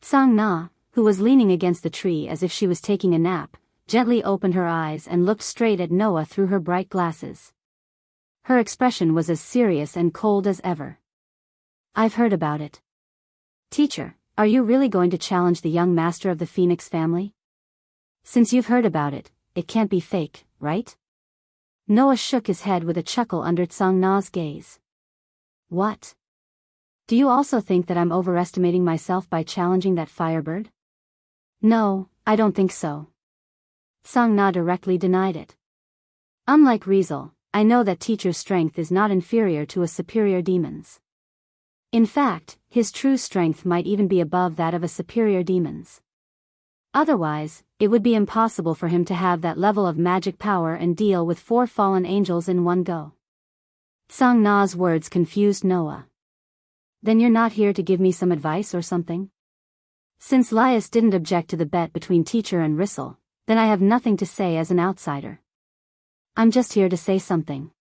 Sang Na, who was leaning against the tree as if she was taking a nap, gently opened her eyes and looked straight at Noah through her bright glasses. Her expression was as serious and cold as ever. I've heard about it. Teacher, are you really going to challenge the young master of the Phoenix family? Since you've heard about it, it can't be fake, right? Noah shook his head with a chuckle under Sang Na's gaze. What? Do you also think that I'm overestimating myself by challenging that firebird? No, I don't think so. Sang Na directly denied it. Unlike Riesel, I know that teacher's strength is not inferior to a superior demon's. In fact, his true strength might even be above that of a superior demon's. Otherwise, it would be impossible for him to have that level of magic power and deal with 4 fallen angels in one go. Sang Na's words confused Noah. Then you're not here to give me some advice or something? Since Laius didn't object to the bet between teacher and Riesel, then I have nothing to say as an outsider. I'm just here to say something.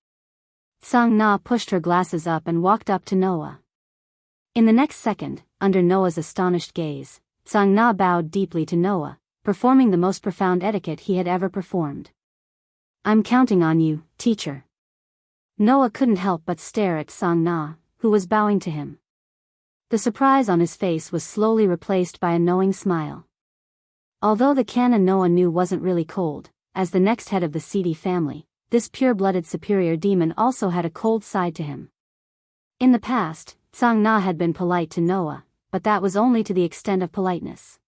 Sang Na pushed her glasses up and walked up to Noah. In the next second, under Noah's astonished gaze, Sang Na bowed deeply to Noah, performing the most profound etiquette he had ever performed. I'm counting on you, teacher. Noah couldn't help but stare at Sang Na, who was bowing to him. The surprise on his face was slowly replaced by a knowing smile. Although the Kana Noah knew wasn't really cold, as the next head of the seedy family, this pure-blooded superior demon also had a cold side to him. In the past, Sang Na had been polite to Noah, but that was only to the extent of politeness.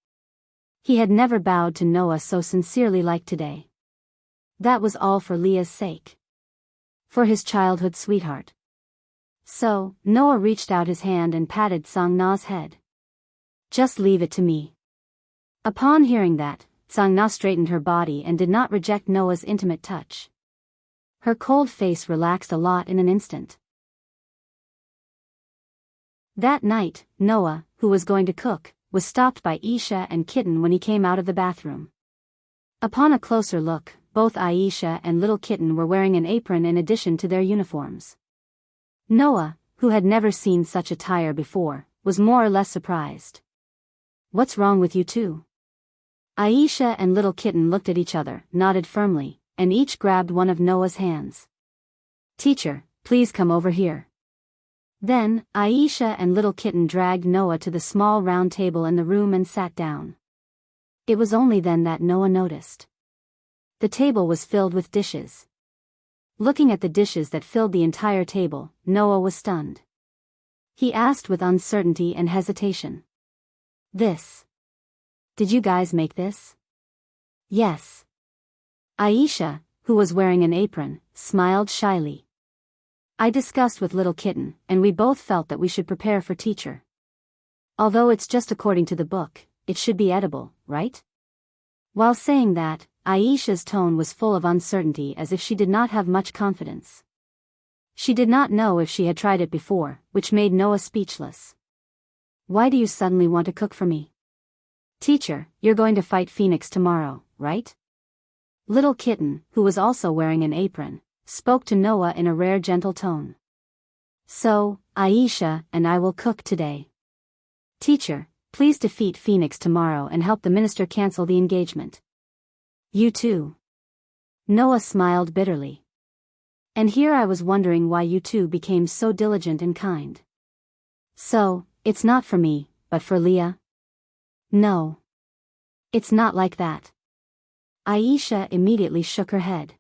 He had never bowed to Noah so sincerely like today. That was all for Leah's sake. For his childhood sweetheart. So, Noah reached out his hand and patted Sang Na's head. Just leave it to me. Upon hearing that, Sang Na straightened her body and did not reject Noah's intimate touch. Her cold face relaxed a lot in an instant. That night, Noah, who was going to cook, was stopped by Aisha and Kitten when he came out of the bathroom. Upon a closer look, both Aisha and little Kitten were wearing an apron in addition to their uniforms. Noah, who had never seen such attire before, was more or less surprised. What's wrong with you two? Aisha and little Kitten looked at each other, nodded firmly, and each grabbed one of Noah's hands. Teacher, please come over here. Then, Aisha and little Kitten dragged Noah to the small round table in the room and sat down. It was only then that Noah noticed. The table was filled with dishes. Looking at the dishes that filled the entire table, Noah was stunned. He asked with uncertainty and hesitation. This. Did you guys make this? Yes. Aisha, who was wearing an apron, smiled shyly. I discussed with little Kitten, and we both felt that we should prepare for teacher. Although it's just according to the book, it should be edible, right? While saying that, Aisha's tone was full of uncertainty as if she did not have much confidence. She did not know if she had tried it before, which made Noah speechless. Why do you suddenly want to cook for me? Teacher, you're going to fight Phoenix tomorrow, right? Little Kitten, who was also wearing an apron, spoke to Noah in a rare gentle tone. So, Aisha and I will cook today. Teacher, please defeat Phoenix tomorrow and help the minister cancel the engagement. You too. Noah smiled bitterly. And here I was wondering why you two became so diligent and kind. So, it's not for me, but for Leah? No. It's not like that. Aisha immediately shook her head.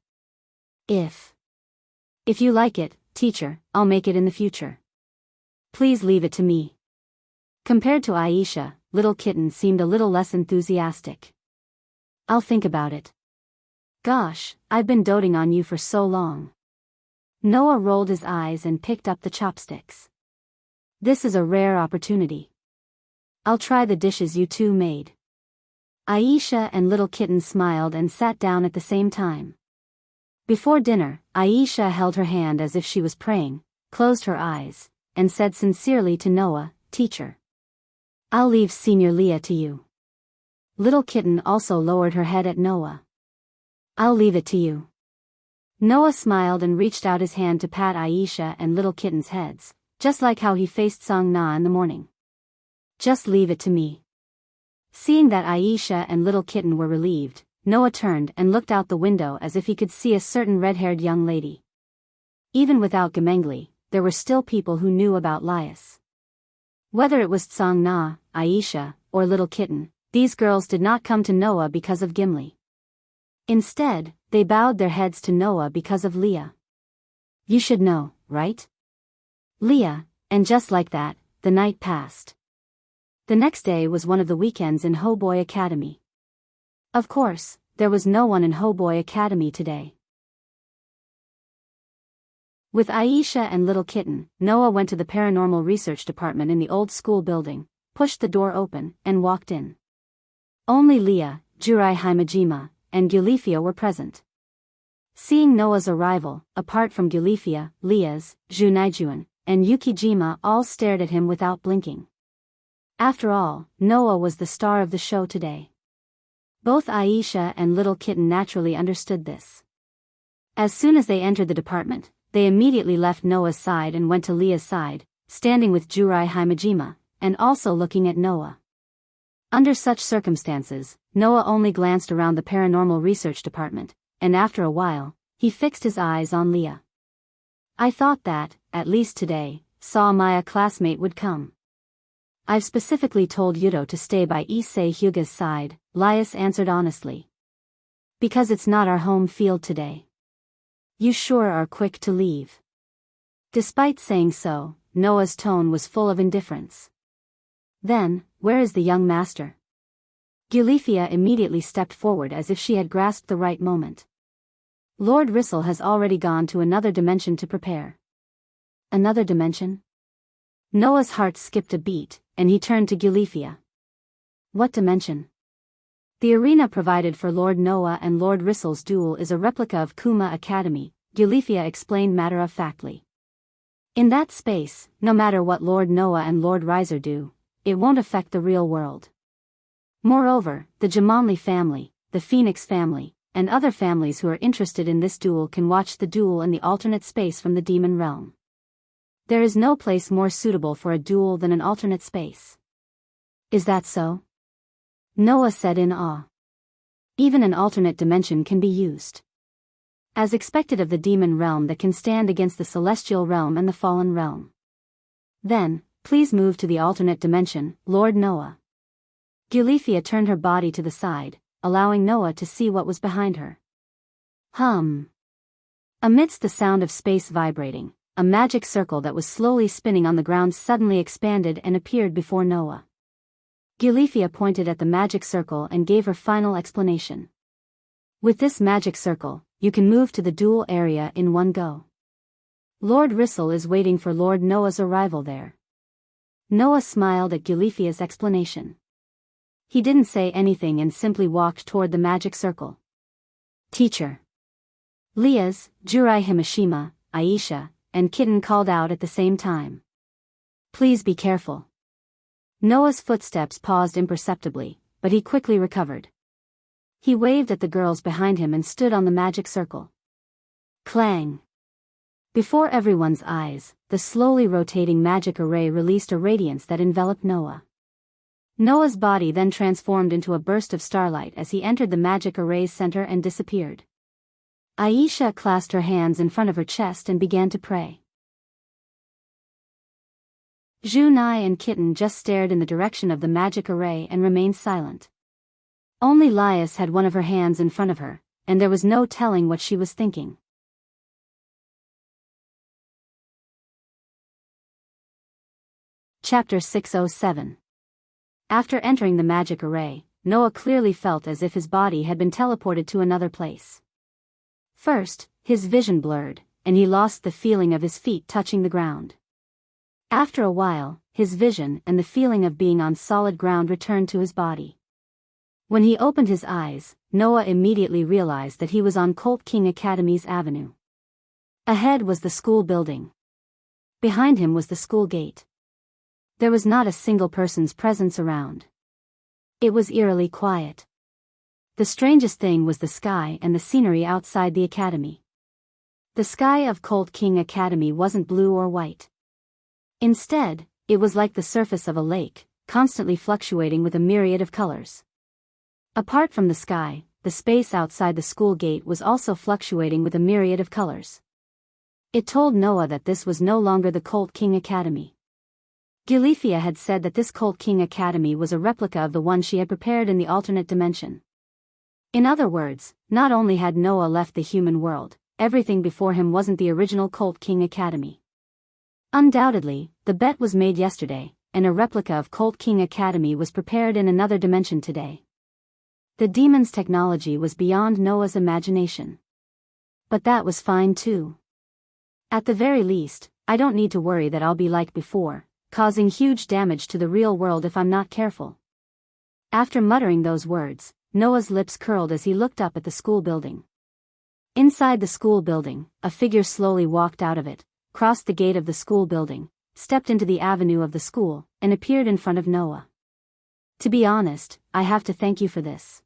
If you like it, teacher, I'll make it in the future. Please leave it to me. Compared to Aisha, little Kitten seemed a little less enthusiastic. I'll think about it. Gosh, I've been doting on you for so long. Noah rolled his eyes and picked up the chopsticks. This is a rare opportunity. I'll try the dishes you two made. Aisha and little Kitten smiled and sat down at the same time. Before dinner, Aisha held her hand as if she was praying, closed her eyes, and said sincerely to Noah, Teacher. I'll leave Senior Leah to you. Little Kitten also lowered her head at Noah. I'll leave it to you. Noah smiled and reached out his hand to pat Aisha and little Kitten's heads, just like how he faced Sang Na in the morning. Just leave it to me. Seeing that Aisha and little Kitten were relieved, Noah turned and looked out the window as if he could see a certain red-haired young lady. Even without Gemengli, there were still people who knew about Lias. Whether it was Sang Na, Aisha, or little Kitten, these girls did not come to Noah because of Gimli. Instead, they bowed their heads to Noah because of Leah. You should know, right? Leah, and just like that, the night passed. The next day was one of the weekends in Hoboy Academy. Of course, there was no one in Hoboy Academy today. With Aisha and little Kitten, Noah went to the paranormal research department in the old school building, pushed the door open, and walked in. Only Leah, Jurai Himajima, and Gulifia were present. Seeing Noah's arrival, apart from Gulifia, Leah's, Junaijuan, and Yukijima all stared at him without blinking. After all, Noah was the star of the show today. Both Aisha and little Kitten naturally understood this. As soon as they entered the department, they immediately left Noah's side and went to Leah's side, standing with Jurai Himajima, and also looking at Noah. Under such circumstances, Noah only glanced around the paranormal research department, and after a while, he fixed his eyes on Leah. I thought that, at least today, Maya classmate would come. I've specifically told Yudo to stay by Issei Hyuga's side, Lias answered honestly. Because it's not our home field today. You sure are quick to leave. Despite saying so, Noah's tone was full of indifference. Then, where is the young master? Gilifia immediately stepped forward as if she had grasped the right moment. Lord Rissel has already gone to another dimension to prepare. Another dimension? Noah's heart skipped a beat, and he turned to Gilifia. What dimension? The arena provided for Lord Noah and Lord Rissel's duel is a replica of Kuma Academy, Gilifia explained matter-of-factly. In that space, no matter what Lord Noah and Lord Riser do, it won't affect the real world. Moreover, the Jamonli family, the Phoenix family, and other families who are interested in this duel can watch the duel in the alternate space from the demon realm. There is no place more suitable for a duel than an alternate space. Is that so? Noah said in awe. Even an alternate dimension can be used. As expected of the demon realm that can stand against the celestial realm and the fallen realm. Then, please move to the alternate dimension, Lord Noah. Gilifia turned her body to the side, allowing Noah to see what was behind her. Amidst the sound of space vibrating, a magic circle that was slowly spinning on the ground suddenly expanded and appeared before Noah. Gilifia pointed at the magic circle and gave her final explanation. With this magic circle, you can move to the duel area in one go. Lord Rissel is waiting for Lord Noah's arrival there. Noah smiled at Gilifia's explanation. He didn't say anything and simply walked toward the magic circle. Teacher. Liaz, Jurai Himashima, Aisha, and Kitten called out at the same time. Please be careful. Noah's footsteps paused imperceptibly, but he quickly recovered. He waved at the girls behind him and stood on the magic circle. Clang! Before everyone's eyes, the slowly rotating magic array released a radiance that enveloped Noah. Noah's body then transformed into a burst of starlight as he entered the magic array's center and disappeared. Aisha clasped her hands in front of her chest and began to pray. Junai and Kitten just stared in the direction of the magic array and remained silent. Only Lias had one of her hands in front of her, and there was no telling what she was thinking. Chapter 607. After entering the magic array, Noah clearly felt as if his body had been teleported to another place. First, his vision blurred, and he lost the feeling of his feet touching the ground. After a while, his vision and the feeling of being on solid ground returned to his body. When he opened his eyes, Noah immediately realized that he was on Colt King Academy's avenue. Ahead was the school building. Behind him was the school gate. There was not a single person's presence around. It was eerily quiet. The strangest thing was the sky and the scenery outside the academy. The sky of Colt King Academy wasn't blue or white. Instead, it was like the surface of a lake, constantly fluctuating with a myriad of colors. Apart from the sky, the space outside the school gate was also fluctuating with a myriad of colors. It told Noah that this was no longer the Colt King Academy. Gilifia had said that this Colt King Academy was a replica of the one she had prepared in the alternate dimension. In other words, not only had Noah left the human world, everything before him wasn't the original Colt King Academy. Undoubtedly, the bet was made yesterday, and a replica of Colt King Academy was prepared in another dimension today. The demon's technology was beyond Noah's imagination. But that was fine too. At the very least, I don't need to worry that I'll be like before, causing huge damage to the real world if I'm not careful. After muttering those words, Noah's lips curled as he looked up at the school building. Inside the school building, a figure slowly walked out of it, crossed the gate of the school building, stepped into the avenue of the school, and appeared in front of Noah. To be honest, I have to thank you for this.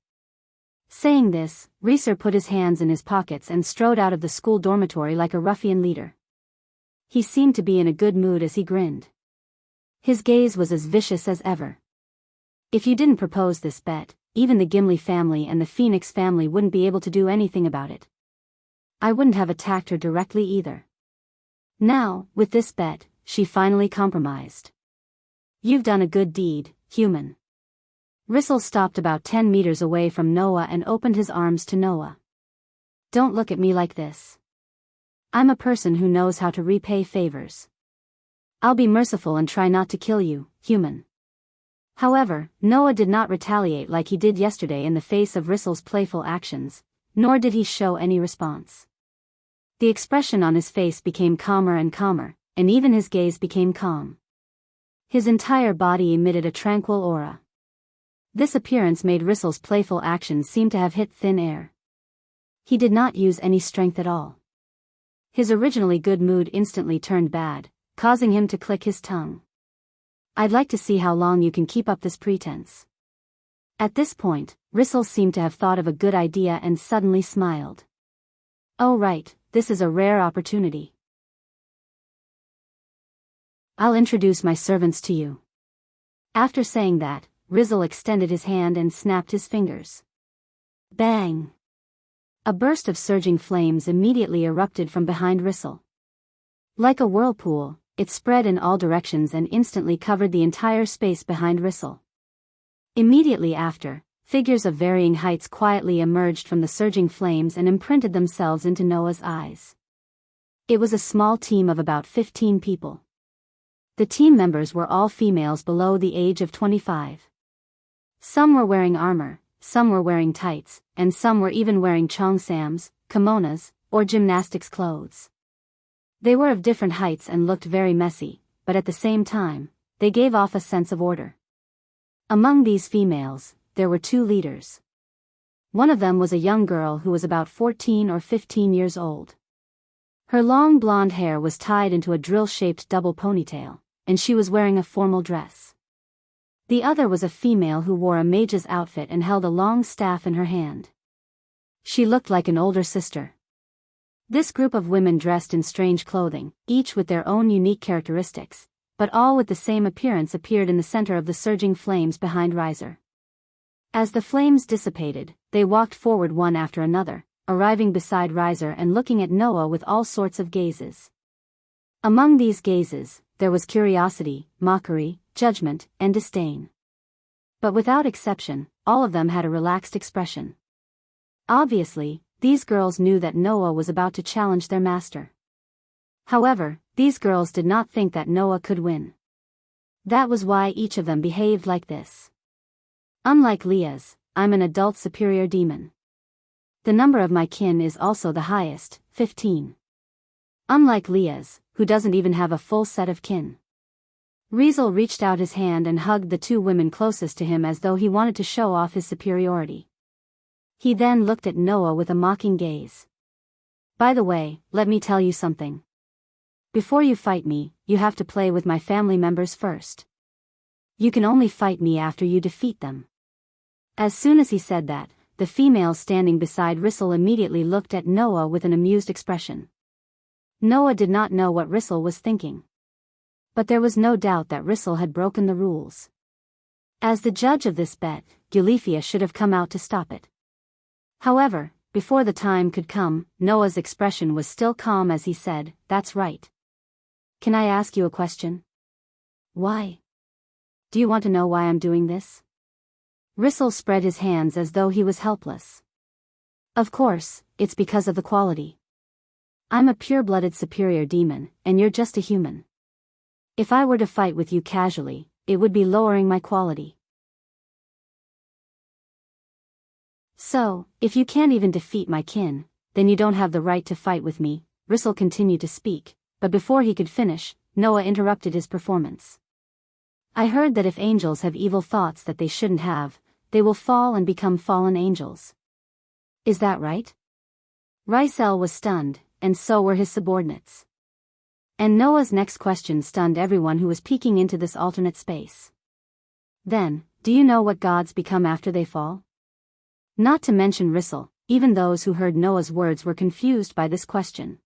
Saying this, Reeser put his hands in his pockets and strode out of the school dormitory like a ruffian leader. He seemed to be in a good mood as he grinned. His gaze was as vicious as ever. If you didn't propose this bet, even the Gimli family and the Phoenix family wouldn't be able to do anything about it. I wouldn't have attacked her directly either. Now, with this bet, she finally compromised. You've done a good deed, human. Rissel stopped about 10 meters away from Noah and opened his arms to Noah. Don't look at me like this. I'm a person who knows how to repay favors. I'll be merciful and try not to kill you, human. However, Noah did not retaliate like he did yesterday in the face of Rissel's playful actions, nor did he show any response. The expression on his face became calmer and calmer, and even his gaze became calm. His entire body emitted a tranquil aura. This appearance made Rissel's playful actions seem to have hit thin air. He did not use any strength at all. His originally good mood instantly turned bad, causing him to click his tongue. I'd like to see how long you can keep up this pretense. At this point, Rissel seemed to have thought of a good idea and suddenly smiled. Oh right, this is a rare opportunity. I'll introduce my servants to you. After saying that, Rissel extended his hand and snapped his fingers. Bang! A burst of surging flames immediately erupted from behind Rissel. Like a whirlpool, it spread in all directions and instantly covered the entire space behind Rissel. Immediately after, figures of varying heights quietly emerged from the surging flames and imprinted themselves into Noah's eyes. It was a small team of about 15 people. The team members were all females below the age of 25. Some were wearing armor, some were wearing tights, and some were even wearing cheongsams, kimonos, or gymnastics clothes. They were of different heights and looked very messy, but at the same time, they gave off a sense of order. Among these females, there were two leaders. One of them was a young girl who was about 14 or 15 years old. Her long blonde hair was tied into a drill-shaped double ponytail, and she was wearing a formal dress. The other was a female who wore a mage's outfit and held a long staff in her hand. She looked like an older sister. This group of women dressed in strange clothing, each with their own unique characteristics, but all with the same appearance appeared in the center of the surging flames behind Riser. As the flames dissipated, they walked forward one after another, arriving beside Riser and looking at Noah with all sorts of gazes. Among these gazes, there was curiosity, mockery, judgment, and disdain. But without exception, all of them had a relaxed expression. Obviously, these girls knew that Noah was about to challenge their master. However, these girls did not think that Noah could win. That was why each of them behaved like this. Unlike Leah's, I'm an adult superior demon. The number of my kin is also the highest, 15. Unlike Leah's, who doesn't even have a full set of kin. Rissel reached out his hand and hugged the two women closest to him as though he wanted to show off his superiority. He then looked at Noah with a mocking gaze. By the way, let me tell you something. Before you fight me, you have to play with my family members first. You can only fight me after you defeat them. As soon as he said that, the female standing beside Rissel immediately looked at Noah with an amused expression. Noah did not know what Rissel was thinking. But there was no doubt that Rissel had broken the rules. As the judge of this bet, Gulifia should have come out to stop it. However, before the time could come, Noah's expression was still calm as he said, "That's right. Can I ask you a question?" "Why? Do you want to know why I'm doing this?" Rissel spread his hands as though he was helpless. "Of course, it's because of the quality. I'm a pure-blooded superior demon, and you're just a human. If I were to fight with you casually, it would be lowering my quality. So, if you can't even defeat my kin, then you don't have the right to fight with me." Rissel continued to speak, but before he could finish, Noah interrupted his performance. "I heard that if angels have evil thoughts that they shouldn't have, they will fall and become fallen angels. Is that right?" Rissel was stunned, and so were his subordinates. And Noah's next question stunned everyone who was peeking into this alternate space. "Then, do you know what gods become after they fall?" Not to mention Rissel, even those who heard Noah's words were confused by this question.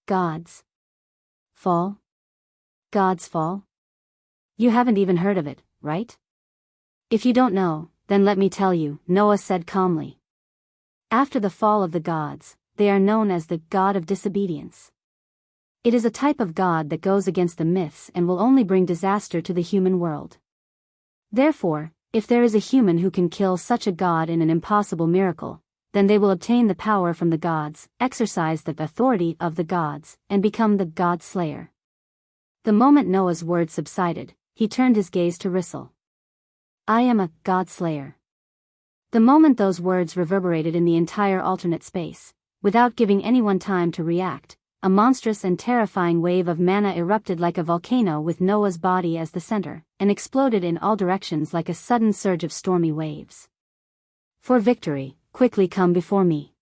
Gods fall? Gods fall? You haven't even heard of it, right? If you don't know, then let me tell you, Noah said calmly. After the fall of the gods, they are known as the god of disobedience. It is a type of god that goes against the myths and will only bring disaster to the human world. Therefore, if there is a human who can kill such a god in an impossible miracle, then they will obtain the power from the gods, exercise the authority of the gods, and become the god slayer. The moment Noah's words subsided, he turned his gaze to Rissel. I am a God Slayer. The moment those words reverberated in the entire alternate space, without giving anyone time to react, a monstrous and terrifying wave of mana erupted like a volcano with Noah's body as the center, and exploded in all directions like a sudden surge of stormy waves. For victory, quickly come before me.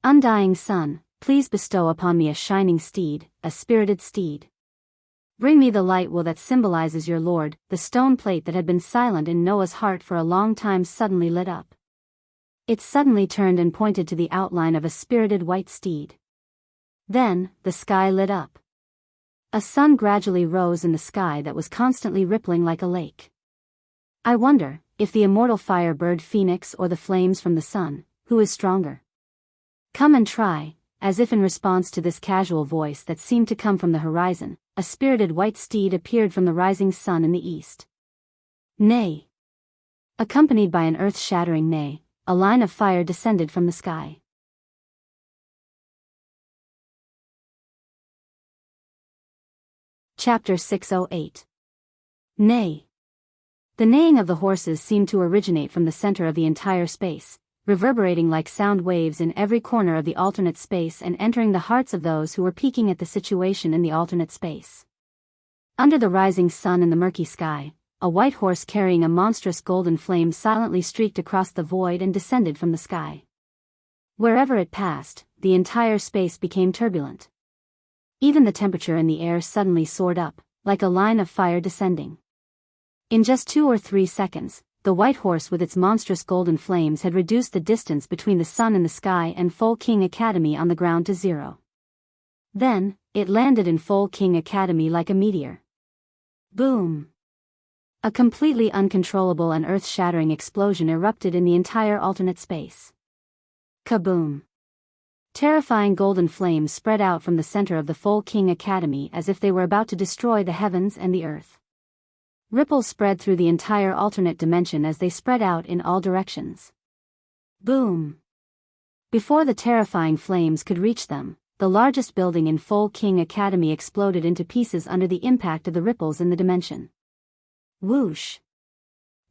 Undying sun, please bestow upon me a shining steed, a spirited steed. Bring me the light will that symbolizes your Lord. The stone plate that had been silent in Noah's heart for a long time suddenly lit up. It suddenly turned and pointed to the outline of a spirited white steed. Then, the sky lit up. A sun gradually rose in the sky that was constantly rippling like a lake. I wonder, if the immortal fire bird phoenix or the flames from the sun, who is stronger? Come and try. As if in response to this casual voice that seemed to come from the horizon, a spirited white steed appeared from the rising sun in the east. Neigh! Accompanied by an earth-shattering neigh, a line of fire descended from the sky. Chapter 608. Neigh. The neighing of the horses seemed to originate from the center of the entire space, reverberating like sound waves in every corner of the alternate space and entering the hearts of those who were peeking at the situation in the alternate space. Under the rising sun in the murky sky, a white horse carrying a monstrous golden flame silently streaked across the void and descended from the sky. Wherever it passed, the entire space became turbulent. Even the temperature in the air suddenly soared up, like a line of fire descending. In just 2 or 3 seconds, the white horse with its monstrous golden flames had reduced the distance between the sun in the sky and Full King Academy on the ground to 0. Then, it landed in Full King Academy like a meteor. Boom! A completely uncontrollable and earth-shattering explosion erupted in the entire alternate space. Kaboom! Terrifying golden flames spread out from the center of the Full King Academy as if they were about to destroy the heavens and the earth. Ripples spread through the entire alternate dimension as they spread out in all directions. Boom! Before the terrifying flames could reach them, the largest building in Full King Academy exploded into pieces under the impact of the ripples in the dimension. Whoosh!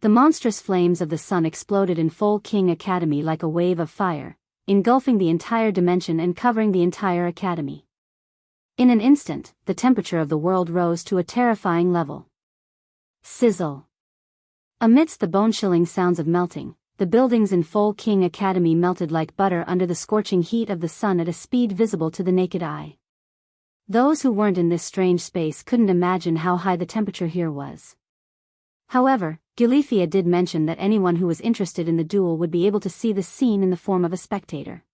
The monstrous flames of the sun exploded in Full King Academy like a wave of fire, engulfing the entire dimension and covering the entire academy. In an instant, the temperature of the world rose to a terrifying level. Sizzle! Amidst the bone-chilling sounds of melting, the buildings in Full King Academy melted like butter under the scorching heat of the sun at a speed visible to the naked eye. Those who weren't in this strange space couldn't imagine how high the temperature here was. However, Gilifia did mention that anyone who was interested in the duel would be able to see the scene in the form of a spectator.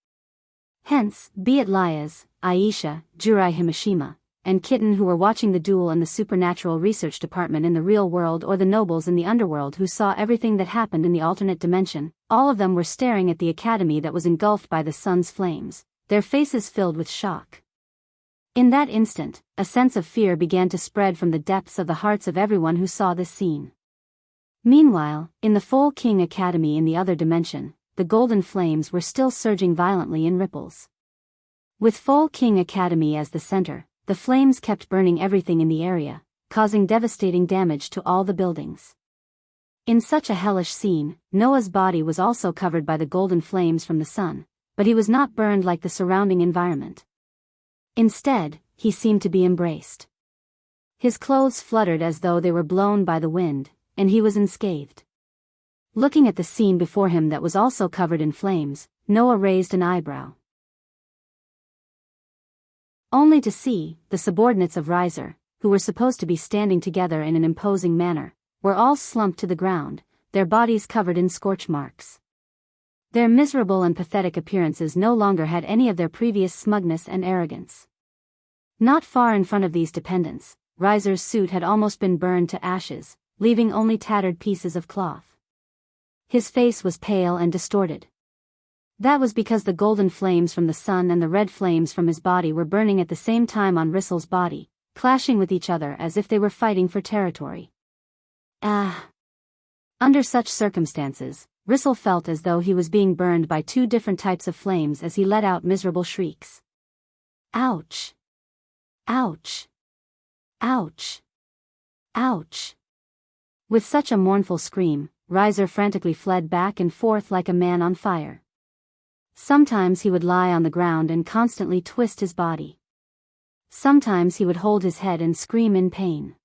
Hence, be it Lias, Aisha, Jurai Himashima, and Kitten who were watching the duel in the supernatural research department in the real world or the nobles in the underworld who saw everything that happened in the alternate dimension, all of them were staring at the academy that was engulfed by the sun's flames, their faces filled with shock. In that instant, a sense of fear began to spread from the depths of the hearts of everyone who saw this scene. Meanwhile, in the Full King Academy in the other dimension, the golden flames were still surging violently in ripples. With Full King Academy as the center, the flames kept burning everything in the area, causing devastating damage to all the buildings. In such a hellish scene, Noah's body was also covered by the golden flames from the sun, but he was not burned like the surrounding environment. Instead, he seemed to be embraced. His clothes fluttered as though they were blown by the wind, and he was unscathed. Looking at the scene before him that was also covered in flames, Noah raised an eyebrow. Only to see, the subordinates of Riser, who were supposed to be standing together in an imposing manner, were all slumped to the ground, their bodies covered in scorch marks. Their miserable and pathetic appearances no longer had any of their previous smugness and arrogance. Not far in front of these dependents, Riser's suit had almost been burned to ashes, leaving only tattered pieces of cloth. His face was pale and distorted. That was because the golden flames from the sun and the red flames from his body were burning at the same time on Rissel's body, clashing with each other as if they were fighting for territory. Under such circumstances, Rissel felt as though he was being burned by 2 different types of flames as he let out miserable shrieks. Ouch! Ouch! Ouch! Ouch! With such a mournful scream, Riser frantically fled back and forth like a man on fire. Sometimes he would lie on the ground and constantly twist his body. Sometimes he would hold his head and scream in pain.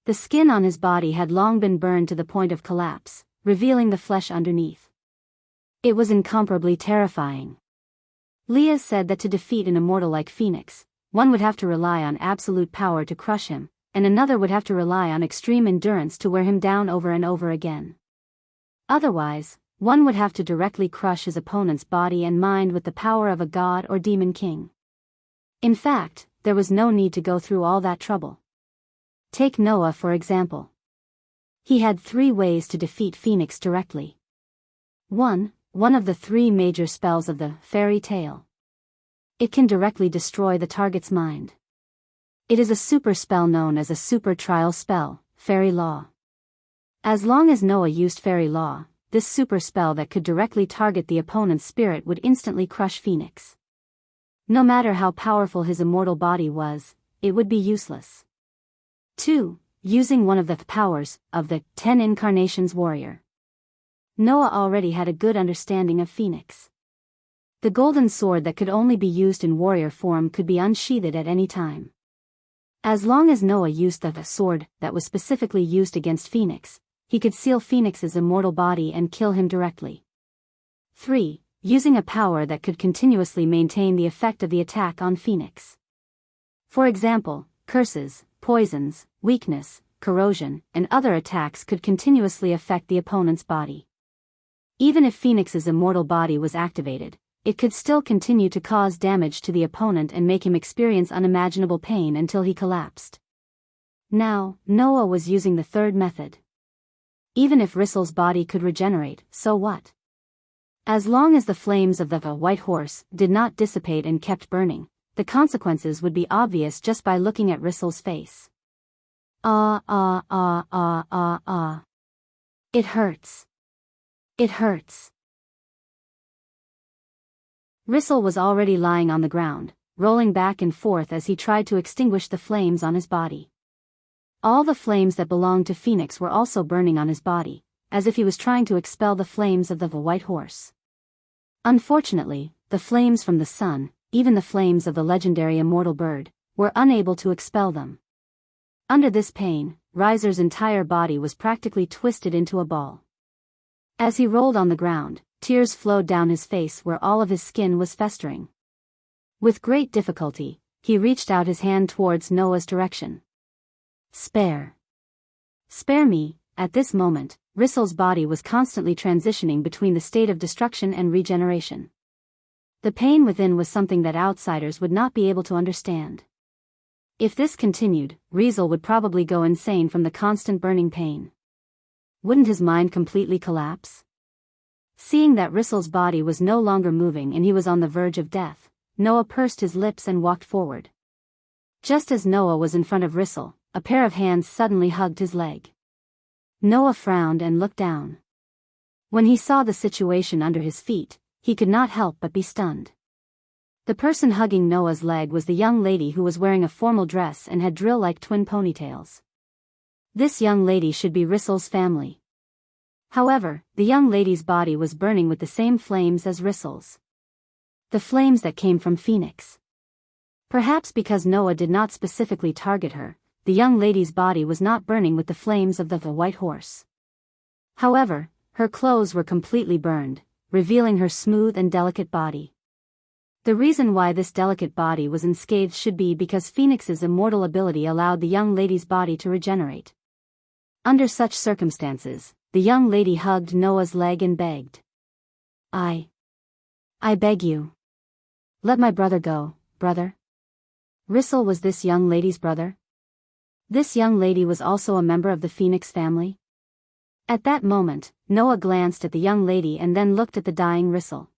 The skin on his body had long been burned to the point of collapse, revealing the flesh underneath. It was incomparably terrifying. Leah said that to defeat an immortal like Phoenix, one would have to rely on absolute power to crush him, and another would have to rely on extreme endurance to wear him down over and over again. Otherwise, one would have to directly crush his opponent's body and mind with the power of a god or demon king. In fact, there was no need to go through all that trouble. Take Noah for example. He had 3 ways to defeat Phoenix directly. 1. One of the 3 major spells of the fairy tale. It can directly destroy the target's mind. It is a super spell known as a super trial spell, fairy law. As long as Noah used fairy law, this super spell that could directly target the opponent's spirit would instantly crush Phoenix. No matter how powerful his immortal body was, it would be useless. 2. Using one of the powers of the 10 Incarnations warrior. Noah already had a good understanding of Phoenix. The golden sword that could only be used in warrior form could be unsheathed at any time. As long as Noah used the sword that was specifically used against Phoenix, he could seal Phoenix's immortal body and kill him directly. 3. Using a power that could continuously maintain the effect of the attack on Phoenix. For example, curses, poisons, weakness, corrosion, and other attacks could continuously affect the opponent's body. Even if Phoenix's immortal body was activated, it could still continue to cause damage to the opponent and make him experience unimaginable pain until he collapsed. Now, Noah was using the 3rd method. Even if Rissel's body could regenerate, so what? As long as the flames of the white horse did not dissipate and kept burning, the consequences would be obvious just by looking at Rissel's face. Ah. It hurts. It hurts. Rissel was already lying on the ground, rolling back and forth as he tried to extinguish the flames on his body. All the flames that belonged to Phoenix were also burning on his body, as if he was trying to expel the flames of the white horse. Unfortunately, the flames from the sun, even the flames of the legendary immortal bird, were unable to expel them. Under this pain, Riser's entire body was practically twisted into a ball. As he rolled on the ground, tears flowed down his face where all of his skin was festering. With great difficulty, he reached out his hand towards Noah's direction. Spare me. At this moment, Rissel's body was constantly transitioning between the state of destruction and regeneration. The pain within was something that outsiders would not be able to understand. If this continued, Rissel would probably go insane from the constant burning pain. Wouldn't his mind completely collapse? Seeing that Rissel's body was no longer moving and he was on the verge of death, Noah pursed his lips and walked forward. Just as Noah was in front of Rissel, a pair of hands suddenly hugged his leg. Noah frowned and looked down. When he saw the situation under his feet, he could not help but be stunned. The person hugging Noah's leg was the young lady who was wearing a formal dress and had drill-like twin ponytails. This young lady should be Rissel's family. However, the young lady's body was burning with the same flames as Rissel's. The flames that came from Phoenix. Perhaps because Noah did not specifically target her, the young lady's body was not burning with the flames of the white horse. However, her clothes were completely burned, revealing her smooth and delicate body. The reason why this delicate body was unscathed should be because Phoenix's immortal ability allowed the young lady's body to regenerate. Under such circumstances, the young lady hugged Noah's leg and begged. I beg you. Let my brother go, brother. Rissel was this young lady's brother? This young lady was also a member of the Phoenix family? At that moment, Noah glanced at the young lady and then looked at the dying Rissel.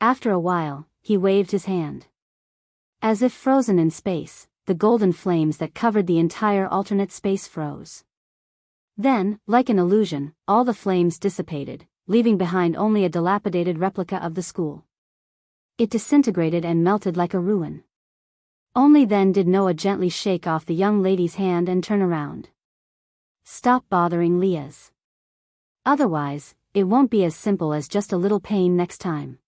After a while, he waved his hand. As if frozen in space, the golden flames that covered the entire alternate space froze. Then, like an illusion, all the flames dissipated, leaving behind only a dilapidated replica of the school. It disintegrated and melted like a ruin. Only then did Noah gently shake off the young lady's hand and turn around. Stop bothering Leah's. Otherwise, it won't be as simple as just a little pain next time.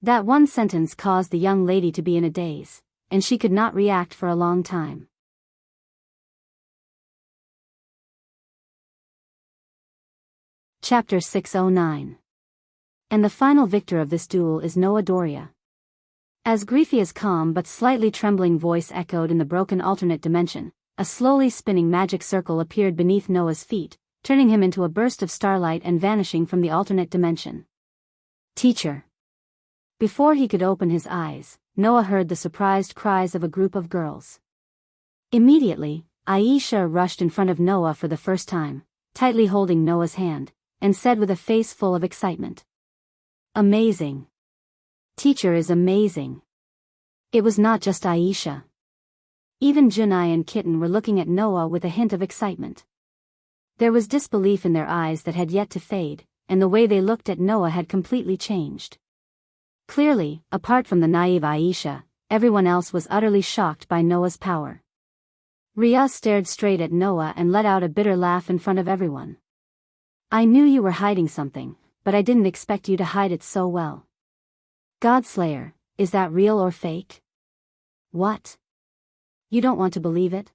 That one sentence caused the young lady to be in a daze, and she could not react for a long time. Chapter 609. And the final victor of this duel is Noah Doria. As Griefia's calm but slightly trembling voice echoed in the broken alternate dimension, a slowly spinning magic circle appeared beneath Noah's feet, turning him into a burst of starlight and vanishing from the alternate dimension. Teacher. Before he could open his eyes, Noah heard the surprised cries of a group of girls. Immediately, Aisha rushed in front of Noah for the first time, tightly holding Noah's hand, and said with a face full of excitement. Amazing. Teacher is amazing. It was not just Aisha. Even Junai and Kitten were looking at Noah with a hint of excitement. There was disbelief in their eyes that had yet to fade, and the way they looked at Noah had completely changed. Clearly, apart from the naive Aisha, everyone else was utterly shocked by Noah's power. Riyaz stared straight at Noah and let out a bitter laugh in front of everyone. I knew you were hiding something, but I didn't expect you to hide it so well. Godslayer, is that real or fake? What? You don't want to believe it?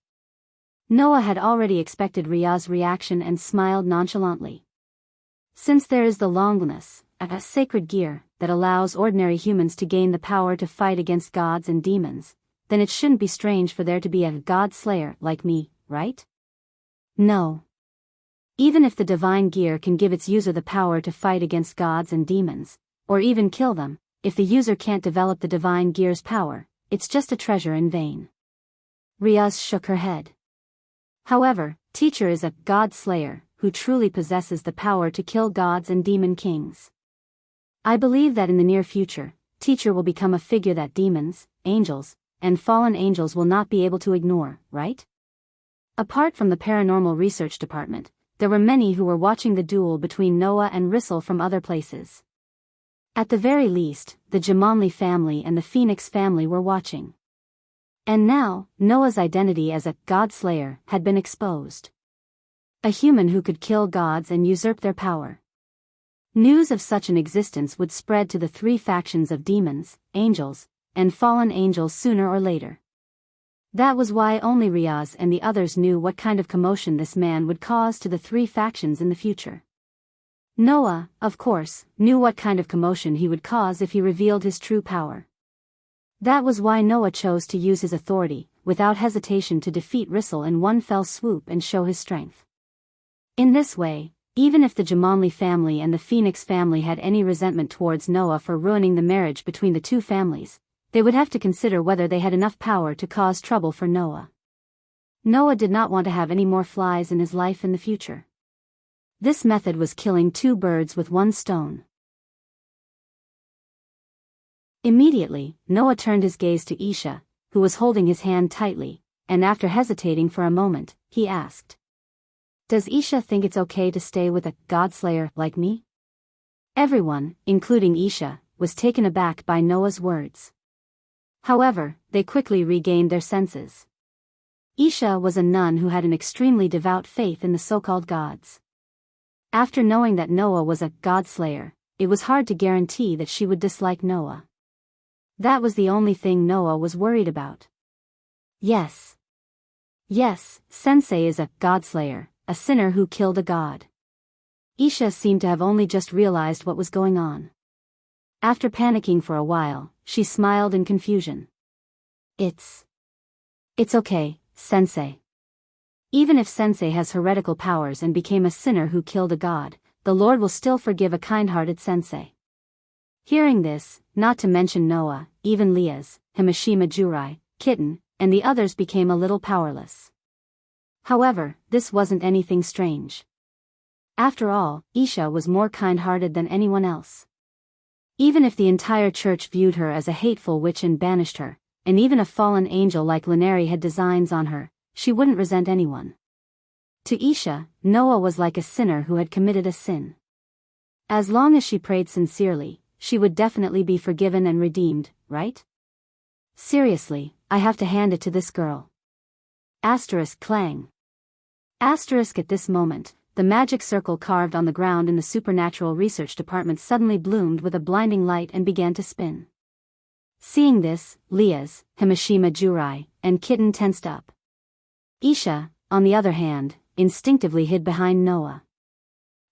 Noah had already expected Riyaz's reaction and smiled nonchalantly. Since there is the Longness, a sacred gear, that allows ordinary humans to gain the power to fight against gods and demons, then it shouldn't be strange for there to be a God-slayer like me, right? No. Even if the divine gear can give its user the power to fight against gods and demons, or even kill them, if the user can't develop the divine gear's power, it's just a treasure in vain. Riyaz shook her head. However, Teacher is a God-slayer who truly possesses the power to kill gods and demon kings. I believe that in the near future, Teacher will become a figure that demons, angels, and fallen angels will not be able to ignore, right? Apart from the Paranormal Research Department, there were many who were watching the duel between Noah and Rissel from other places. At the very least, the Jamanli family and the Phoenix family were watching. And now, Noah's identity as a God-slayer had been exposed. A human who could kill gods and usurp their power. News of such an existence would spread to the three factions of demons, angels, and fallen angels sooner or later. That was why only Riyaz and the others knew what kind of commotion this man would cause to the three factions in the future. Noah, of course, knew what kind of commotion he would cause if he revealed his true power. That was why Noah chose to use his authority, without hesitation, to defeat Rissel in one fell swoop and show his strength. In this way, even if the Jamanli family and the Phoenix family had any resentment towards Noah for ruining the marriage between the two families, they would have to consider whether they had enough power to cause trouble for Noah. Noah did not want to have any more flies in his life in the future. This method was killing two birds with one stone. Immediately, Noah turned his gaze to Isha, who was holding his hand tightly, and after hesitating for a moment, he asked, "Does Isha think it's okay to stay with a God-slayer like me?" Everyone, including Isha, was taken aback by Noah's words. However, they quickly regained their senses. Isha was a nun who had an extremely devout faith in the so-called gods. After knowing that Noah was a God-slayer, it was hard to guarantee that she would dislike Noah. That was the only thing Noah was worried about. Yes. Yes, Sensei is a God-slayer, a sinner who killed a god. Isha seemed to have only just realized what was going on. After panicking for a while, she smiled in confusion. It's okay, Sensei. Even if Sensei has heretical powers and became a sinner who killed a god, the Lord will still forgive a kind-hearted Sensei. Hearing this, not to mention Noah, even Liaz, Himashima Jurai, Kitten, and the others became a little powerless. However, this wasn't anything strange. After all, Isha was more kind-hearted than anyone else. Even if the entire church viewed her as a hateful witch and banished her, and even a fallen angel like Linari had designs on her, she wouldn't resent anyone. To Isha, Noah was like a sinner who had committed a sin. As long as she prayed sincerely, she would definitely be forgiven and redeemed, right? Seriously, I have to hand it to this girl. Asterisk clang. Asterisk at this moment, the magic circle carved on the ground in the supernatural research department suddenly bloomed with a blinding light and began to spin. Seeing this, Liaz, Himashima Jurai, and Kitten tensed up. Isha, on the other hand, instinctively hid behind Noah.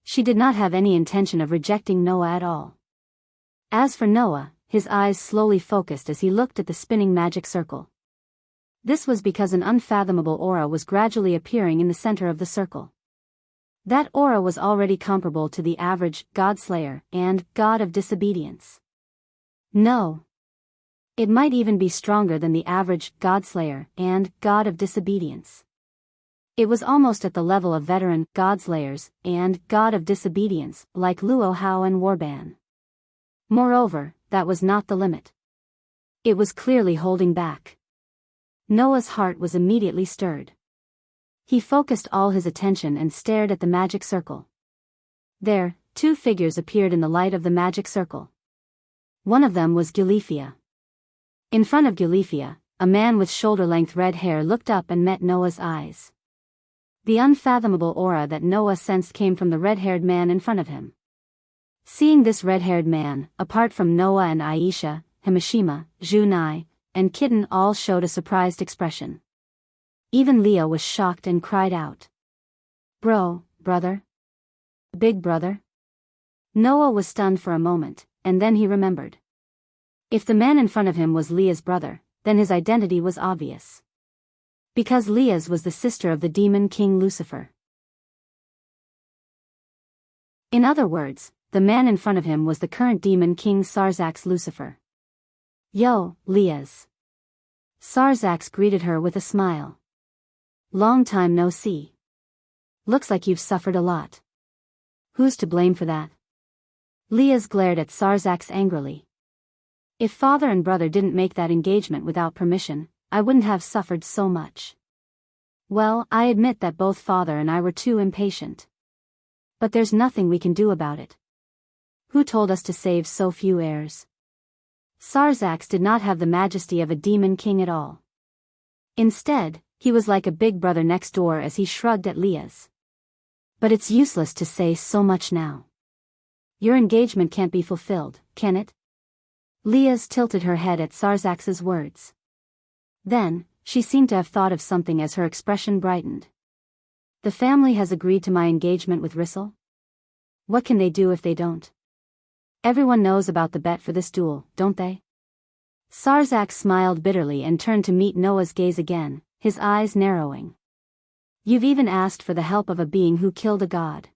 She did not have any intention of rejecting Noah at all. As for Noah, his eyes slowly focused as he looked at the spinning magic circle. This was because an unfathomable aura was gradually appearing in the center of the circle. That aura was already comparable to the average God Slayer and God of Disobedience. No. It might even be stronger than the average God Slayer and God of Disobedience. It was almost at the level of veteran God Slayers and God of Disobedience like Luo Hao and Warban. Moreover, that was not the limit. It was clearly holding back. Noah's heart was immediately stirred. He focused all his attention and stared at the magic circle. There, two figures appeared in the light of the magic circle. One of them was Gilifia. In front of Gilifia, a man with shoulder-length red hair looked up and met Noah's eyes. The unfathomable aura that Noah sensed came from the red-haired man in front of him. Seeing this red-haired man, apart from Noah and Aisha, Himashima, Junai, and Kitten all showed a surprised expression. Even Leo was shocked and cried out. Brother? Big brother? Noah was stunned for a moment, and then he remembered. If the man in front of him was Leah's brother, then his identity was obvious. Because Leah's was the sister of the demon king Lucifer. In other words, the man in front of him was the current demon king Sarzax Lucifer. Yo, Leah's. Sarzax greeted her with a smile. Long time no see. Looks like you've suffered a lot. Who's to blame for that? Leah's glared at Sarzax angrily. If father and brother didn't make that engagement without permission, I wouldn't have suffered so much. Well, I admit that both father and I were too impatient. But there's nothing we can do about it. Who told us to save so few heirs? Sarzax did not have the majesty of a demon king at all. Instead, he was like a big brother next door as he shrugged at Leah's. But it's useless to say so much now. Your engagement can't be fulfilled, can it? Leah's tilted her head at Sarzax's words. Then, she seemed to have thought of something as her expression brightened. The family has agreed to my engagement with Rissel? What can they do if they don't? Everyone knows about the bet for this duel, don't they? Sarzax smiled bitterly and turned to meet Noah's gaze again, his eyes narrowing. You've even asked for the help of a being who killed a god.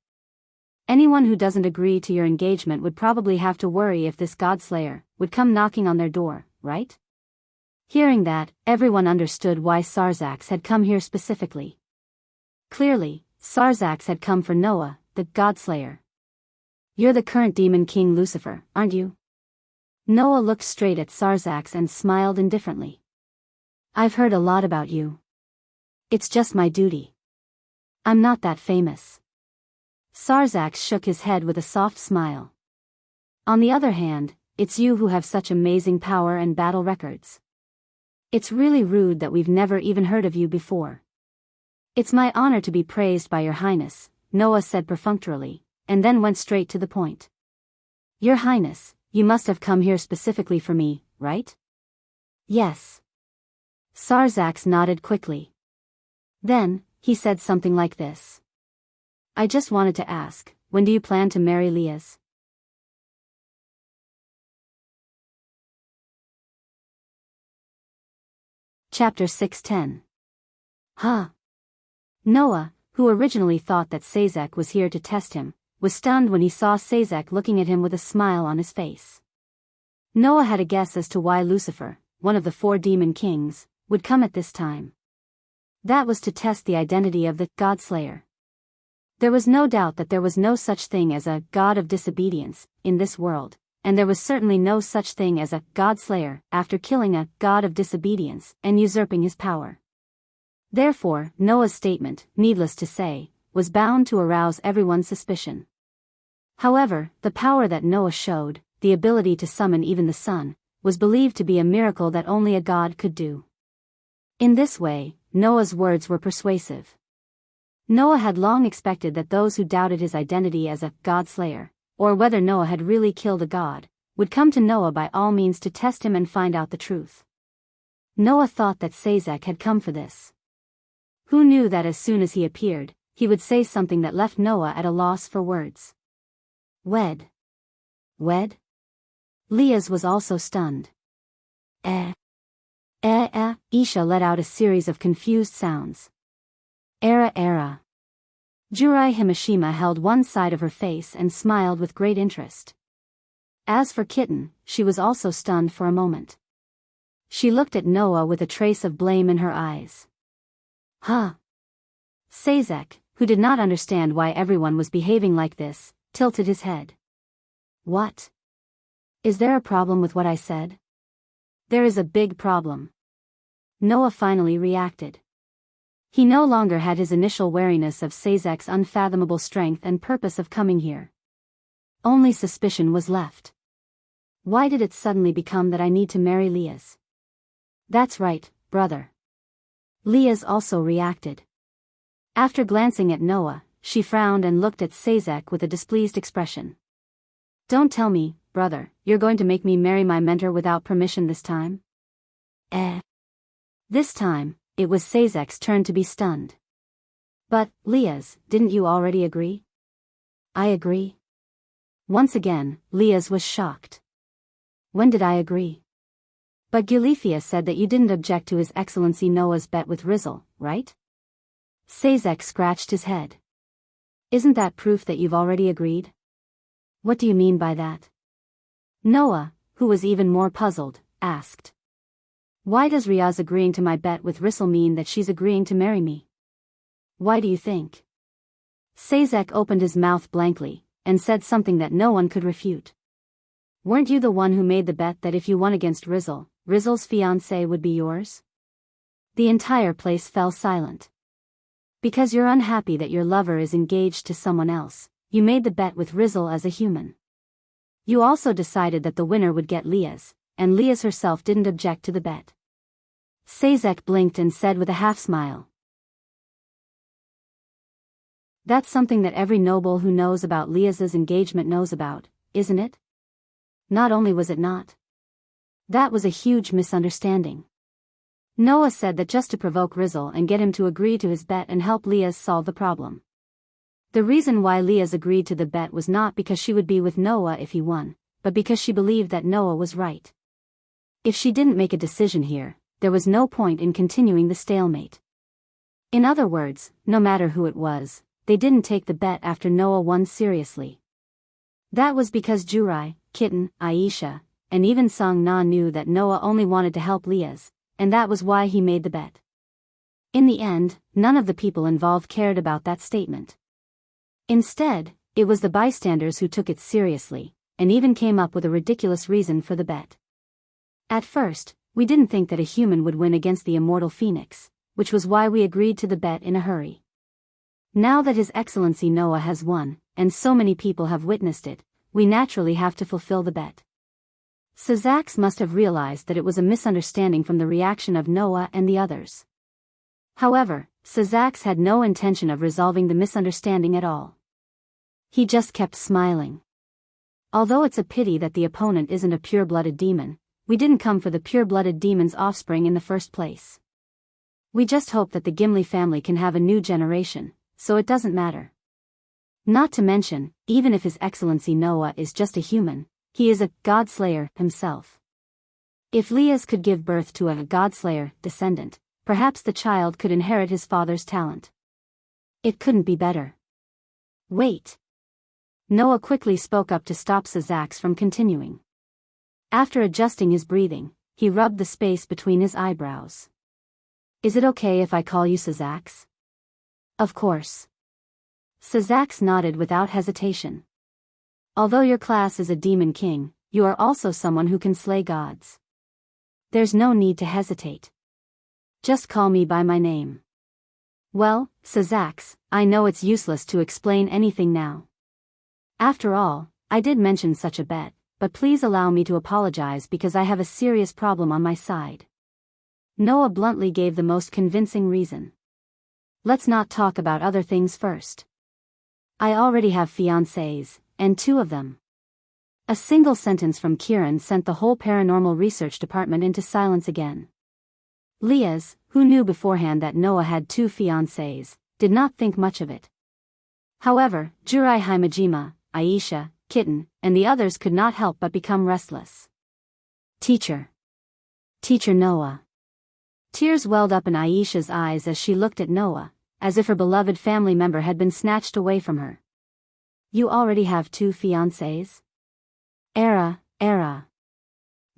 Anyone who doesn't agree to your engagement would probably have to worry if this god-slayer would come knocking on their door, right? Hearing that, everyone understood why Sarzax had come here specifically. Clearly, Sarzax had come for Noah, the god-slayer. You're the current demon king Lucifer, aren't you? Noah looked straight at Sarzax and smiled indifferently. I've heard a lot about you. It's just my duty. I'm not that famous. Sarzax shook his head with a soft smile. On the other hand, it's you who have such amazing power and battle records. It's really rude that we've never even heard of you before. It's my honor to be praised by your highness, Noah said perfunctorily, and then went straight to the point. Your highness, you must have come here specifically for me, right? Yes. Sarzax nodded quickly. Then, he said something like this. I just wanted to ask, when do you plan to marry Leah's? Chapter 610. Huh. Noah, who originally thought that Sazek was here to test him, was stunned when he saw Sazek looking at him with a smile on his face. Noah had a guess as to why Lucifer, one of the 4 demon kings, would come at this time. That was to test the identity of the God-Slayer. There was no doubt that there was no such thing as a God of Disobedience in this world, and there was certainly no such thing as a God-Slayer after killing a God of Disobedience and usurping his power. Therefore, Noah's statement, needless to say, was bound to arouse everyone's suspicion. However, the power that Noah showed, the ability to summon even the sun, was believed to be a miracle that only a god could do. In this way, Noah's words were persuasive. Noah had long expected that those who doubted his identity as a God-slayer, or whether Noah had really killed a god, would come to Noah by all means to test him and find out the truth. Noah thought that Sazek had come for this. Who knew that as soon as he appeared, he would say something that left Noah at a loss for words. Wed. Wed? Leah's was also stunned. Isha let out a series of confused sounds. Era. Jurai Himashima held one side of her face and smiled with great interest. As for Kitten, she was also stunned for a moment. She looked at Noah with a trace of blame in her eyes. Huh? Sazek, who did not understand why everyone was behaving like this, tilted his head. What? Is there a problem with what I said? There is a big problem. Noah finally reacted. He no longer had his initial wariness of Sazek's unfathomable strength and purpose of coming here. Only suspicion was left. Why did it suddenly become that I need to marry Leah's? That's right, brother. Leah's also reacted. After glancing at Noah, she frowned and looked at Sazek with a displeased expression. Don't tell me, brother, you're going to make me marry my mentor without permission this time? This time, it was Sazek's turn to be stunned. But, Leah's, didn't you already agree? I agree. Once again, Leah's was shocked. When did I agree? But Gulifia said that you didn't object to His Excellency Noah's bet with Rizzle, right? Sazek scratched his head. Isn't that proof that you've already agreed? What do you mean by that? Noah, who was even more puzzled, asked. Why does Riaz agreeing to my bet with Rizzle mean that she's agreeing to marry me? Why do you think? Sazek opened his mouth blankly, and said something that no one could refute. Weren't you the one who made the bet that if you won against Rizzle, Rizzle's fiancé would be yours? The entire place fell silent. Because you're unhappy that your lover is engaged to someone else, you made the bet with Rizzle as a human. You also decided that the winner would get Leah's, and Leah's herself didn't object to the bet. Sazek blinked and said with a half-smile. That's something that every noble who knows about Leah's engagement knows about, isn't it? Not only was it not. That was a huge misunderstanding. Noah said that just to provoke Rizzle and get him to agree to his bet and help Leah's solve the problem. The reason why Leah's agreed to the bet was not because she would be with Noah if he won, but because she believed that Noah was right. If she didn't make a decision here, there was no point in continuing the stalemate. In other words, no matter who it was, they didn't take the bet after Noah won seriously. That was because Jurai, Kitten, Aisha, and even Song Na knew that Noah only wanted to help Leah's, and that was why he made the bet. In the end, none of the people involved cared about that statement. Instead, it was the bystanders who took it seriously, and even came up with a ridiculous reason for the bet. At first, we didn't think that a human would win against the immortal phoenix, which was why we agreed to the bet in a hurry. Now that His Excellency Noah has won, and so many people have witnessed it, we naturally have to fulfill the bet. Sazak must have realized that it was a misunderstanding from the reaction of Noah and the others. However, Sazak had no intention of resolving the misunderstanding at all. He just kept smiling. Although it's a pity that the opponent isn't a pure-blooded demon, we didn't come for the pure-blooded demon's offspring in the first place. We just hope that the Gimli family can have a new generation, so it doesn't matter. Not to mention, even if His Excellency Noah is just a human, he is a God-slayer himself. If Leah's could give birth to a God-slayer descendant, perhaps the child could inherit his father's talent. It couldn't be better. Wait. Noah quickly spoke up to stop Sazak from continuing. After adjusting his breathing, he rubbed the space between his eyebrows. Is it okay if I call you Sazak? Of course. Sazak nodded without hesitation. Although your class is a demon king, you are also someone who can slay gods. There's no need to hesitate. Just call me by my name. Well, Sazak, I know it's useless to explain anything now. After all, I did mention such a bet, but please allow me to apologize because I have a serious problem on my side. Noah bluntly gave the most convincing reason. let's not talk about other things first. I already have fiancés, and 2 of them. A single sentence from Kieran sent the whole paranormal research department into silence again. Liaz, who knew beforehand that Noah had 2 fiancés, did not think much of it. However, Jurai Himajima, Aisha, Kitten, and the others could not help but become restless. Teacher. Teacher Noah. Tears welled up in Aisha's eyes as she looked at Noah, as if her beloved family member had been snatched away from her. You already have 2 fiancés? Era.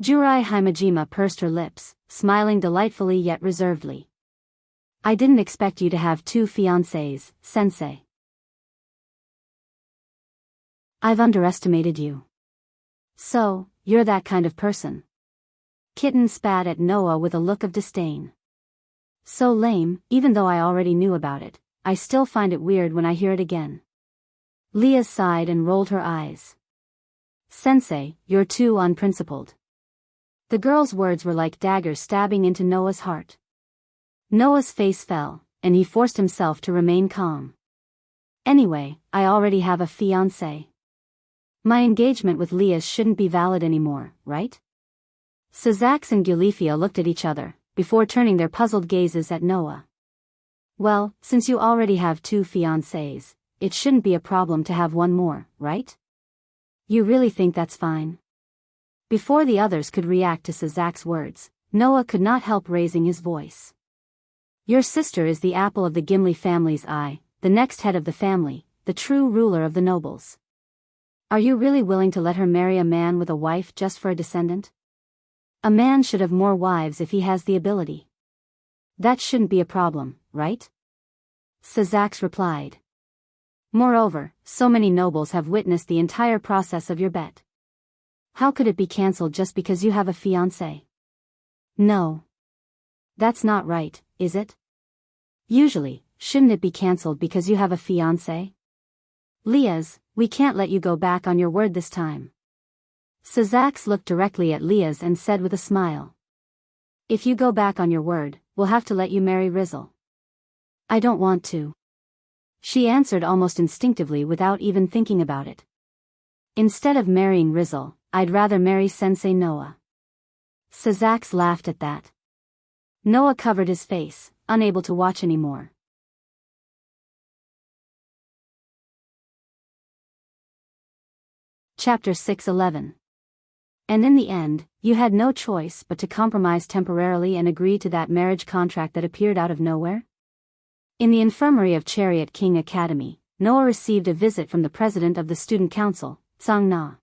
Jurai Himajima pursed her lips, smiling delightfully yet reservedly. I didn't expect you to have 2 fiancés, sensei. I've underestimated you. So, you're that kind of person. Kitten spat at Noah with a look of disdain. So lame, even though I already knew about it, I still find it weird when I hear it again. Leah sighed and rolled her eyes. Sensei, you're too unprincipled. The girl's words were like daggers stabbing into Noah's heart. Noah's face fell, and he forced himself to remain calm. Anyway, I already have a fiancé. My engagement with Leah shouldn't be valid anymore, right? Sazax and Gulifia looked at each other, before turning their puzzled gazes at Noah. Well, since you already have 2 fiancés, it shouldn't be a problem to have 1 more, right? You really think that's fine? Before the others could react to Sazax's words, Noah could not help raising his voice. Your sister is the apple of the Gimli family's eye, the next head of the family, the true ruler of the nobles. Are you really willing to let her marry a man with a wife just for a descendant? A man should have more wives if he has the ability. That shouldn't be a problem, right? Sazax replied. Moreover, so many nobles have witnessed the entire process of your bet. How could it be cancelled just because you have a fiancé? No. That's not right, is it? Usually, shouldn't it be cancelled because you have a fiancé? Liaz, we can't let you go back on your word this time. Sazax looked directly at Liaz and said with a smile. If you go back on your word, we'll have to let you marry Rizzle. I don't want to. She answered almost instinctively without even thinking about it. Instead of marrying Rizzle, I'd rather marry Sensei Noah. Sazax laughed at that. Noah covered his face, unable to watch anymore. Chapter 6:11. And in the end, you had no choice but to compromise temporarily and agree to that marriage contract that appeared out of nowhere? In the infirmary of Chariot King Academy, Noah received a visit from the president of the student council, Tsang Na.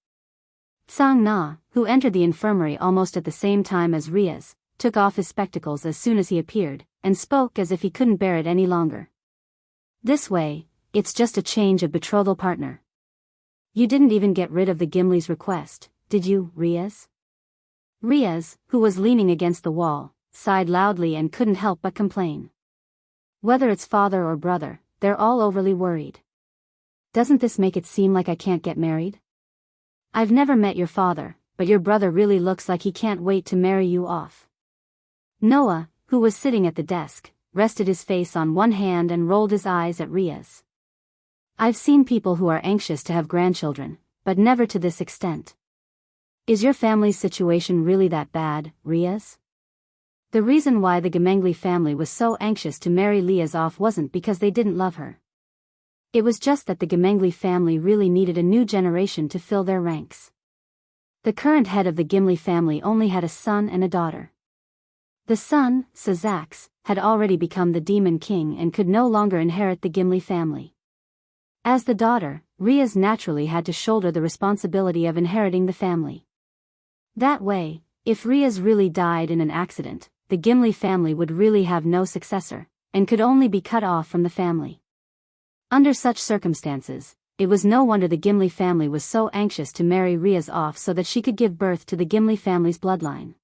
Tsang Na, who entered the infirmary almost at the same time as Riaz, took off his spectacles as soon as he appeared, and spoke as if he couldn't bear it any longer. This way, it's just a change of betrothal partner. You didn't even get rid of the Gimli's request, did you, Riaz? Riaz, who was leaning against the wall, sighed loudly and couldn't help but complain. Whether it's father or brother, they're all overly worried. Doesn't this make it seem like I can't get married? I've never met your father, but your brother really looks like he can't wait to marry you off. Noah, who was sitting at the desk, rested his face on one hand and rolled his eyes at Riaz. I've seen people who are anxious to have grandchildren, but never to this extent. Is your family's situation really that bad, Riaz? The reason why the Gemengli family was so anxious to marry Liaz off wasn't because they didn't love her. It was just that the Gemengli family really needed a new generation to fill their ranks. The current head of the Gimli family only had a son and a daughter. The son, Sazax, had already become the Demon King and could no longer inherit the Gimli family. As the daughter, Riaz naturally had to shoulder the responsibility of inheriting the family. That way, if Riaz really died in an accident, the Gimli family would really have no successor, and could only be cut off from the family. Under such circumstances, it was no wonder the Gimli family was so anxious to marry Riaz off so that she could give birth to the Gimli family's bloodline.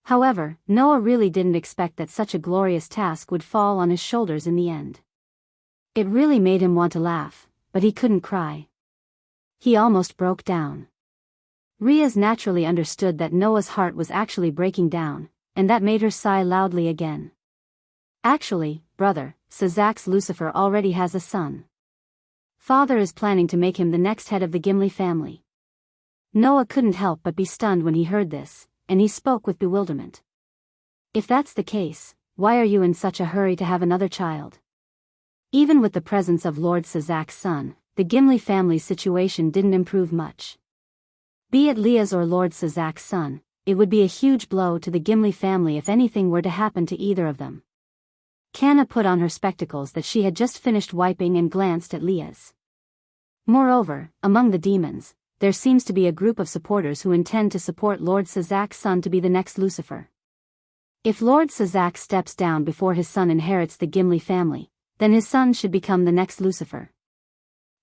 However, Noah really didn't expect that such a glorious task would fall on his shoulders in the end. It really made him want to laugh, but he couldn't cry. He almost broke down. Riaz naturally understood that Noah's heart was actually breaking down, and that made her sigh loudly again. Actually, brother, Sazak's Lucifer already has a son. Father is planning to make him the next head of the Gimli family. Noah couldn't help but be stunned when he heard this, and he spoke with bewilderment. If that's the case, why are you in such a hurry to have another child? Even with the presence of Lord Sazak's son, the Gimli family's situation didn't improve much. Be it Leah's or Lord Sazak's son, it would be a huge blow to the Gimli family if anything were to happen to either of them. Kanna put on her spectacles that she had just finished wiping and glanced at Leah's. Moreover, among the demons, there seems to be a group of supporters who intend to support Lord Sazak's son to be the next Lucifer. If Lord Sazak steps down before his son inherits the Gimli family, then his son should become the next Lucifer.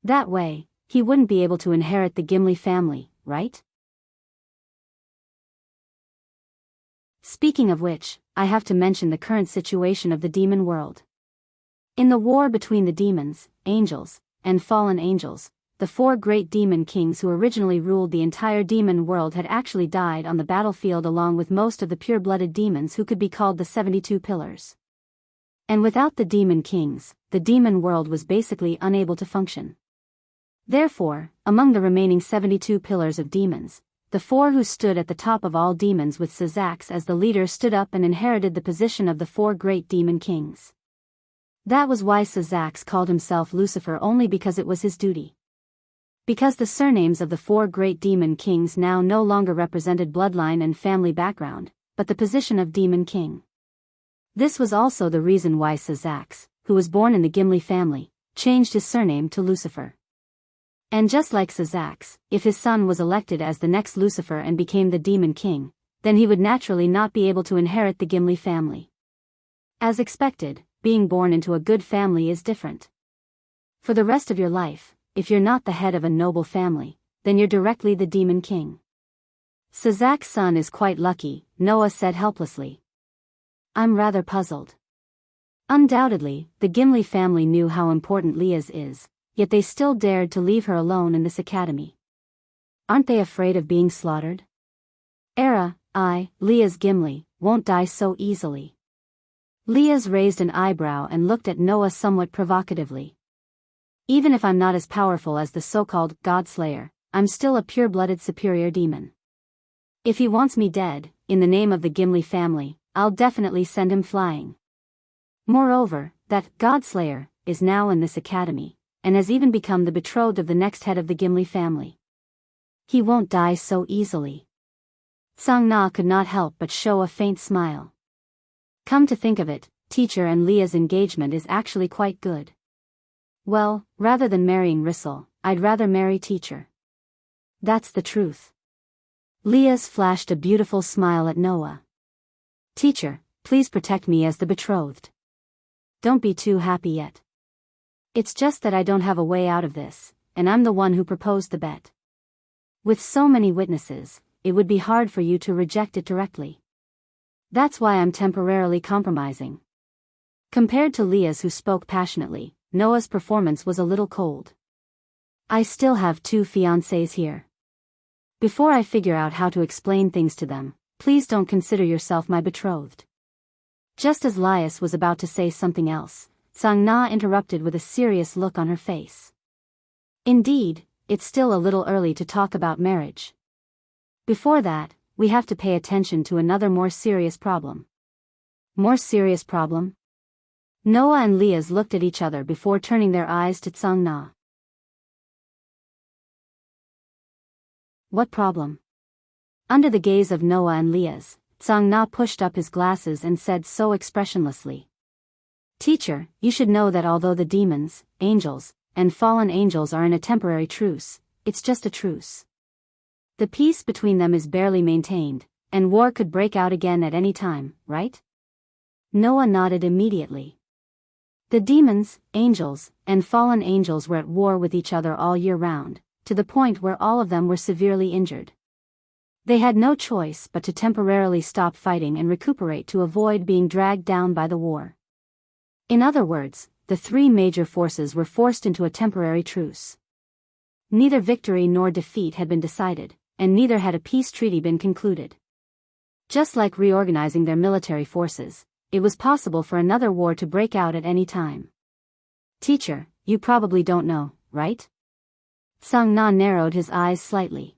That way, he wouldn't be able to inherit the Gimli family, right? Speaking of which, I have to mention the current situation of the demon world. In the war between the demons, angels, and fallen angels, the 4 great demon kings who originally ruled the entire demon world had actually died on the battlefield along with most of the pure-blooded demons who could be called the 72 pillars. And without the demon kings, the demon world was basically unable to function. Therefore, among the remaining 72 pillars of demons, the 4 who stood at the top of all demons with Sazak as the leader stood up and inherited the position of the 4 great demon kings. That was why Sazak called himself Lucifer, only because it was his duty. Because the surnames of the 4 great demon kings now no longer represented bloodline and family background, but the position of demon king. This was also the reason why Sazak, who was born in the Gimli family, changed his surname to Lucifer. And just like Sazak, if his son was elected as the next Lucifer and became the demon king, then he would naturally not be able to inherit the Gimli family. As expected, being born into a good family is different. For the rest of your life, if you're not the head of a noble family, then you're directly the demon king. Sazak's son is quite lucky, Noah said helplessly. I'm rather puzzled. Undoubtedly, the Gimli family knew how important Leah's is, yet they still dared to leave her alone in this academy. Aren't they afraid of being slaughtered? Leah's Gimli, won't die so easily. Leah's raised an eyebrow and looked at Noah somewhat provocatively. Even if I'm not as powerful as the so-called God-slayer, I'm still a pure-blooded superior demon. If he wants me dead, in the name of the Gimli family, I'll definitely send him flying. Moreover, that God-slayer is now in this academy, and has even become the betrothed of the next head of the Gimli family. He won't die so easily. Sang Na could not help but show a faint smile. Come to think of it, Teacher and Leah's engagement is actually quite good. Well, rather than marrying Rissel, I'd rather marry Teacher. That's the truth. Leah's flashed a beautiful smile at Noah. Teacher, please protect me as the betrothed. Don't be too happy yet. It's just that I don't have a way out of this, and I'm the one who proposed the bet. With so many witnesses, it would be hard for you to reject it directly. That's why I'm temporarily compromising. Compared to Leah's, who spoke passionately, Noah's performance was a little cold. I still have 2 fiancés here. Before I figure out how to explain things to them, please don't consider yourself my betrothed. Just as Lias was about to say something else, Sang Na interrupted with a serious look on her face. Indeed, it's still a little early to talk about marriage. Before that, we have to pay attention to another more serious problem. More serious problem? Noah and Leah's looked at each other before turning their eyes to Sang Na. What problem? Under the gaze of Noah and Leah's, Sang Na pushed up his glasses and said so expressionlessly. Teacher, you should know that although the demons, angels, and fallen angels are in a temporary truce, it's just a truce. The peace between them is barely maintained, and war could break out again at any time, right? Noah nodded immediately. The demons, angels, and fallen angels were at war with each other all year round, to the point where all of them were severely injured. They had no choice but to temporarily stop fighting and recuperate to avoid being dragged down by the war. In other words, the 3 major forces were forced into a temporary truce. Neither victory nor defeat had been decided, and neither had a peace treaty been concluded. Just like reorganizing their military forces, it was possible for another war to break out at any time. Teacher, you probably don't know, right? Sang-na narrowed his eyes slightly.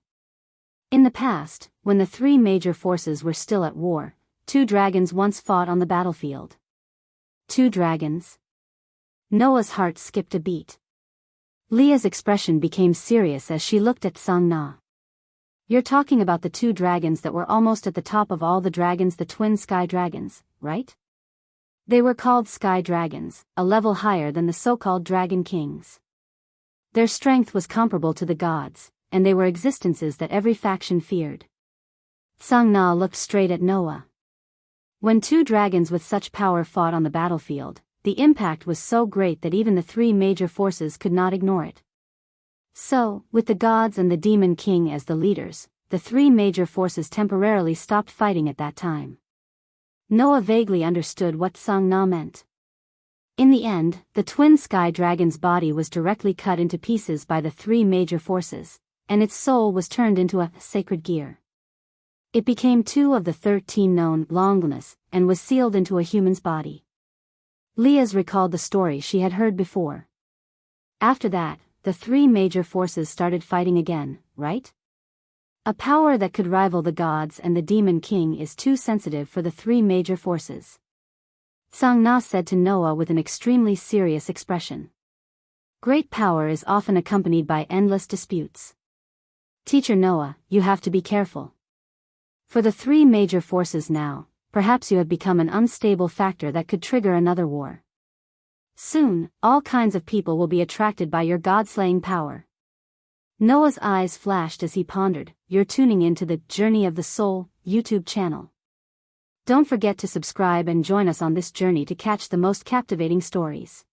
In the past, when the three major forces were still at war, two dragons once fought on the battlefield. Two dragons? Noah's heart skipped a beat. Leah's expression became serious as she looked at Sang-na. You're talking about the two dragons that were almost at the top of all the dragons, the twin sky dragons, right? They were called sky dragons, a level higher than the so-called dragon kings. Their strength was comparable to the gods, and they were existences that every faction feared. Sang-na looked straight at Noah. When two dragons with such power fought on the battlefield, the impact was so great that even the three major forces could not ignore it. So, with the gods and the demon king as the leaders, the three major forces temporarily stopped fighting at that time. Noah vaguely understood what Sang-na meant. In the end, the twin sky dragon's body was directly cut into pieces by the three major forces, and its soul was turned into a sacred gear. It became 2 of the 13 known longness and was sealed into a human's body. Leah's recalled the story she had heard before. After that, the three major forces started fighting again, right? A power that could rival the gods and the demon king is too sensitive for the three major forces. Sang-na said to Noah with an extremely serious expression. Great power is often accompanied by endless disputes. Teacher Noah, you have to be careful. For the three major forces now, perhaps you have become an unstable factor that could trigger another war. Soon, all kinds of people will be attracted by your god-slaying power. Noah's eyes flashed as he pondered. You're tuning into the Journey of the Soul YouTube channel. Don't forget to subscribe and join us on this journey to catch the most captivating stories.